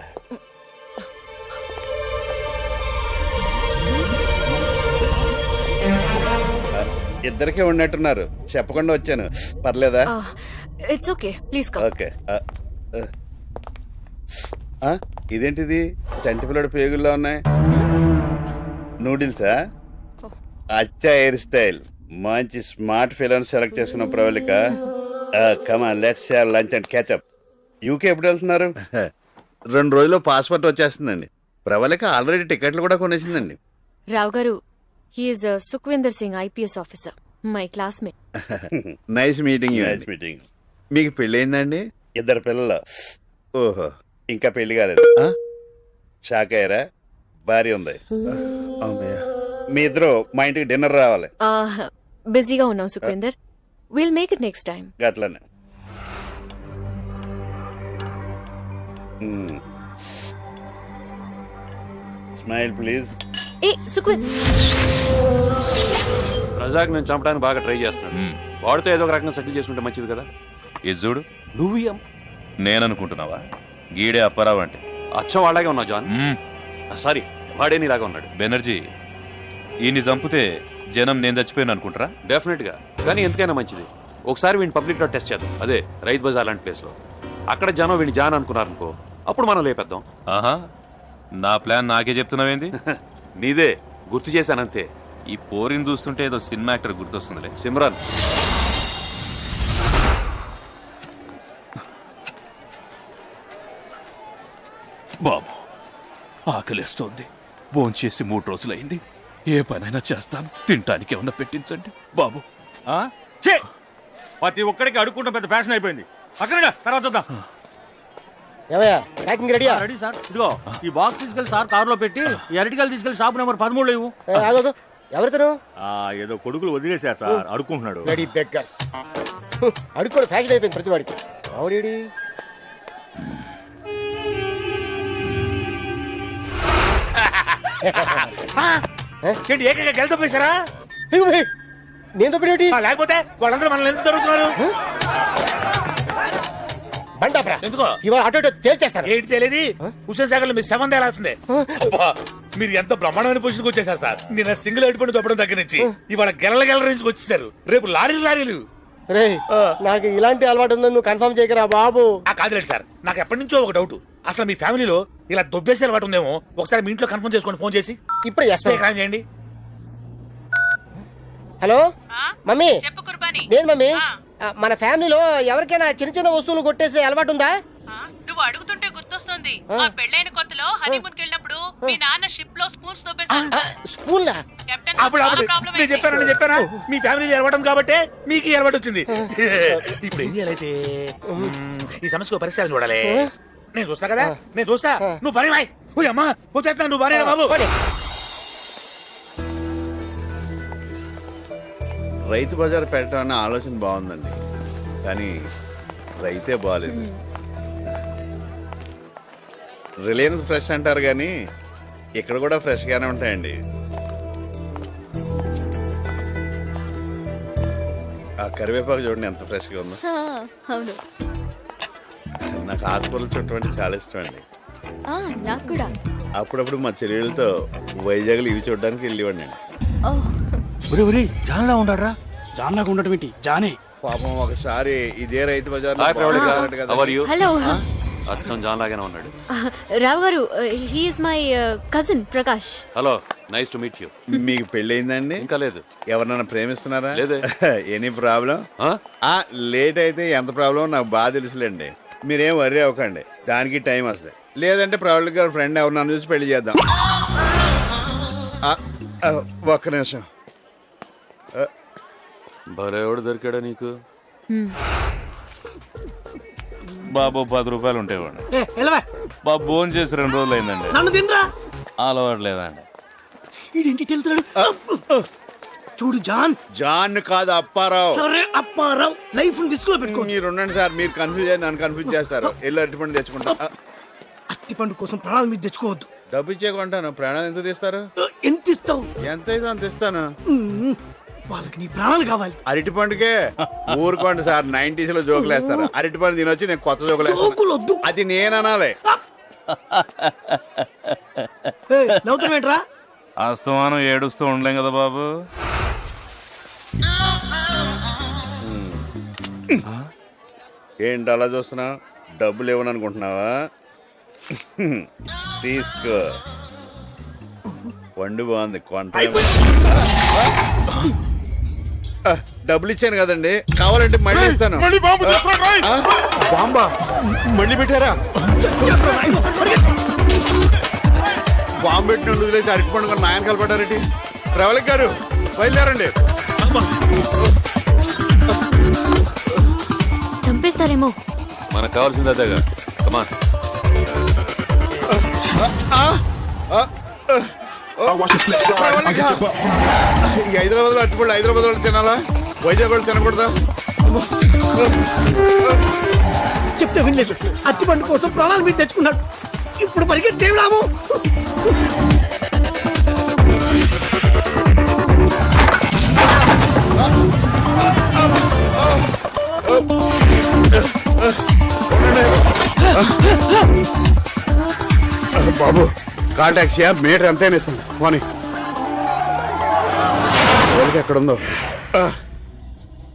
ఇద్దరికే ఉన్నట్టున్నారు, చెప్పకుండా వచ్చాను. పర్లేదా? It's okay, please come. Okay. ఇదేంటిది చంటి పిల్లడు పేగుల్లో ఉన్నాయి? నూడిల్సా? అచ్చా హెయిర్ స్టైల్. మంచి స్మార్ట్ ఫిల్మ్ సెలెక్ట్ చేసుకున్న Pravallika. Come on let's have lunch and catch up. UK ఎప్పుడు వెళ్తున్నారు? 2 రోజుల్లో పాస్పోర్ట్ వచ్చేస్తుందండి. ప్రవళిక ఆల్రెడీ టికెట్లు కూడా కొనేసిందండి. రావు గారు, he is Sukhwinder Singh, IPS officer, my classmate. Nice meeting. Nice meeting. మీకు పెళ్ళయిందండి? 2 పిల్లలు. ఓహో, ఇంకా పెళ్లి కాలేదు. షాక్ అయ్యారా? భార్య ఉంది. మీ ఇద్దరు మా ఇంటికి డిన్నర్ రావాలి. బిజీగా ఉన్నాం Sukhwinder, will make it next time. గట్లనే. Smile please. ఏ సుఖ్వీందర్, రజాక్ నేను చంపడానికి బాగా ట్రై చేస్తాను. వాడితో ఏదో ఒక రకంగా సెటిల్ చేసుకుంటే మంచిది కదా. ఇది చూడు, నువ్వు నేననుకుంటున్నావా? గీడే అప్పారావు అంటే అచ్చం అలాగే ఉన్నావు జాన్. సారీ, వాడే నీలాగా ఉన్నాడు. బెనర్జీ, ఈయన్ని చంపితే జనం నేను చచ్చిపోయాను అనుకుంటారా? డెఫినెట్గా, కానీ ఎందుకైనా మంచిది ఒకసారి వీడిని పబ్లిక్లో టెస్ట్ చేద్దాం. అదే రైతు బజార్ లాంటి ప్లేస్లో. అక్కడ జనం వీడిని జాన్ అనుకున్నారనుకో, అప్పుడు మనం లేపేద్దాం. ఆహా, నా ప్లాన్ నాకే చెప్తున్నావేంది? నీదే గుర్తు చేశానంతే. ఈ పోరిని చూస్తుంటే ఏదో సినిమా యాక్టర్ గుర్తొస్తుందిలే. సిమ్రాన్. బాబు, ఆకలిస్తోంది. భోంచేసి 3 రోజులైంది. ఏ పనైనా చేస్తాను, తినటానికి ఏమన్నా పెట్టించండి బాబు. ప్రతి ఒక్కడికి అడుక్కుంటాం పెద్ద ఫ్యాషన్ అయిపోయింది. అక్కడ తర్వాత చూద్దాం. ఏమయ్యా, ప్యాకింగ్ రెడీయా? Ready sir. ఇదిగో ఈ బాక్స్ తీసుకెళ్ళి సార్ కారులో పెట్టి ఈ అరటికలు తీసుకెళ్ళి షాప్ నెంబర్ 13 ఇవ్వు. ఎవరితను? ఏదో కొడుకులు వదిలేశారు సార్, అడుక్కుంటున్నాడు. Ready beggars. అడుక్కోడు ఫ్యాషన్ అయిపోయింది ప్రతి వాడికి. ఆవిడేడి? ఏంటి ఏకంగా గెలుతో పోసారా? నేను తప్పేటి? లేకపోతే వాళ్ళందరూ మనల్ని ఎందుకు జరుగుతున్నారు? బండాప్రా, ఎందుకో ఇవాళ అటు ఇటు తేల్చేస్తారు. ఏంటి తెలియదు? హుస్సేన్ సాగర్ లో మీకు సెవెన్ తేలాల్సిందే. మీరు ఎంత బ్రహ్మాండమైన పొజిషన్కి వచ్చేసారు సార్. నిన్న సింగిల్ అడిపండి దొప్పడం దగ్గర నుంచి ఇవాళ గెలల నుంచి వచ్చేసారు. రేపు లారీలు. రే, నాకు ఇలాంటి అలవాటు ఉందని నువ్వు కన్ఫర్మ్ చేయకరా బాబు. కాదులేండి సార్, నాకు ఎప్పటి నుంచో ఒక డౌట్. అసలు మీ ఫ్యామిలీలో ఇలా దొబ్బేసే అలవాటు ఉందేమో. ఒకసారి మీ ఇంట్లో కన్ఫర్మ్ చేసుకోండి, ఫోన్ చేసి. ఇప్పుడు ఎక్స్ప్లెయిన్ చేయండి. హలో మమ్మీ, చెప్పు కుర్బానీ. నేను మమ్మీ, మన ఫ్యామిలీలో ఎవరికైనా చిన్న చిన్న వస్తువులు కొట్టేసే అలవాటు ఉందా? నువ్వు అడుగుతుంటే గుర్తొస్తుంది. మా పెళ్ళైన కొత్తలో హనీమూన్ వెళ్ళినప్పుడు మీ నాన్న షిప్ లో స్పూన్స్ తోపేశారు. స్పూన్లా? కెప్టెన్ నేను చెప్పానా మీ ఫ్యామిలీ ఏర్పడం కాబట్టి మీకు ఏర్పాటు వచ్చింది. ఇప్పుడు ఏం చేయాలైతే ఈ సమస్యకు పరిష్కారం చూడాలి. నేను చూస్తా కదా, నేను చూస్తా. నువ్వు పని బాయ్. అమ్మా వచ్చేస్తా, నువ్వు భార్య బాబు. రైతు బజార్ పెట్టడం అన్న ఆలోచన బాగుందండి, కానీ రైతే బాగాలేదు. రిలయన్స్ ఫ్రెష్ అంటారు కానీ ఇక్కడ కూడా ఫ్రెష్గానే ఉంటాయండి. ఆ కరివేపాకు చూడండి ఎంత ఫ్రెష్గా ఉందో. అవును, నాకు ఆకుకూరలు చుట్టం అంటే చాలా ఇష్టం అండి. నాకు కూడా. అప్పుడప్పుడు మా చెల్లెళ్ళతో వైజాగ్లో ఇవి చూడడానికి వెళ్ళేవాడిని. జాన్లా ఉండరా? జాన్లాగా ఉండటం ఏంటి? జానే పాపం ఒకసారి ఇదే రైతు బజార్. హలో. అచ్చం జాన్ లాగానే ఉన్నాడు. రావు గారు, he is my cousin Prakash. Hello, nice to meet you. మీకు పెళ్ళయిందండి? ఇంకా లేదు. ఎవరన్నా ప్రేమిస్తున్నారా? లేదే. Any problem? లేట్ అయితే ఎంత ప్రాబ్లం నాకు బాగా తెలుసులేండి. మీరేం వర్రీ అవ్వకండి, దానికి టైం వస్తుంది. లేదంటే ప్రవళిక గారి ఫ్రెండ్ ఎవరన్నా చూసి పెళ్లి చేద్దాం. ఒక్క నిమిషం. భలేవాడు దొరికాడా నీకు? బాబు 10 రూపాయలు ఉంటాయివ్వండి. ఎలవా బాబు భోజనం చేసి 2 రోజులు అయిందండి. నన్ను తినరా. అలవాటు లేదండి. ఈడేంటి వెళ్తున్నాడు? చూడు జాన్. జాన్ కాదు అప్పారావు. సరే అప్పారావు, లైఫ్ డిస్కో పెట్టుకో. మీరు ఉండండి సార్, మీరు కన్ఫ్యూజ్ అయ్యి నన్ను కన్ఫ్యూజ్ చేస్తారు. ఎల్లు అరటిపండు తెచ్చుకుంటా. అరటిపండు కోసం ప్రాణాలు మీరు తెచ్చుకోవద్దు. డబ్బు ఇచ్చేకుంటాను, ప్రాణాలు ఎంత తీస్తారు? ఎంత ఇస్తావు? ఎంత అయితే అంత ఇస్తాను. వాళ్ళకి నీ ప్రాణాలు కావాలి. అరటిపండుకే ఊరుకోండి సార్, 90s లో జోకులు వేస్తారు. అరటిపండు తినొచ్చి నేను కొత్త జోకులు వద్దు. అది నేను అనాలి. నవ్వుతున్నావేంట్రా? అస్తమానం ఏడుస్తూ ఉండలేం కదా బాబు. ఏంటి అలా చూస్తున్నా? డబ్బులు ఇవ్వను అనుకుంటున్నావా? తీసుకో, వండు బాగుంది, కొంట. డబ్బులు ఇచ్చాను కదండి, కావాలంటే మళ్ళీ ఇస్తాను. బాంబా మళ్ళీ పెట్టారా? బాంబు పెట్టిన వదిలేసి అరటిపండు కూడా నాయన కలపడ్డారండి. ట్రావెలింగ్ గారు బయలుదేరండి. చంపేస్తారేమో. మనకు కావాల్సింది అదేగా. కమాన్. హైదరాబాద్ లో అరటిపండు హైదరాబాద్ వాళ్ళు తినాలా? వైజాగ్ వాళ్ళు తినకూడదా? చెప్తే వినలేదు. అరటిపండు కోసం ప్రాణాలు మీరు తెచ్చుకున్నాడు. ఇప్పుడు పరిగెత్తే లాభం. బాబు కాల్ టాక్సీయా? మీటర్ ఎంతైనా ఇస్తాను. పోనీ వాళ్ళకి ఎక్కడుందో.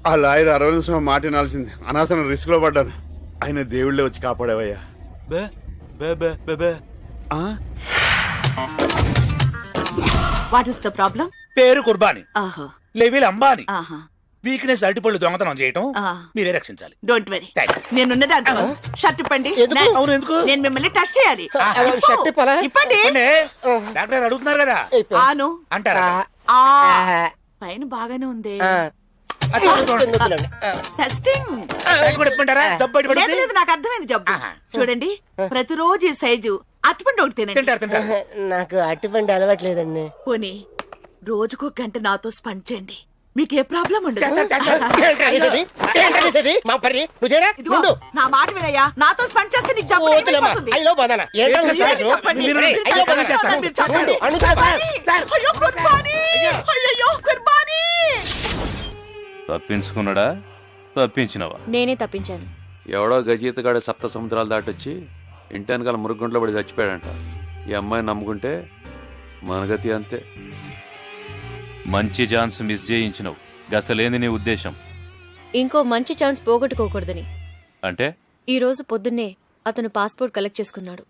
ఆ లాయర్ 60 నిమిషం మాట వినాల్సింది. అనవసరం రిస్క్ లో పడ్డాను. ఆయన దేవుళ్ళే వచ్చి కాపాడేవయ్యా. What is the problem? పేరు కుర్బానీ, లెవెల్ అంబానీ, వీక్నెస్ అరటిపళ్ళు దొంగతనం చేయటం. మీరే రక్షించాలి. డోంట్ వరీ, నేనున్న దాంట్లో షర్ట్ ఇప్పండి. అవును, ఎందుకు? నేను మిమ్మల్ని టచ్ చేయాలి. షర్ట్ ఇప్పండి. డాక్టర్ అడుగుతున్నారు కదా. ఆను అంటారా? పైన బాగానే ఉంది. లేదు, నాకు అర్థమైంది జబ్బు. చూడండి, ప్రతిరోజు ఈ సైజు అరటిపండు ఒకటి తినండి. నాకు అరటిపండు అలవాట్లేదండి. పోనీ రోజుకు 1 గంట నాతో స్పెండ్ చేయండి, మీకు ఏ ప్రాబ్లం ఉండదు. ఇదిగో, నా మాట వినయ్యా. నాతో స్పెండ్ చేస్తే నీకు జబ్బు అయిపోతుంది. చెప్పండి. అయ్యో కుర్బానీ, అయ్యయ్యో కుర్బానీ. తప్పించుకున్నాడా? తప్పించినవా? నేనే తప్పించాను. ఎవడో గజీతగాడు 7 సముద్రాలు దాటొచ్చి ఇంటి వెనకాల మురుగుంట్లో పడి చచ్చిపోయాడంట. ఈ అమ్మాయిని నమ్ముకుంటే మనగతి అంతే. మంచి ఛాన్స్ మిస్ చేయించినవు. గసలేంది నీ ఉద్దేశం? ఇంకో మంచి ఛాన్స్ పోగొట్టుకోకూడదని. అంటే? ఈ రోజు పొద్దున్నే అతను పాస్పోర్ట్ కలెక్ట్ చేసుకున్నాడు.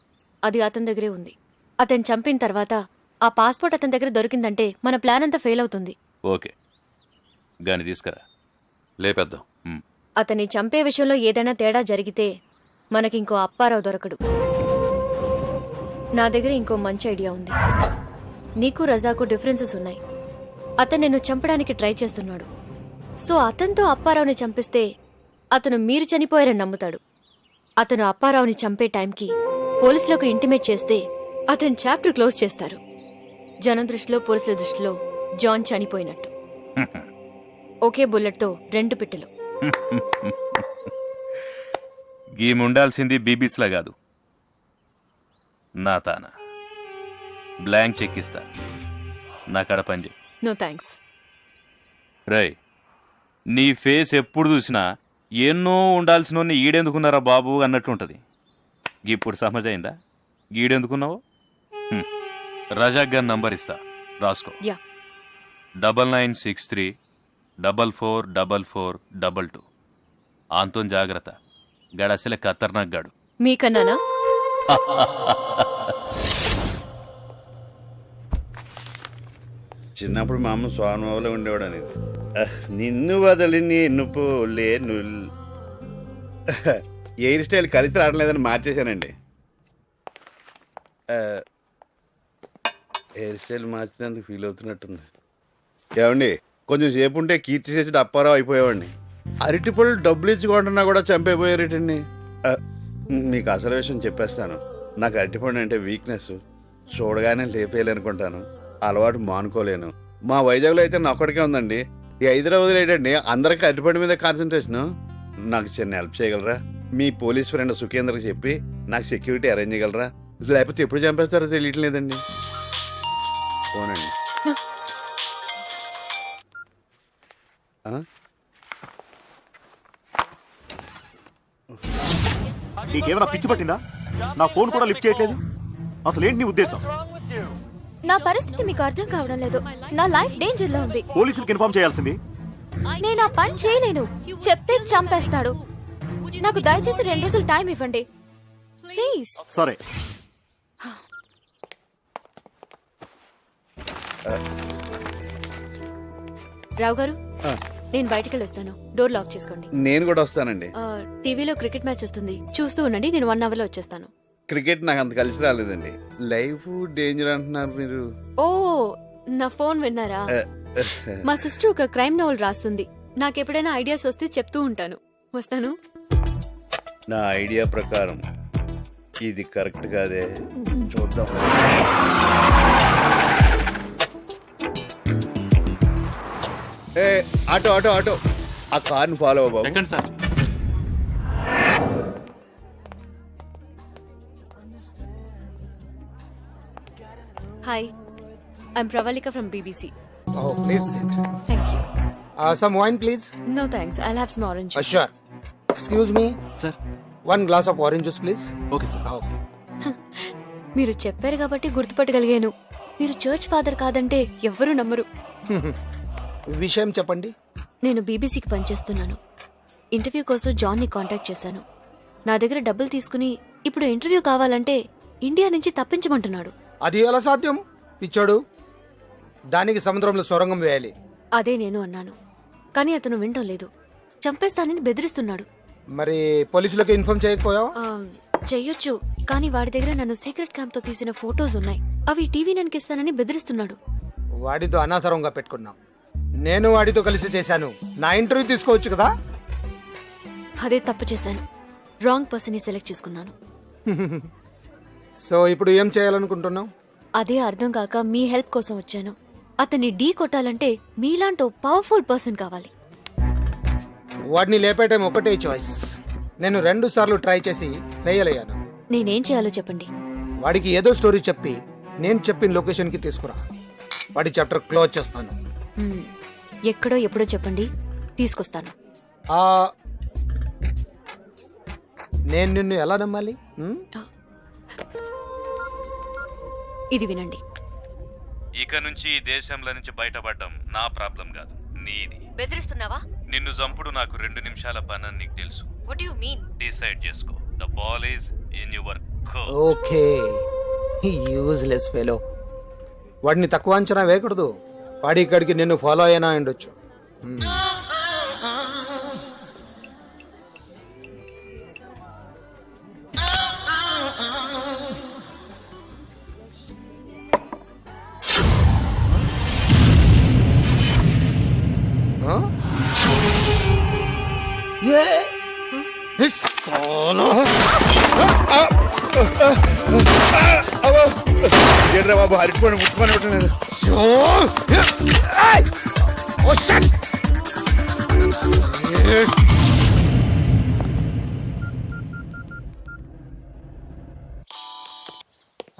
అది అతని దగ్గరే ఉంది. అతను చంపిన తర్వాత ఆ పాస్పోర్ట్ అతని దగ్గర దొరికిందంటే మన ప్లాన్ అంతా ఫెయిల్ అవుతుంది. ఓకే, గాని తీసుకురా, లేపేద్దాం. అతన్ని చంపే విషయంలో ఏదైనా తేడా జరిగితే మనకింకో అప్పారావు దొరకడు. నా దగ్గర ఇంకో మంచి ఐడియా ఉంది. నీకు రజాకు డిఫరెన్సెస్ ఉన్నాయి. అతను నిన్ను చంపడానికి ట్రై చేస్తున్నాడు. సో అతనితో అప్పారావుని చంపిస్తే అతను మీరు చనిపోయారని నమ్ముతాడు. అతను అప్పారావుని చంపే టైంకి పోలీసులకు ఇంటిమేట్ చేస్తే అతను చాప్టర్ క్లోజ్ చేస్తారు. జనం దృష్టిలో, పోలీసుల దృష్టిలో జాన్ చనిపోయినట్టు. ఒకే బుల్లెట్తో 2 పిట్టలు. గీముండాల్సింది బీబీస్లా కాదు, నా తాన. బ్లాంక్ చెక్ ఇస్తా, నా కడ పని. No thanks. రై, నీ ఫేస్ ఎప్పుడు చూసినా ఎన్నో ఉండాల్సిన ఈడెందుకున్నారా బాబు అన్నట్లుంటది. ఇప్పుడు సమజైందా గీడెందుకున్నావు? రజాక్ గారి నంబర్ ఇస్తా, రాసుకో. 9963 444422. ఆంతో జాగ్రత్త, గడసలే ఖతర్నాక్ గాడు. మీకన్నానా? చిన్నప్పుడు మా అమ్మ స్వామిలో ఉండేవాడు అనేది. నిన్ను వదిలి నేను పోలేను. ఎయిర్ స్టైల్ కలిసి రావట్లేదని మార్చేశానండి. హెయిర్ స్టైల్ మార్చినందుకు ఫీల్ అవుతున్నట్టుంది. ఏమండి, కొంచెం సేపు ఉంటే కీర్తి చేసి డప్పారావు అయిపోయేవాడిని. అరటిపళ్ళు డబ్బులు ఇచ్చుకుంటున్నా కూడా చంపైపోయారేటండి. మీకు అసలు విషయం చెప్పేస్తాను. నాకు అరటిపండు అంటే వీక్నెస్. చూడగానే లేపేయాలనుకుంటాను, అలవాటు మానుకోలేను. మా వైజాగ్లో అయితే నా ఒక్కడికే ఉందండి. ఈ హైదరాబాద్లో ఏంటండి అందరికీ అరటిపండు మీద కాన్సన్ట్రేషన్. నాకు చిన్న హెల్ప్ చేయగలరా? మీ పోలీస్ ఫ్రెండ్ సుఖేంద్రకి చెప్పి నాకు సెక్యూరిటీ అరేంజ్ చేయగలరా? లేకపోతే ఎప్పుడు చంపేస్తారో తెలియట్లేదండి. ఫోనండి. నీకేమైనా పిచ్చి పట్టిందా? నా ఫోన్ కూడా లిఫ్ట్ చేయట్లేదు. అసలు ఏంటి నీ ఉద్దేశం? నా పరిస్థితి మీకు అర్థం కావడం లేదు. నా లైఫ్ డేంజర్ లో ఉంది. పోలీసులకు ఇన్ఫార్మ్ చేయాల్సింది. నేను ఆ పని చేయలేను. చెప్తే చంపేస్తాడు. నాకు దయచేసి 2 రోజులు టైం ఇవ్వండి ప్లీజ్. సరే. రావు గారు, నేను బయటికి వస్తాను. డోర్ లాక్ చేసుకోండి. నేను కూడా వస్తానండి. టీవీలో క్రికెట్ మ్యాచ్ వస్తుంది, చూస్తూ ఉండండి. నేను 1 అవర్ లో వచ్చేస్తాను. క్రికెట్ నాకు అంత కలిసి రాలేదండి. లైఫ్ డేంజర్ అంటున్నారు మీరు. ఓ, నా ఫోన్ విన్నారా? మా సిస్టర్ ఒక క్రైమ్ నవల్ రాస్తుంది. నాకెప్పుడైనా ఐడియాస్ వస్తే చెప్తూ ఉంటాను. వస్తాను. నా ఐడియా ప్రకారం ఇది కరెక్ట్ కాదే, చూద్దాం. ఏ ఆటో ఆటో ఆటో, ఆ కార్ని ఫాలో అవ్వ బాబు. Sir. Hi, I'm Pravalika from BBC. Oh, please sit. Thank you. Some wine, please. No thanks, I'll have some orange juice. Sure. Excuse me. Sir. 1 glass of orange juice, please. Okay, sir. Okay. మీరు చెప్పారు కాబట్టి గుర్తుపట్టగలిగాను. మీరు church father కాదంటే ఎవ్వరూ నమ్మరు. విషయం చెప్పండి. నేను బీబీసీకి పనిచేస్తున్నాను. ఇంటర్వ్యూ కోసం జాన్ని కాంటాక్ట్ చేశాను. నా దగ్గర డబ్బులు తీసుకుని ఇప్పుడు ఇంటర్వ్యూ కావాలంటే ఇండియా నుంచి తప్పించమంటున్నాడు. అది ఎలా సాధ్యం? పిచ్చాడు. దానికి సముద్రంలో సొరంగం వేయాలి. అదే నేను అన్నాను, కానీ అతను వినటం లేదు. చంపేస్తానని బెదిరిస్తున్నాడు. మరి పోలీసులకు ఇన్ఫార్మ్ చేయకపోయావా? చెయ్యొచ్చు, కానీ వాడి దగ్గర నన్ను సీక్రెట్ క్యాంప్ తో తీసిన ఫోటోస్ ఉన్నాయి. అవి టీవీ ననికిస్తానని బెదిరిస్తున్నాడు. వాడితో అనవసరంగా పెట్టుకున్నాం. నేను వాడితో కలిసి చేశాను. నా ఇంటర్వ్యూ తీసుకోవచ్చు కదా. అదే తప్పు చేశాను. రాంగ్ పర్సన్ ని సెలెక్ట్ చేసుకున్నాను. సో ఇప్పుడు ఏం చేయాలనుకుంటున్నావు? అదే అర్థం కాక మీ హెల్ప్ కోసం వచ్చాను. అతన్ని ఢీ కొట్టాలంటే మీలాంటి పవర్ఫుల్ పర్సన్ కావాలి. వాడిని లేపేయటం ఒకటే చాయిస్. నేను 2 సార్లు ట్రై చేసి ఫెయిల్ అయ్యాను. నేనేం చేయాలో చెప్పండి. వాడికి ఏదో స్టోరీ చెప్పి నేను చెప్పిన లొకేషన్కి తీసుకురా. వాడి చాప్టర్ క్లోజ్ చేస్తాను. ఎక్కడో ఎప్పుడో చెప్పండి, తీసుకొస్తాను. నేను నిన్ను ఎలా నమ్మాలి? ఇది వినండి. ఇక నుంచి ఈ దేశంలో నుంచి బయటపడడం నా ప్రాబ్లం కాదు, నీది. బెదిరిస్తున్నావా? నిన్ను చంపుడు నాకు 2 నిమిషాల పని అని నీకు తెలుసు. What you mean? డిసైడ్ చేసుకో. The ball is in your court. Okay, useless fellow. వాడిని తక్కువ అంచనా వేయకూడదు. వాడి ఇక్కడికి నిన్ను ఫాలో అయినా ఉండొచ్చు. ఏంట్రా బాబు, అరటిపండు ముట్టుకొని పెట్టలేదు.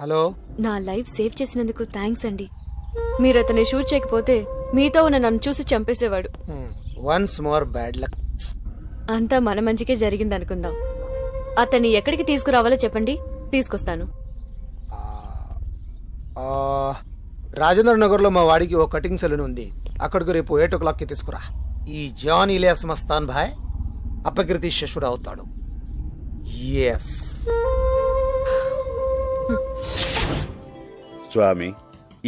హలో. నా లైఫ్ సేవ్ చేసినందుకు థ్యాంక్స్ అండి. మీరు అతన్ని షూట్ చేయకపోతే మీతో ఉన్న నన్ను చూసి చంపేసేవాడు. Once more bad luck. అంతా మన మంచికే జరిగింది అనుకుందాం. అతన్ని ఎక్కడికి తీసుకురావాలో చెప్పండి, తీసుకొస్తాను. రాజేంద్ర నగర్ లో మా వాడికి ఓ కటింగ్ సెలూన్ ఉంది. అక్కడికి రేపు 8 o'clockకి తీసుకురా. ఈ జాన్ ఇలియాస్ మస్తాన్ భాయ్ అపకీర్తి శిష్యుడు అవుతాడు. ఎస్ స్వామి,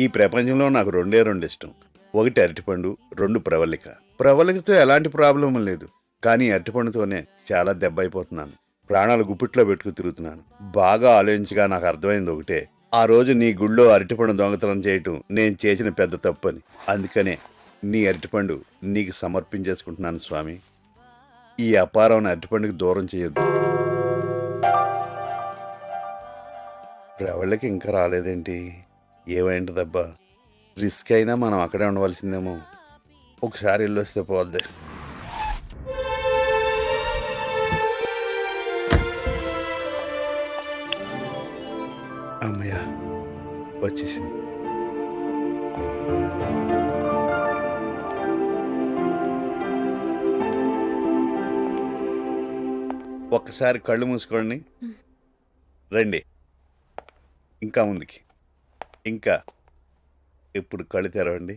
ఈ ప్రపంచంలో నాకు 2 ఇష్టం. 1 అరటిపండు, 2 ప్రవళిక. ప్రవళికతో ఎలాంటి ప్రాబ్లం లేదు, కానీ అరటిపండుతోనే చాలా దెబ్బ అయిపోతున్నాను. ప్రాణాలు గుప్పిట్లో పెట్టుకు తిరుగుతున్నాను. బాగా ఆలోచించగా నాకు అర్థమైంది ఒకటే, ఆ రోజు నీ గుళ్ళో అరటిపండు దొంగతనం చేయటం నేను చేసిన పెద్ద తప్పు అని. అందుకనే నీ అరటిపండు నీకు సమర్పించేసుకుంటున్నాను స్వామి. ఈ అపారం అరటిపండుకి దూరం చేయొద్దు. ప్రవళ్ళకి ఇంకా రాలేదేంటి? ఏమైంటదబ్బా? రిస్క్ అయినా మనం అక్కడే ఉండవలసిందేమో. ఒకసారి వెళ్ళొస్తే పోద్ది. అమ్మయ్య, వచ్చేసింది. ఒక్కసారి కళ్ళు మూసుకోండి. రండి, ఇంకా ముందుకి. ఇంకా ఇప్పుడు కళ్ళు తెరవండి.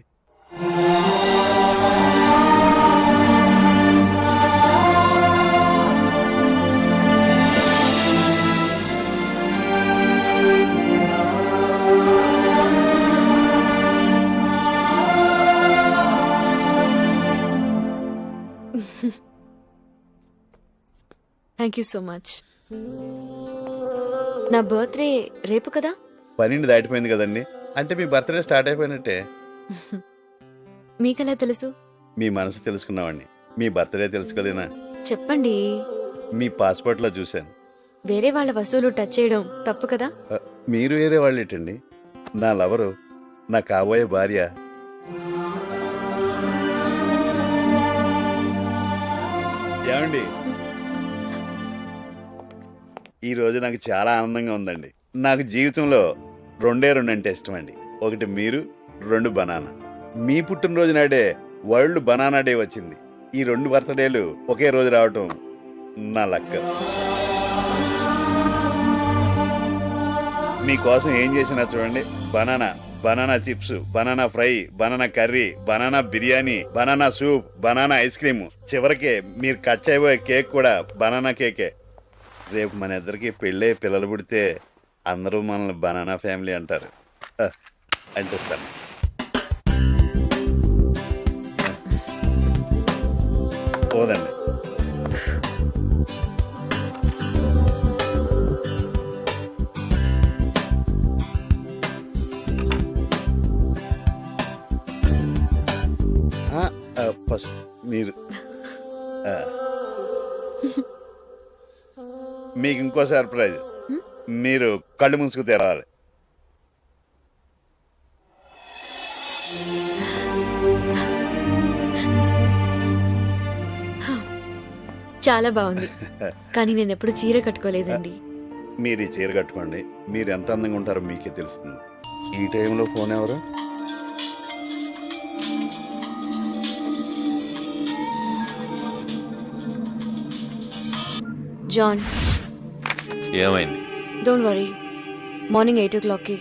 Thank you so much. నా బర్త్డే రేపు కదా? 12 దాటిపోయింది కదండి. అంటే మీ బర్త్డే స్టార్ట్ అయిపోయినట్టే. మీకెలా తెలుసు? మీ మనసు తెలుసుకున్నామండి. మీ బర్త్డే తెలుసుకోలేనా? చెప్పండి. మీ పాస్పోర్ట్లో చూశాను. వేరే వాళ్ళ వస్తువులు టచ్ చేయడం తప్పు కదా? మీరు వేరే వాళ్ళేటండి. నా లవరు, నా కాబోయే భార్య. ఏమండి, ఈరోజు నాకు చాలా ఆనందంగా ఉందండి. నాకు జీవితంలో 2 అంటే ఇష్టం అండి. ఒకటి మీరు, 2 బనానా. మీ పుట్టినరోజు నాడే వరల్డ్ బనానా డే వచ్చింది. ఈ 2 బర్త్డేలు ఒకే రోజు రావటం నా లక్క. మీకోసం ఏం చేసినా చూడండి. Banana chips, banana fry, banana curry, banana biryani, banana soup, banana ice cream, చివరికి మీరు కట్ చేయబోయే కేక్ కూడా బనానా కేకే. రేపు మన ఇద్దరికి పెళ్ళే పిల్లలు పుడితే అందరూ మనల్ని బనానా ఫ్యామిలీ అంటారు. అంటేస్తాను. పోదండి. ఫస్ట్ మీరు మీకు ఇంకో సర్ప్రైజ్. మీరు కళ్ళు మూసుకు తెరాలి. చాలా బాగుంది. కానీ నేను ఎప్పుడు చీర కట్టుకోలేదండి. మీరు ఈ చీర కట్టుకోండి. మీరు ఎంత అందంగా ఉంటారో మీకే తెలుస్తుంది. ఈ టైంలో ఫోన్ ఎవరు? జాన్. ఏమైంది? Don't worry. మార్నింగ్ 8 o'clockకి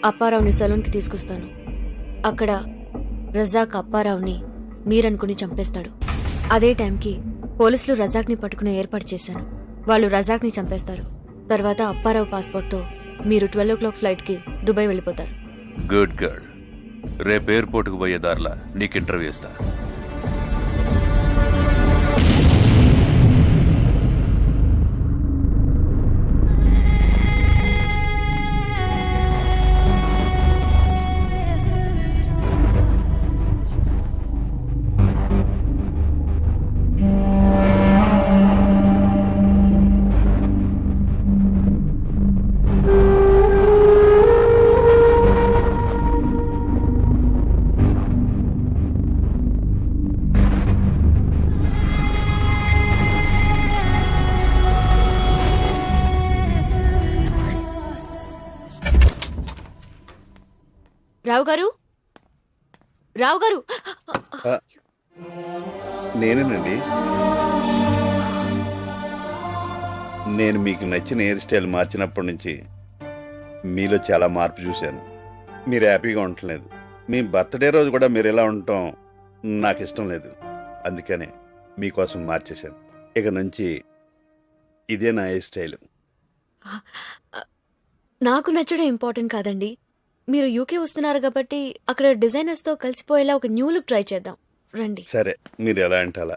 అప్పారావుని సలూన్కి తీసుకొస్తాను. అక్కడ రజాక్ అప్పారావుని మీరనుకుని చంపేస్తాడు. అదే టైంకి పోలీసులు రజాక్ని పట్టుకునే ఏర్పాటు చేశాను. వాళ్ళు రజాక్ని చంపేస్తారు. తర్వాత అప్పారావు పాస్పోర్ట్తో మీరు 12 o'clock ఫ్లైట్కి దుబాయ్ వెళ్ళిపోతారు. Good girl. రేపు ఎయిర్పోర్ట్కి పోయే దారిలా నీకు ఇంటర్వ్యూ ఇస్తా. రావు గారు. నేనేనండి. నేను మీకు నచ్చిన హెయిర్ స్టైల్ మార్చినప్పటి నుంచి మీలో చాలా మార్పు చూశాను. మీరు హ్యాపీగా ఉండట్లేదు. మీ బర్త్డే రోజు కూడా మీరు ఎలా ఉండటం నాకు ఇష్టం లేదు. అందుకనే మీకోసం మార్చేశాను. ఇక నుంచి ఇదే నా హెయిర్ స్టైల్. నాకు నచ్చడం ఇంపార్టెంట్ కాదండి. మీరు యూకే వస్తున్నారు కాబట్టి అక్కడ డిజైనర్స్తో కలిసిపోయేలా ఒక న్యూ లుక్ ట్రై చేద్దాం. రండి. సరే, మీరు ఎలా అంటే అలా.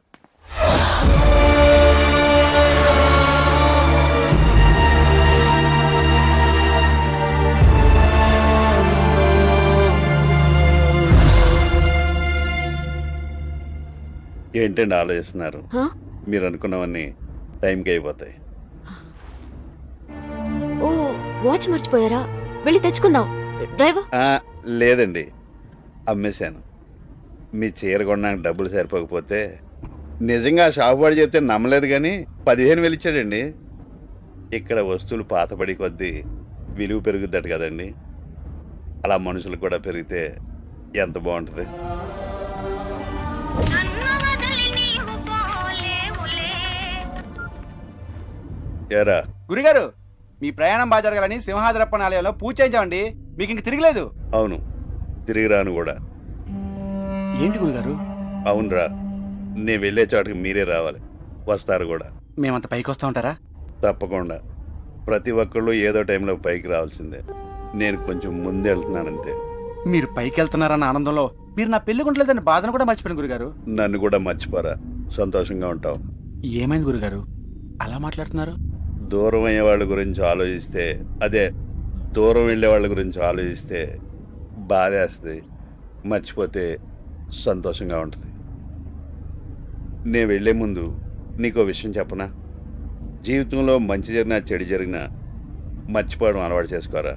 ఏంటండి ఆలోచిస్తున్నారు? హా? మీరు అనుకున్నవన్నీ టైంకి అయిపోతాయి. ఓ వాచ్ మర్చిపోయారా? వెళ్ళి తెచ్చుకుందాం. డ్రైవర్. లేదండి, అమ్మేశాను. మీ చీర కొనడానికి డబ్బులు సరిపోకపోతే నిజంగా షాపు వాడు చెప్తే నమ్మలేదు, కానీ 15,000 ఇచ్చాడండి. ఇక్కడ వస్తువులు పాతపడి కొద్దీ విలువ పెరుగుద్దట కదండి. అలా మనుషులు కూడా పెరిగితే ఎంత బాగుంటుంది. ఏరా గురుగారు, మీ ప్రయాణం బాగా జరగాలని సింహాద్రప్పన ఆలయంలో పూజ చేయించామండి. మీకు ఇంక తిరగలేదు. అవును, తిరిగి రాను కూడా. ఏంటి గురుగారు? అవునరా, నేను వెళ్ళే చోటకి మీరే రావాలి. వస్తారు కూడా. మేమంత పైకి వస్తా ఉంటారా? తప్పకుండా. ప్రతి ఒక్కళ్ళు ఏదో టైంలో పైకి రావాల్సిందే. నేను కొంచెం ముందు వెళ్తున్నానంతే. మీరు పైకి వెళ్తున్నారన్న ఆనందంలో మీరు నా పెళ్లి గుంటలేదని బాధను కూడా మర్చిపోయాను గురుగారు. నన్ను కూడా మర్చిపోరా, సంతోషంగా ఉంటావు. ఏమైంది గురుగారు అలా మాట్లాడుతున్నారు? దూరం అయ్యే వాళ్ళ గురించి ఆలోచిస్తే, అదే దూరం వెళ్ళే వాళ్ళ గురించి ఆలోచిస్తే బాధేస్తుంది, మర్చిపోతే సంతోషంగా ఉంటుంది. నేను వెళ్ళే ముందు నీకో విషయం చెప్పనా? జీవితంలో మంచి జరిగినా చెడు జరిగినా మర్చిపోవడం అలవాటు చేసుకోరా.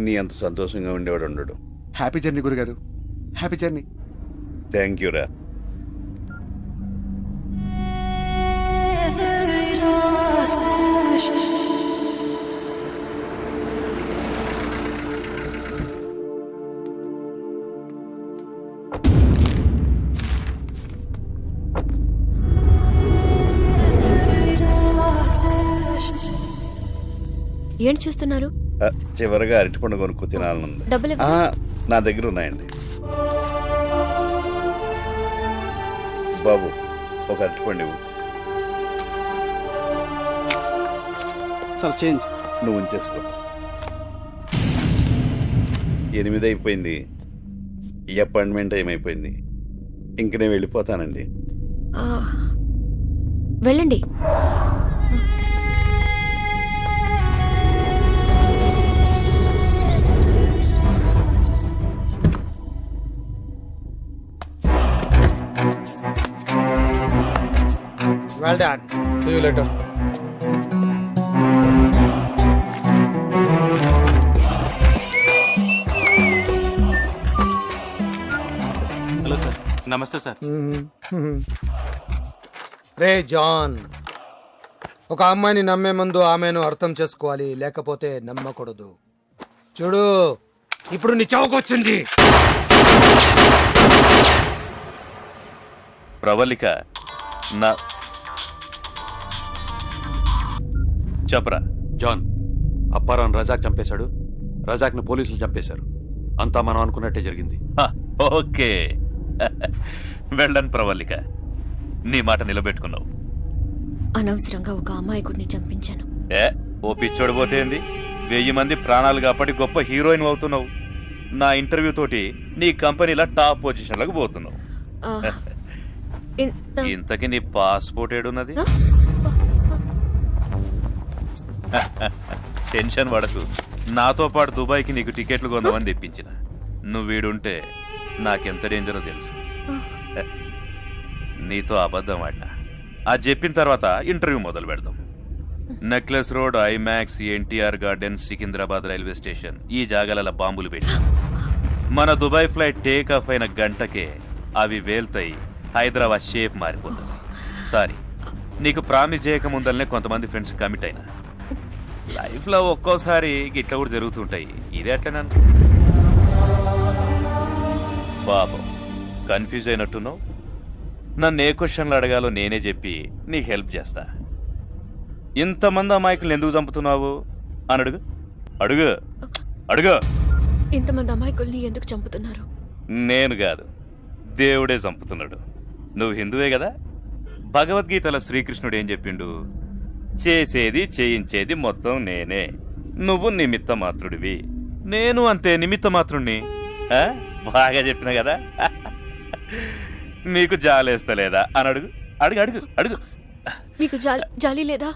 నీ అంత సంతోషంగా ఉండేవాడు ఉండడు. హ్యాపీ జర్నీ గురుగారు, హ్యాపీ జర్నీ. థ్యాంక్ యూ రా. ఏంటి చూస్తున్నారు? చివరిగా అరటిపండు కొనుక్కు తినాలనుంది. డబ్బులు నా దగ్గర ఉన్నాయండి. బాబు, ఒక అరటిపండు ఇవ్వు. Sir change. నువ్వు ఉంచేసుకో. 8 అయిపోయింది. ఈ అపాయింట్మెంట్ టైం అయిపోయింది. ఇంక నేను వెళ్ళిపోతానండి. వెళ్ళండి. Well done. See you later. Hello sir. నమస్తే సార్. రే జాన్, ఒక అమ్మాయిని నమ్మే ముందు ఆమెను అర్థం చేసుకోవాలి, లేకపోతే నమ్మకూడదు. చూడు, ఇప్పుడు నీ చౌకొచ్చింది. ప్రవళిక నా చెప్పరా. జాన్, అప్పారావు రజాక్ చంపేశాడు. రజాక్ని పోలీసులు చంపేశారు. అంతా మనం అనుకున్నట్టే జరిగింది. ఓకే. వెళ్ళను ప్రవళిక, నీ మాట నిలబెట్టుకున్నావు. అనవసరంగా ఒక అమాయకుడిని చంపించాను. ఓ పిచ్చోడు పోతేంది, 1000 మంది ప్రాణాలు కాపాడి గొప్ప హీరోయిన్ అవుతున్నావు. నా ఇంటర్వ్యూ తోటి నీ కంపెనీలో టాప్ పొజిషన్లకు పోతున్నావు. ఇంతకీ నీ పాస్పోర్ట్ ఏడున్నది? టెన్షన్ పడకు, నాతో పాటు దుబాయ్కి నీకు టికెట్లు కొందామని తెప్పించిన. నువ్వు వీడుంటే నాకెంత డేంజరో తెలుసు. నీతో అబద్ధం ఆడినా. అది చెప్పిన తర్వాత ఇంటర్వ్యూ మొదలు పెడదాం. Necklace road, IMAX, NTR garden, Secunderabad railway station, ఈ జాగాల బాంబులు పెట్టి మన దుబాయ్ ఫ్లైట్ టేక్ ఆఫ్ అయిన గంటకే అవి వేల్తాయి. హైదరాబాద్ షేప్ మారిపోతుంది. సారీ, నీకు ప్రామిస్ చేయక ముందరనే కొంతమంది ఫ్రెండ్స్ కమిట్ అయినా. లైఫ్లో ఒక్కోసారి ఇట్లా కూడా జరుగుతుంటాయి. ఇదే అట్లనే పాపం కన్ఫ్యూజ్ అయినట్టున్నావు. నన్ను ఏ క్వశ్చన్లు అడగాలో నేనే చెప్పి నీకు హెల్ప్ చేస్తా. ఇంతమంది అమాయకులు ఎందుకు చంపుతున్నావు అని అడుగు. అడుగు అడుగు. ఇంతమంది అమాయకుల్ని ఎందుకు చంపుతున్నారు? నేను కాదు, దేవుడే చంపుతున్నాడు. నువ్వు హిందువే కదా. భగవద్గీతలో శ్రీకృష్ణుడు ఏం చెప్పిండు? చేసేది చేయించేది మొత్తం నేనే, నువ్వు నిమిత్త మాత్రుడివి. నేను అంతే నిమిత్త మాత్రుడిని. బాగా చెప్పిన కదా. నీకు జాలేస్తలేదా అని అడుగు. అడుగు అడుగు అడుగు. మీకు జాలి లేదా?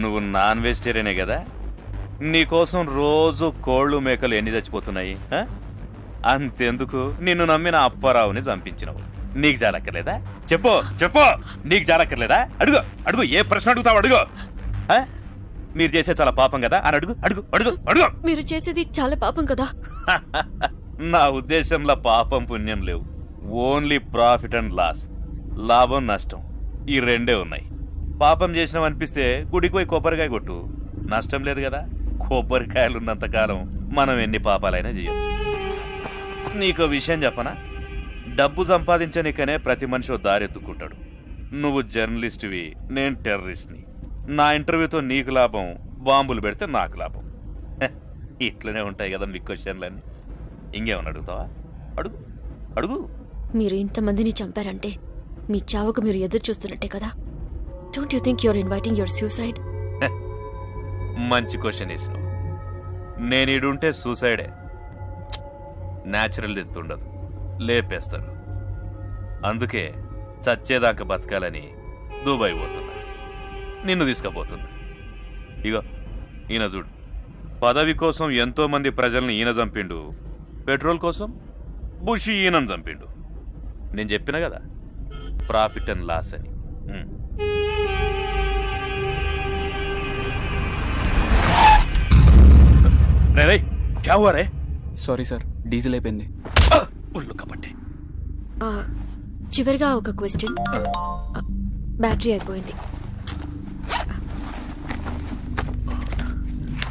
నువ్వు నాన్ వెజిటేరియనే కదా. నీకోసం రోజు కోళ్ళు మేకలు ఎన్ని చచ్చిపోతున్నాయి. అంతెందుకు నిన్ను నమ్మిన అప్పారావుని చంపించినవు. నీకు జాలక్కర్లేదా? చెప్పు చెప్పు, నీకు జాలక్కర్లేదా? అడుగు అడుగు, ఏ ప్రశ్న అడుగుతావు అడుగు. ఆ? మీరు చేసే చాలా పాపం కదా అని అడుగు అడుగు అడుగు అడుగు. మీరు చేసేది చాలా పాపం కదా. నా ఉద్దేశంలో పాపం పుణ్యం లేవు, ఓన్లీ ప్రాఫిట్ అండ్ లాస్, లాభం నష్టం, ఈ రెండే ఉన్నాయి. పాపం చేసినాం అనిపిస్తే గుడికి పోయి కొబ్బరికాయ కొట్టు, నష్టం లేదు కదా. కొబ్బరికాయలు ఉన్నంతకాలం మనం ఎన్ని పాపాలైనా చేయొచ్చు. నీకో విషయం చెప్పనా, డబ్బు సంపాదించనికనే ప్రతి మనిషి దారెత్తుకుంటాడు. నువ్వు జర్నలిస్ట్వి, నేను టెర్రరిస్ట్ని. నా ఇంటర్వ్యూతో నీకు లాభం, బాంబులు పెడితే నాకు లాభం. ఇట్లనే ఉంటాయి కదా మీ క్వశ్చన్లన్నీ. ఇంకేమన్నా అడుగుతావా? అడుగు అడుగు. మీరు ఇంతమందిని చంపారంటే మీ చావుకు మీరు ఎదురు చూస్తున్నట్టే కదా. Don't you think you're inviting your suicide? మంచి క్వశ్చన్ వేసినావు. నేను ఇడుంటే సూసైడే. న్యాచురల్ డెత్ ఉండదు, లేపేస్తారు. అందుకే చచ్చేదాకా బతకాలని దుబాయ్ పోతున్నా, నిన్ను తీసుకుపోతున్నా. ఇగో ఈయన చూడు, పదవి కోసం ఎంతో మంది ప్రజల్ని ఈయన చంపిండు, పెట్రోల్ కోసం బుషి ఈయనను చంపిండు. నేను చెప్పిన కదా, ప్రాఫిట్ అండ్ లాస్ అని. రే క్యా హువా రే? సారీ సార్, డీజిల్ అయిపోయింది. ఉల్లు కపట్టే. చివరిగా ఒక క్వశ్చన్, బ్యాటరీ అయిపోయింది.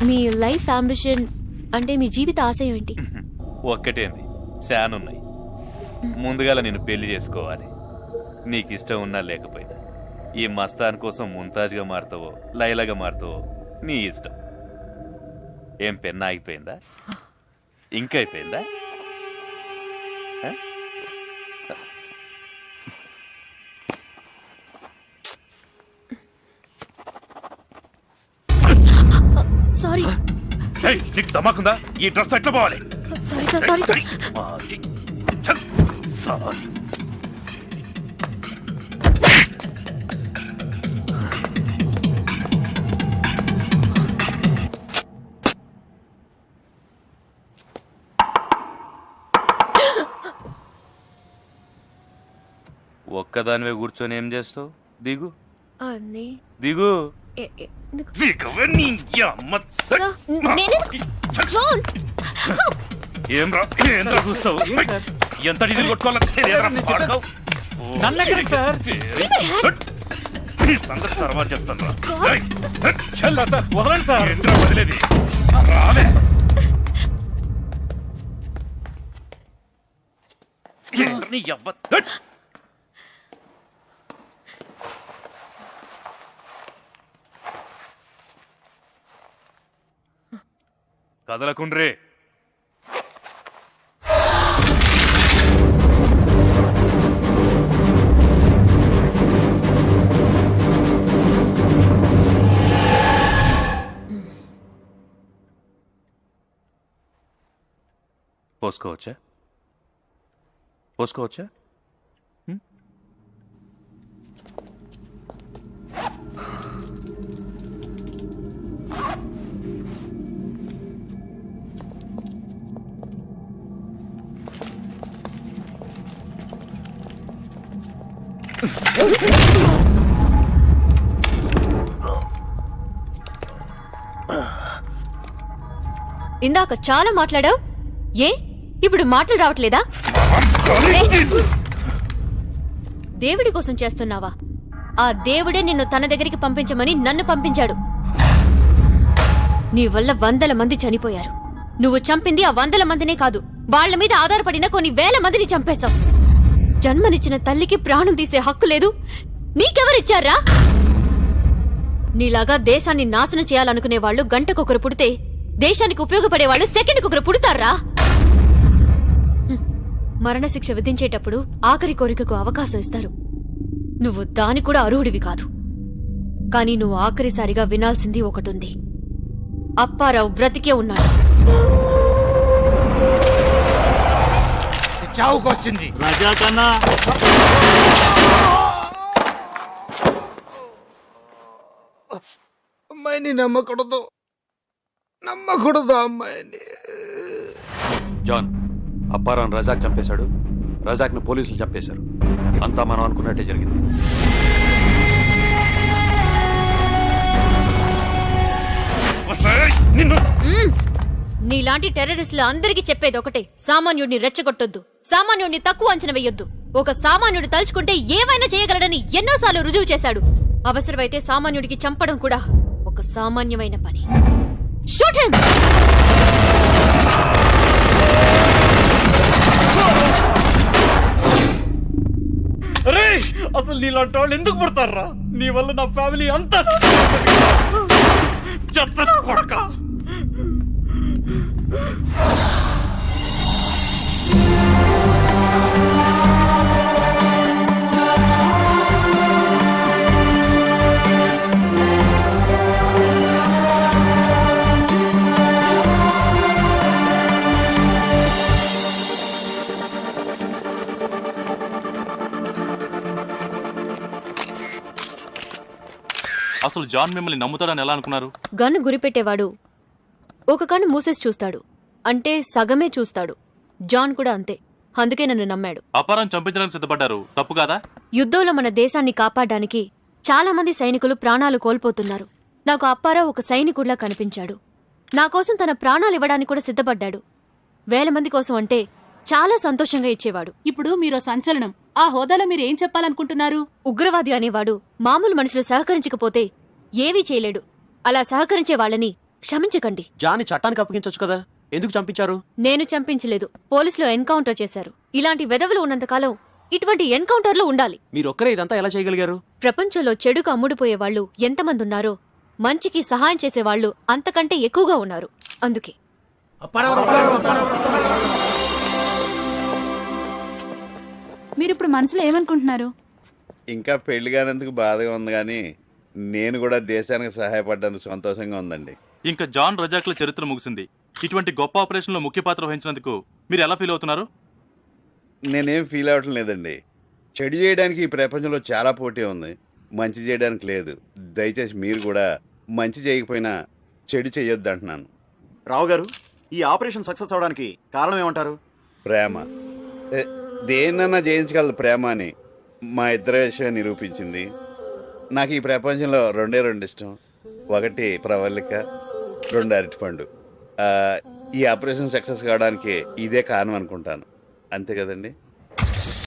మీ లైఫ్ అంబిషన్ అంటే మీ జీవిత ఆశయం ఏంటి? ఒక్కటేంది, శానున్నాయి. ముందుగాల నేను పెళ్లి చేసుకోవాలి, నీకు ఇష్టం ఉన్నా లేకపోయినా. ఈ మస్తాన్ కోసం ముంతాజ్గా మారుతావో లైలాగా మారుతావో నీ ఇష్టం. ఏం పెన్న ఆగిపోయిందా? ఇంకా అయిపోయిందా? సారీ, నీకు దమాకుందా? ఈ డ్రెస్ ఎట్లా పోవాలి? Sorry sir, sorry sir. Sorry. ఒక్కదానివే కూర్చొని ఏం చేస్తావు? దిగు దిగు. ఏం రా చూస్తావు? ఎంత డీజిల్ కొట్టుకోవాలి సంగతి తర్వాత చెప్తాను రా. వదిలేది రాలే. కదలకుండ్రే. పోసుకోవచ్చా? పోసుకోవచ్చా? ఇందాక చాలా మాట్లాడావు, ఏ ఇప్పుడు మాటలు రావట్లేదా? దేవుడి కోసం చేస్తున్నావా? ఆ దేవుడే నిన్ను తన దగ్గరికి పంపించమని నన్ను పంపించాడు. నీ వల్ల 100 మంది చనిపోయారు. నువ్వు చంపింది ఆ 100 మందినే కాదు, వాళ్ల మీద ఆధారపడిన కొన్ని వేల మందిని చంపేశావు. జన్మనిచ్చిన తల్లికి ప్రాణం తీసే హక్కు లేదు, నీకెవరిచ్చారా? నీలాగా దేశాన్ని నాశనం చేయాలనుకునే వాళ్ళు గంటకొకరు పుడితే, దేశానికి ఉపయోగపడేవాళ్ళు సెకండ్కొకరు పుడతారా? మరణశిక్ష విధించేటప్పుడు ఆఖరి కోరికకు అవకాశం ఇస్తారు. నువ్వు దాని కూడా అర్హుడివి కాదు. కానీ నువ్వు ఆఖరిసారిగా వినాల్సింది ఒకటుంది. అప్పారావు బ్రతికే ఉన్నాడు. చావుకొచ్చింది రాజా కన్నా. అమ్మాయిని నమ్మకూడదు అమ్మాయిని. జాన్, అప్పారావు రజాక్ చంపేశాడు. రజాక్ను పోలీసులు చంపేశారు. అంతా మనం అనుకున్నట్టే జరిగింది. నీలాంటి టెర్రరిస్టులు అందరికీ చెప్పేది ఒకటే, సామాన్యుడిని రెచ్చగొట్టొద్దు, సామాన్యుడిని తక్కువ అంచనా వేయొద్దు. ఒక సామాన్యుడు తలుచుకుంటే ఏమైనా చేయగలడని ఎన్నోసార్లు రుజువు చేశాడు. అవసరమైతే సామాన్యుడికి చంపడం కూడా ఒక సామాన్యమైన పని. Shoot him! అసలు నీలాంటి వాళ్ళు ఎందుకు పుడతారా? నీ వల్ల నా ఫ్యామిలీ అంతా చెత్త కొడక. అసలు జాన్ మిమ్మల్ని నమ్ముతాడని ఎలా అనుకున్నారు? గన్ను గురిపెట్టేవాడు ఒక కన్ను మూసేసి చూస్తాడు, అంటే సగమే చూస్తాడు. జాన్ కూడా అంతే, అందుకే నన్ను నమ్మాడు. అపారం చంపించడానికి సిద్ధపడ్డారు, తప్పు కాదా? యుద్ధంలో మన దేశాన్ని కాపాడడానికి చాలా మంది సైనికులు ప్రాణాలు కోల్పోతున్నారు. నాకు అప్పారావు ఒక సైనికుడిలా కనిపించాడు. నా కోసం తన ప్రాణాలు ఇవ్వడానికి కూడా సిద్ధపడ్డాడు. వేల మంది కోసం అంటే చాలా సంతోషంగా ఇచ్చేవాడు. ఇప్పుడు మీరు సంచలనం. ఆ హోదాలో మీరు ఏం చెప్పాలనుకుంటున్నారు? ఉగ్రవాది అనేవాడు మామూలు మనుషులు సహకరించకపోతే ఏవీ చేయలేడు. అలా సహకరించే వాళ్ళని క్షమించకండి. జాన్ని చట్టానికి అప్పగించొచ్చు కదా, ఎందుకు చంపించారు? నేను చంపించలేదు, పోలీసులు ఎన్కౌంటర్ చేశారు. ఇలాంటి వెధవులు ఉన్నంతకాలం ఇటువంటి ఎన్కౌంటర్లు ఉండాలి. మీరొక్కరే ఇదంతా ఎలా చేయగలిగారు? ప్రపంచంలో చెడుకు అమ్ముడుపోయే వాళ్ళు ఎంతమంది ఉన్నారో మంచికి సహాయం చేసేవాళ్లు అంతకంటే ఎక్కువగా ఉన్నారు. అందుకే మీరిప్పుడు మనసులో ఏమనుకుంటున్నారు? ఇంకా పెళ్లి కానందుకు బాధగా ఉంది, కానీ నేను కూడా దేశానికి సహాయపడ్డందుకు సంతోషంగా ఉందండి. ఇంకా జాన్ రజాక్ల చరిత్ర ముగిసింది. ఇటువంటి గొప్ప ఆపరేషన్లో ముఖ్య పాత్ర వహించినందుకు మీరు ఎలా ఫీల్ అవుతున్నారు? నేనేం ఫీల్ అవ్వటం లేదండి. చెడు చేయడానికి ఈ ప్రపంచంలో చాలా పోటీ ఉంది, మంచి చేయడానికి లేదు. దయచేసి మీరు కూడా మంచి చేయకపోయినా చెడు చేయొద్దు అంటున్నాను. రావు గారు, ఈ ఆపరేషన్ సక్సెస్ అవడానికి కారణం ఏమంటారు? ప్రేమ. దేన్నన్నా జయించగలదు ప్రేమ అని మా ఇద్దరి విషయం నిరూపించింది. నాకు ఈ ప్రపంచంలో రెండు ఇష్టం. ఒకటి ప్రవల్లిక, 2 అరటిపండు. ఈ ఆపరేషన్ సక్సెస్ కావడానికి ఇదే కారణం అనుకుంటాను. అంతే కదండి?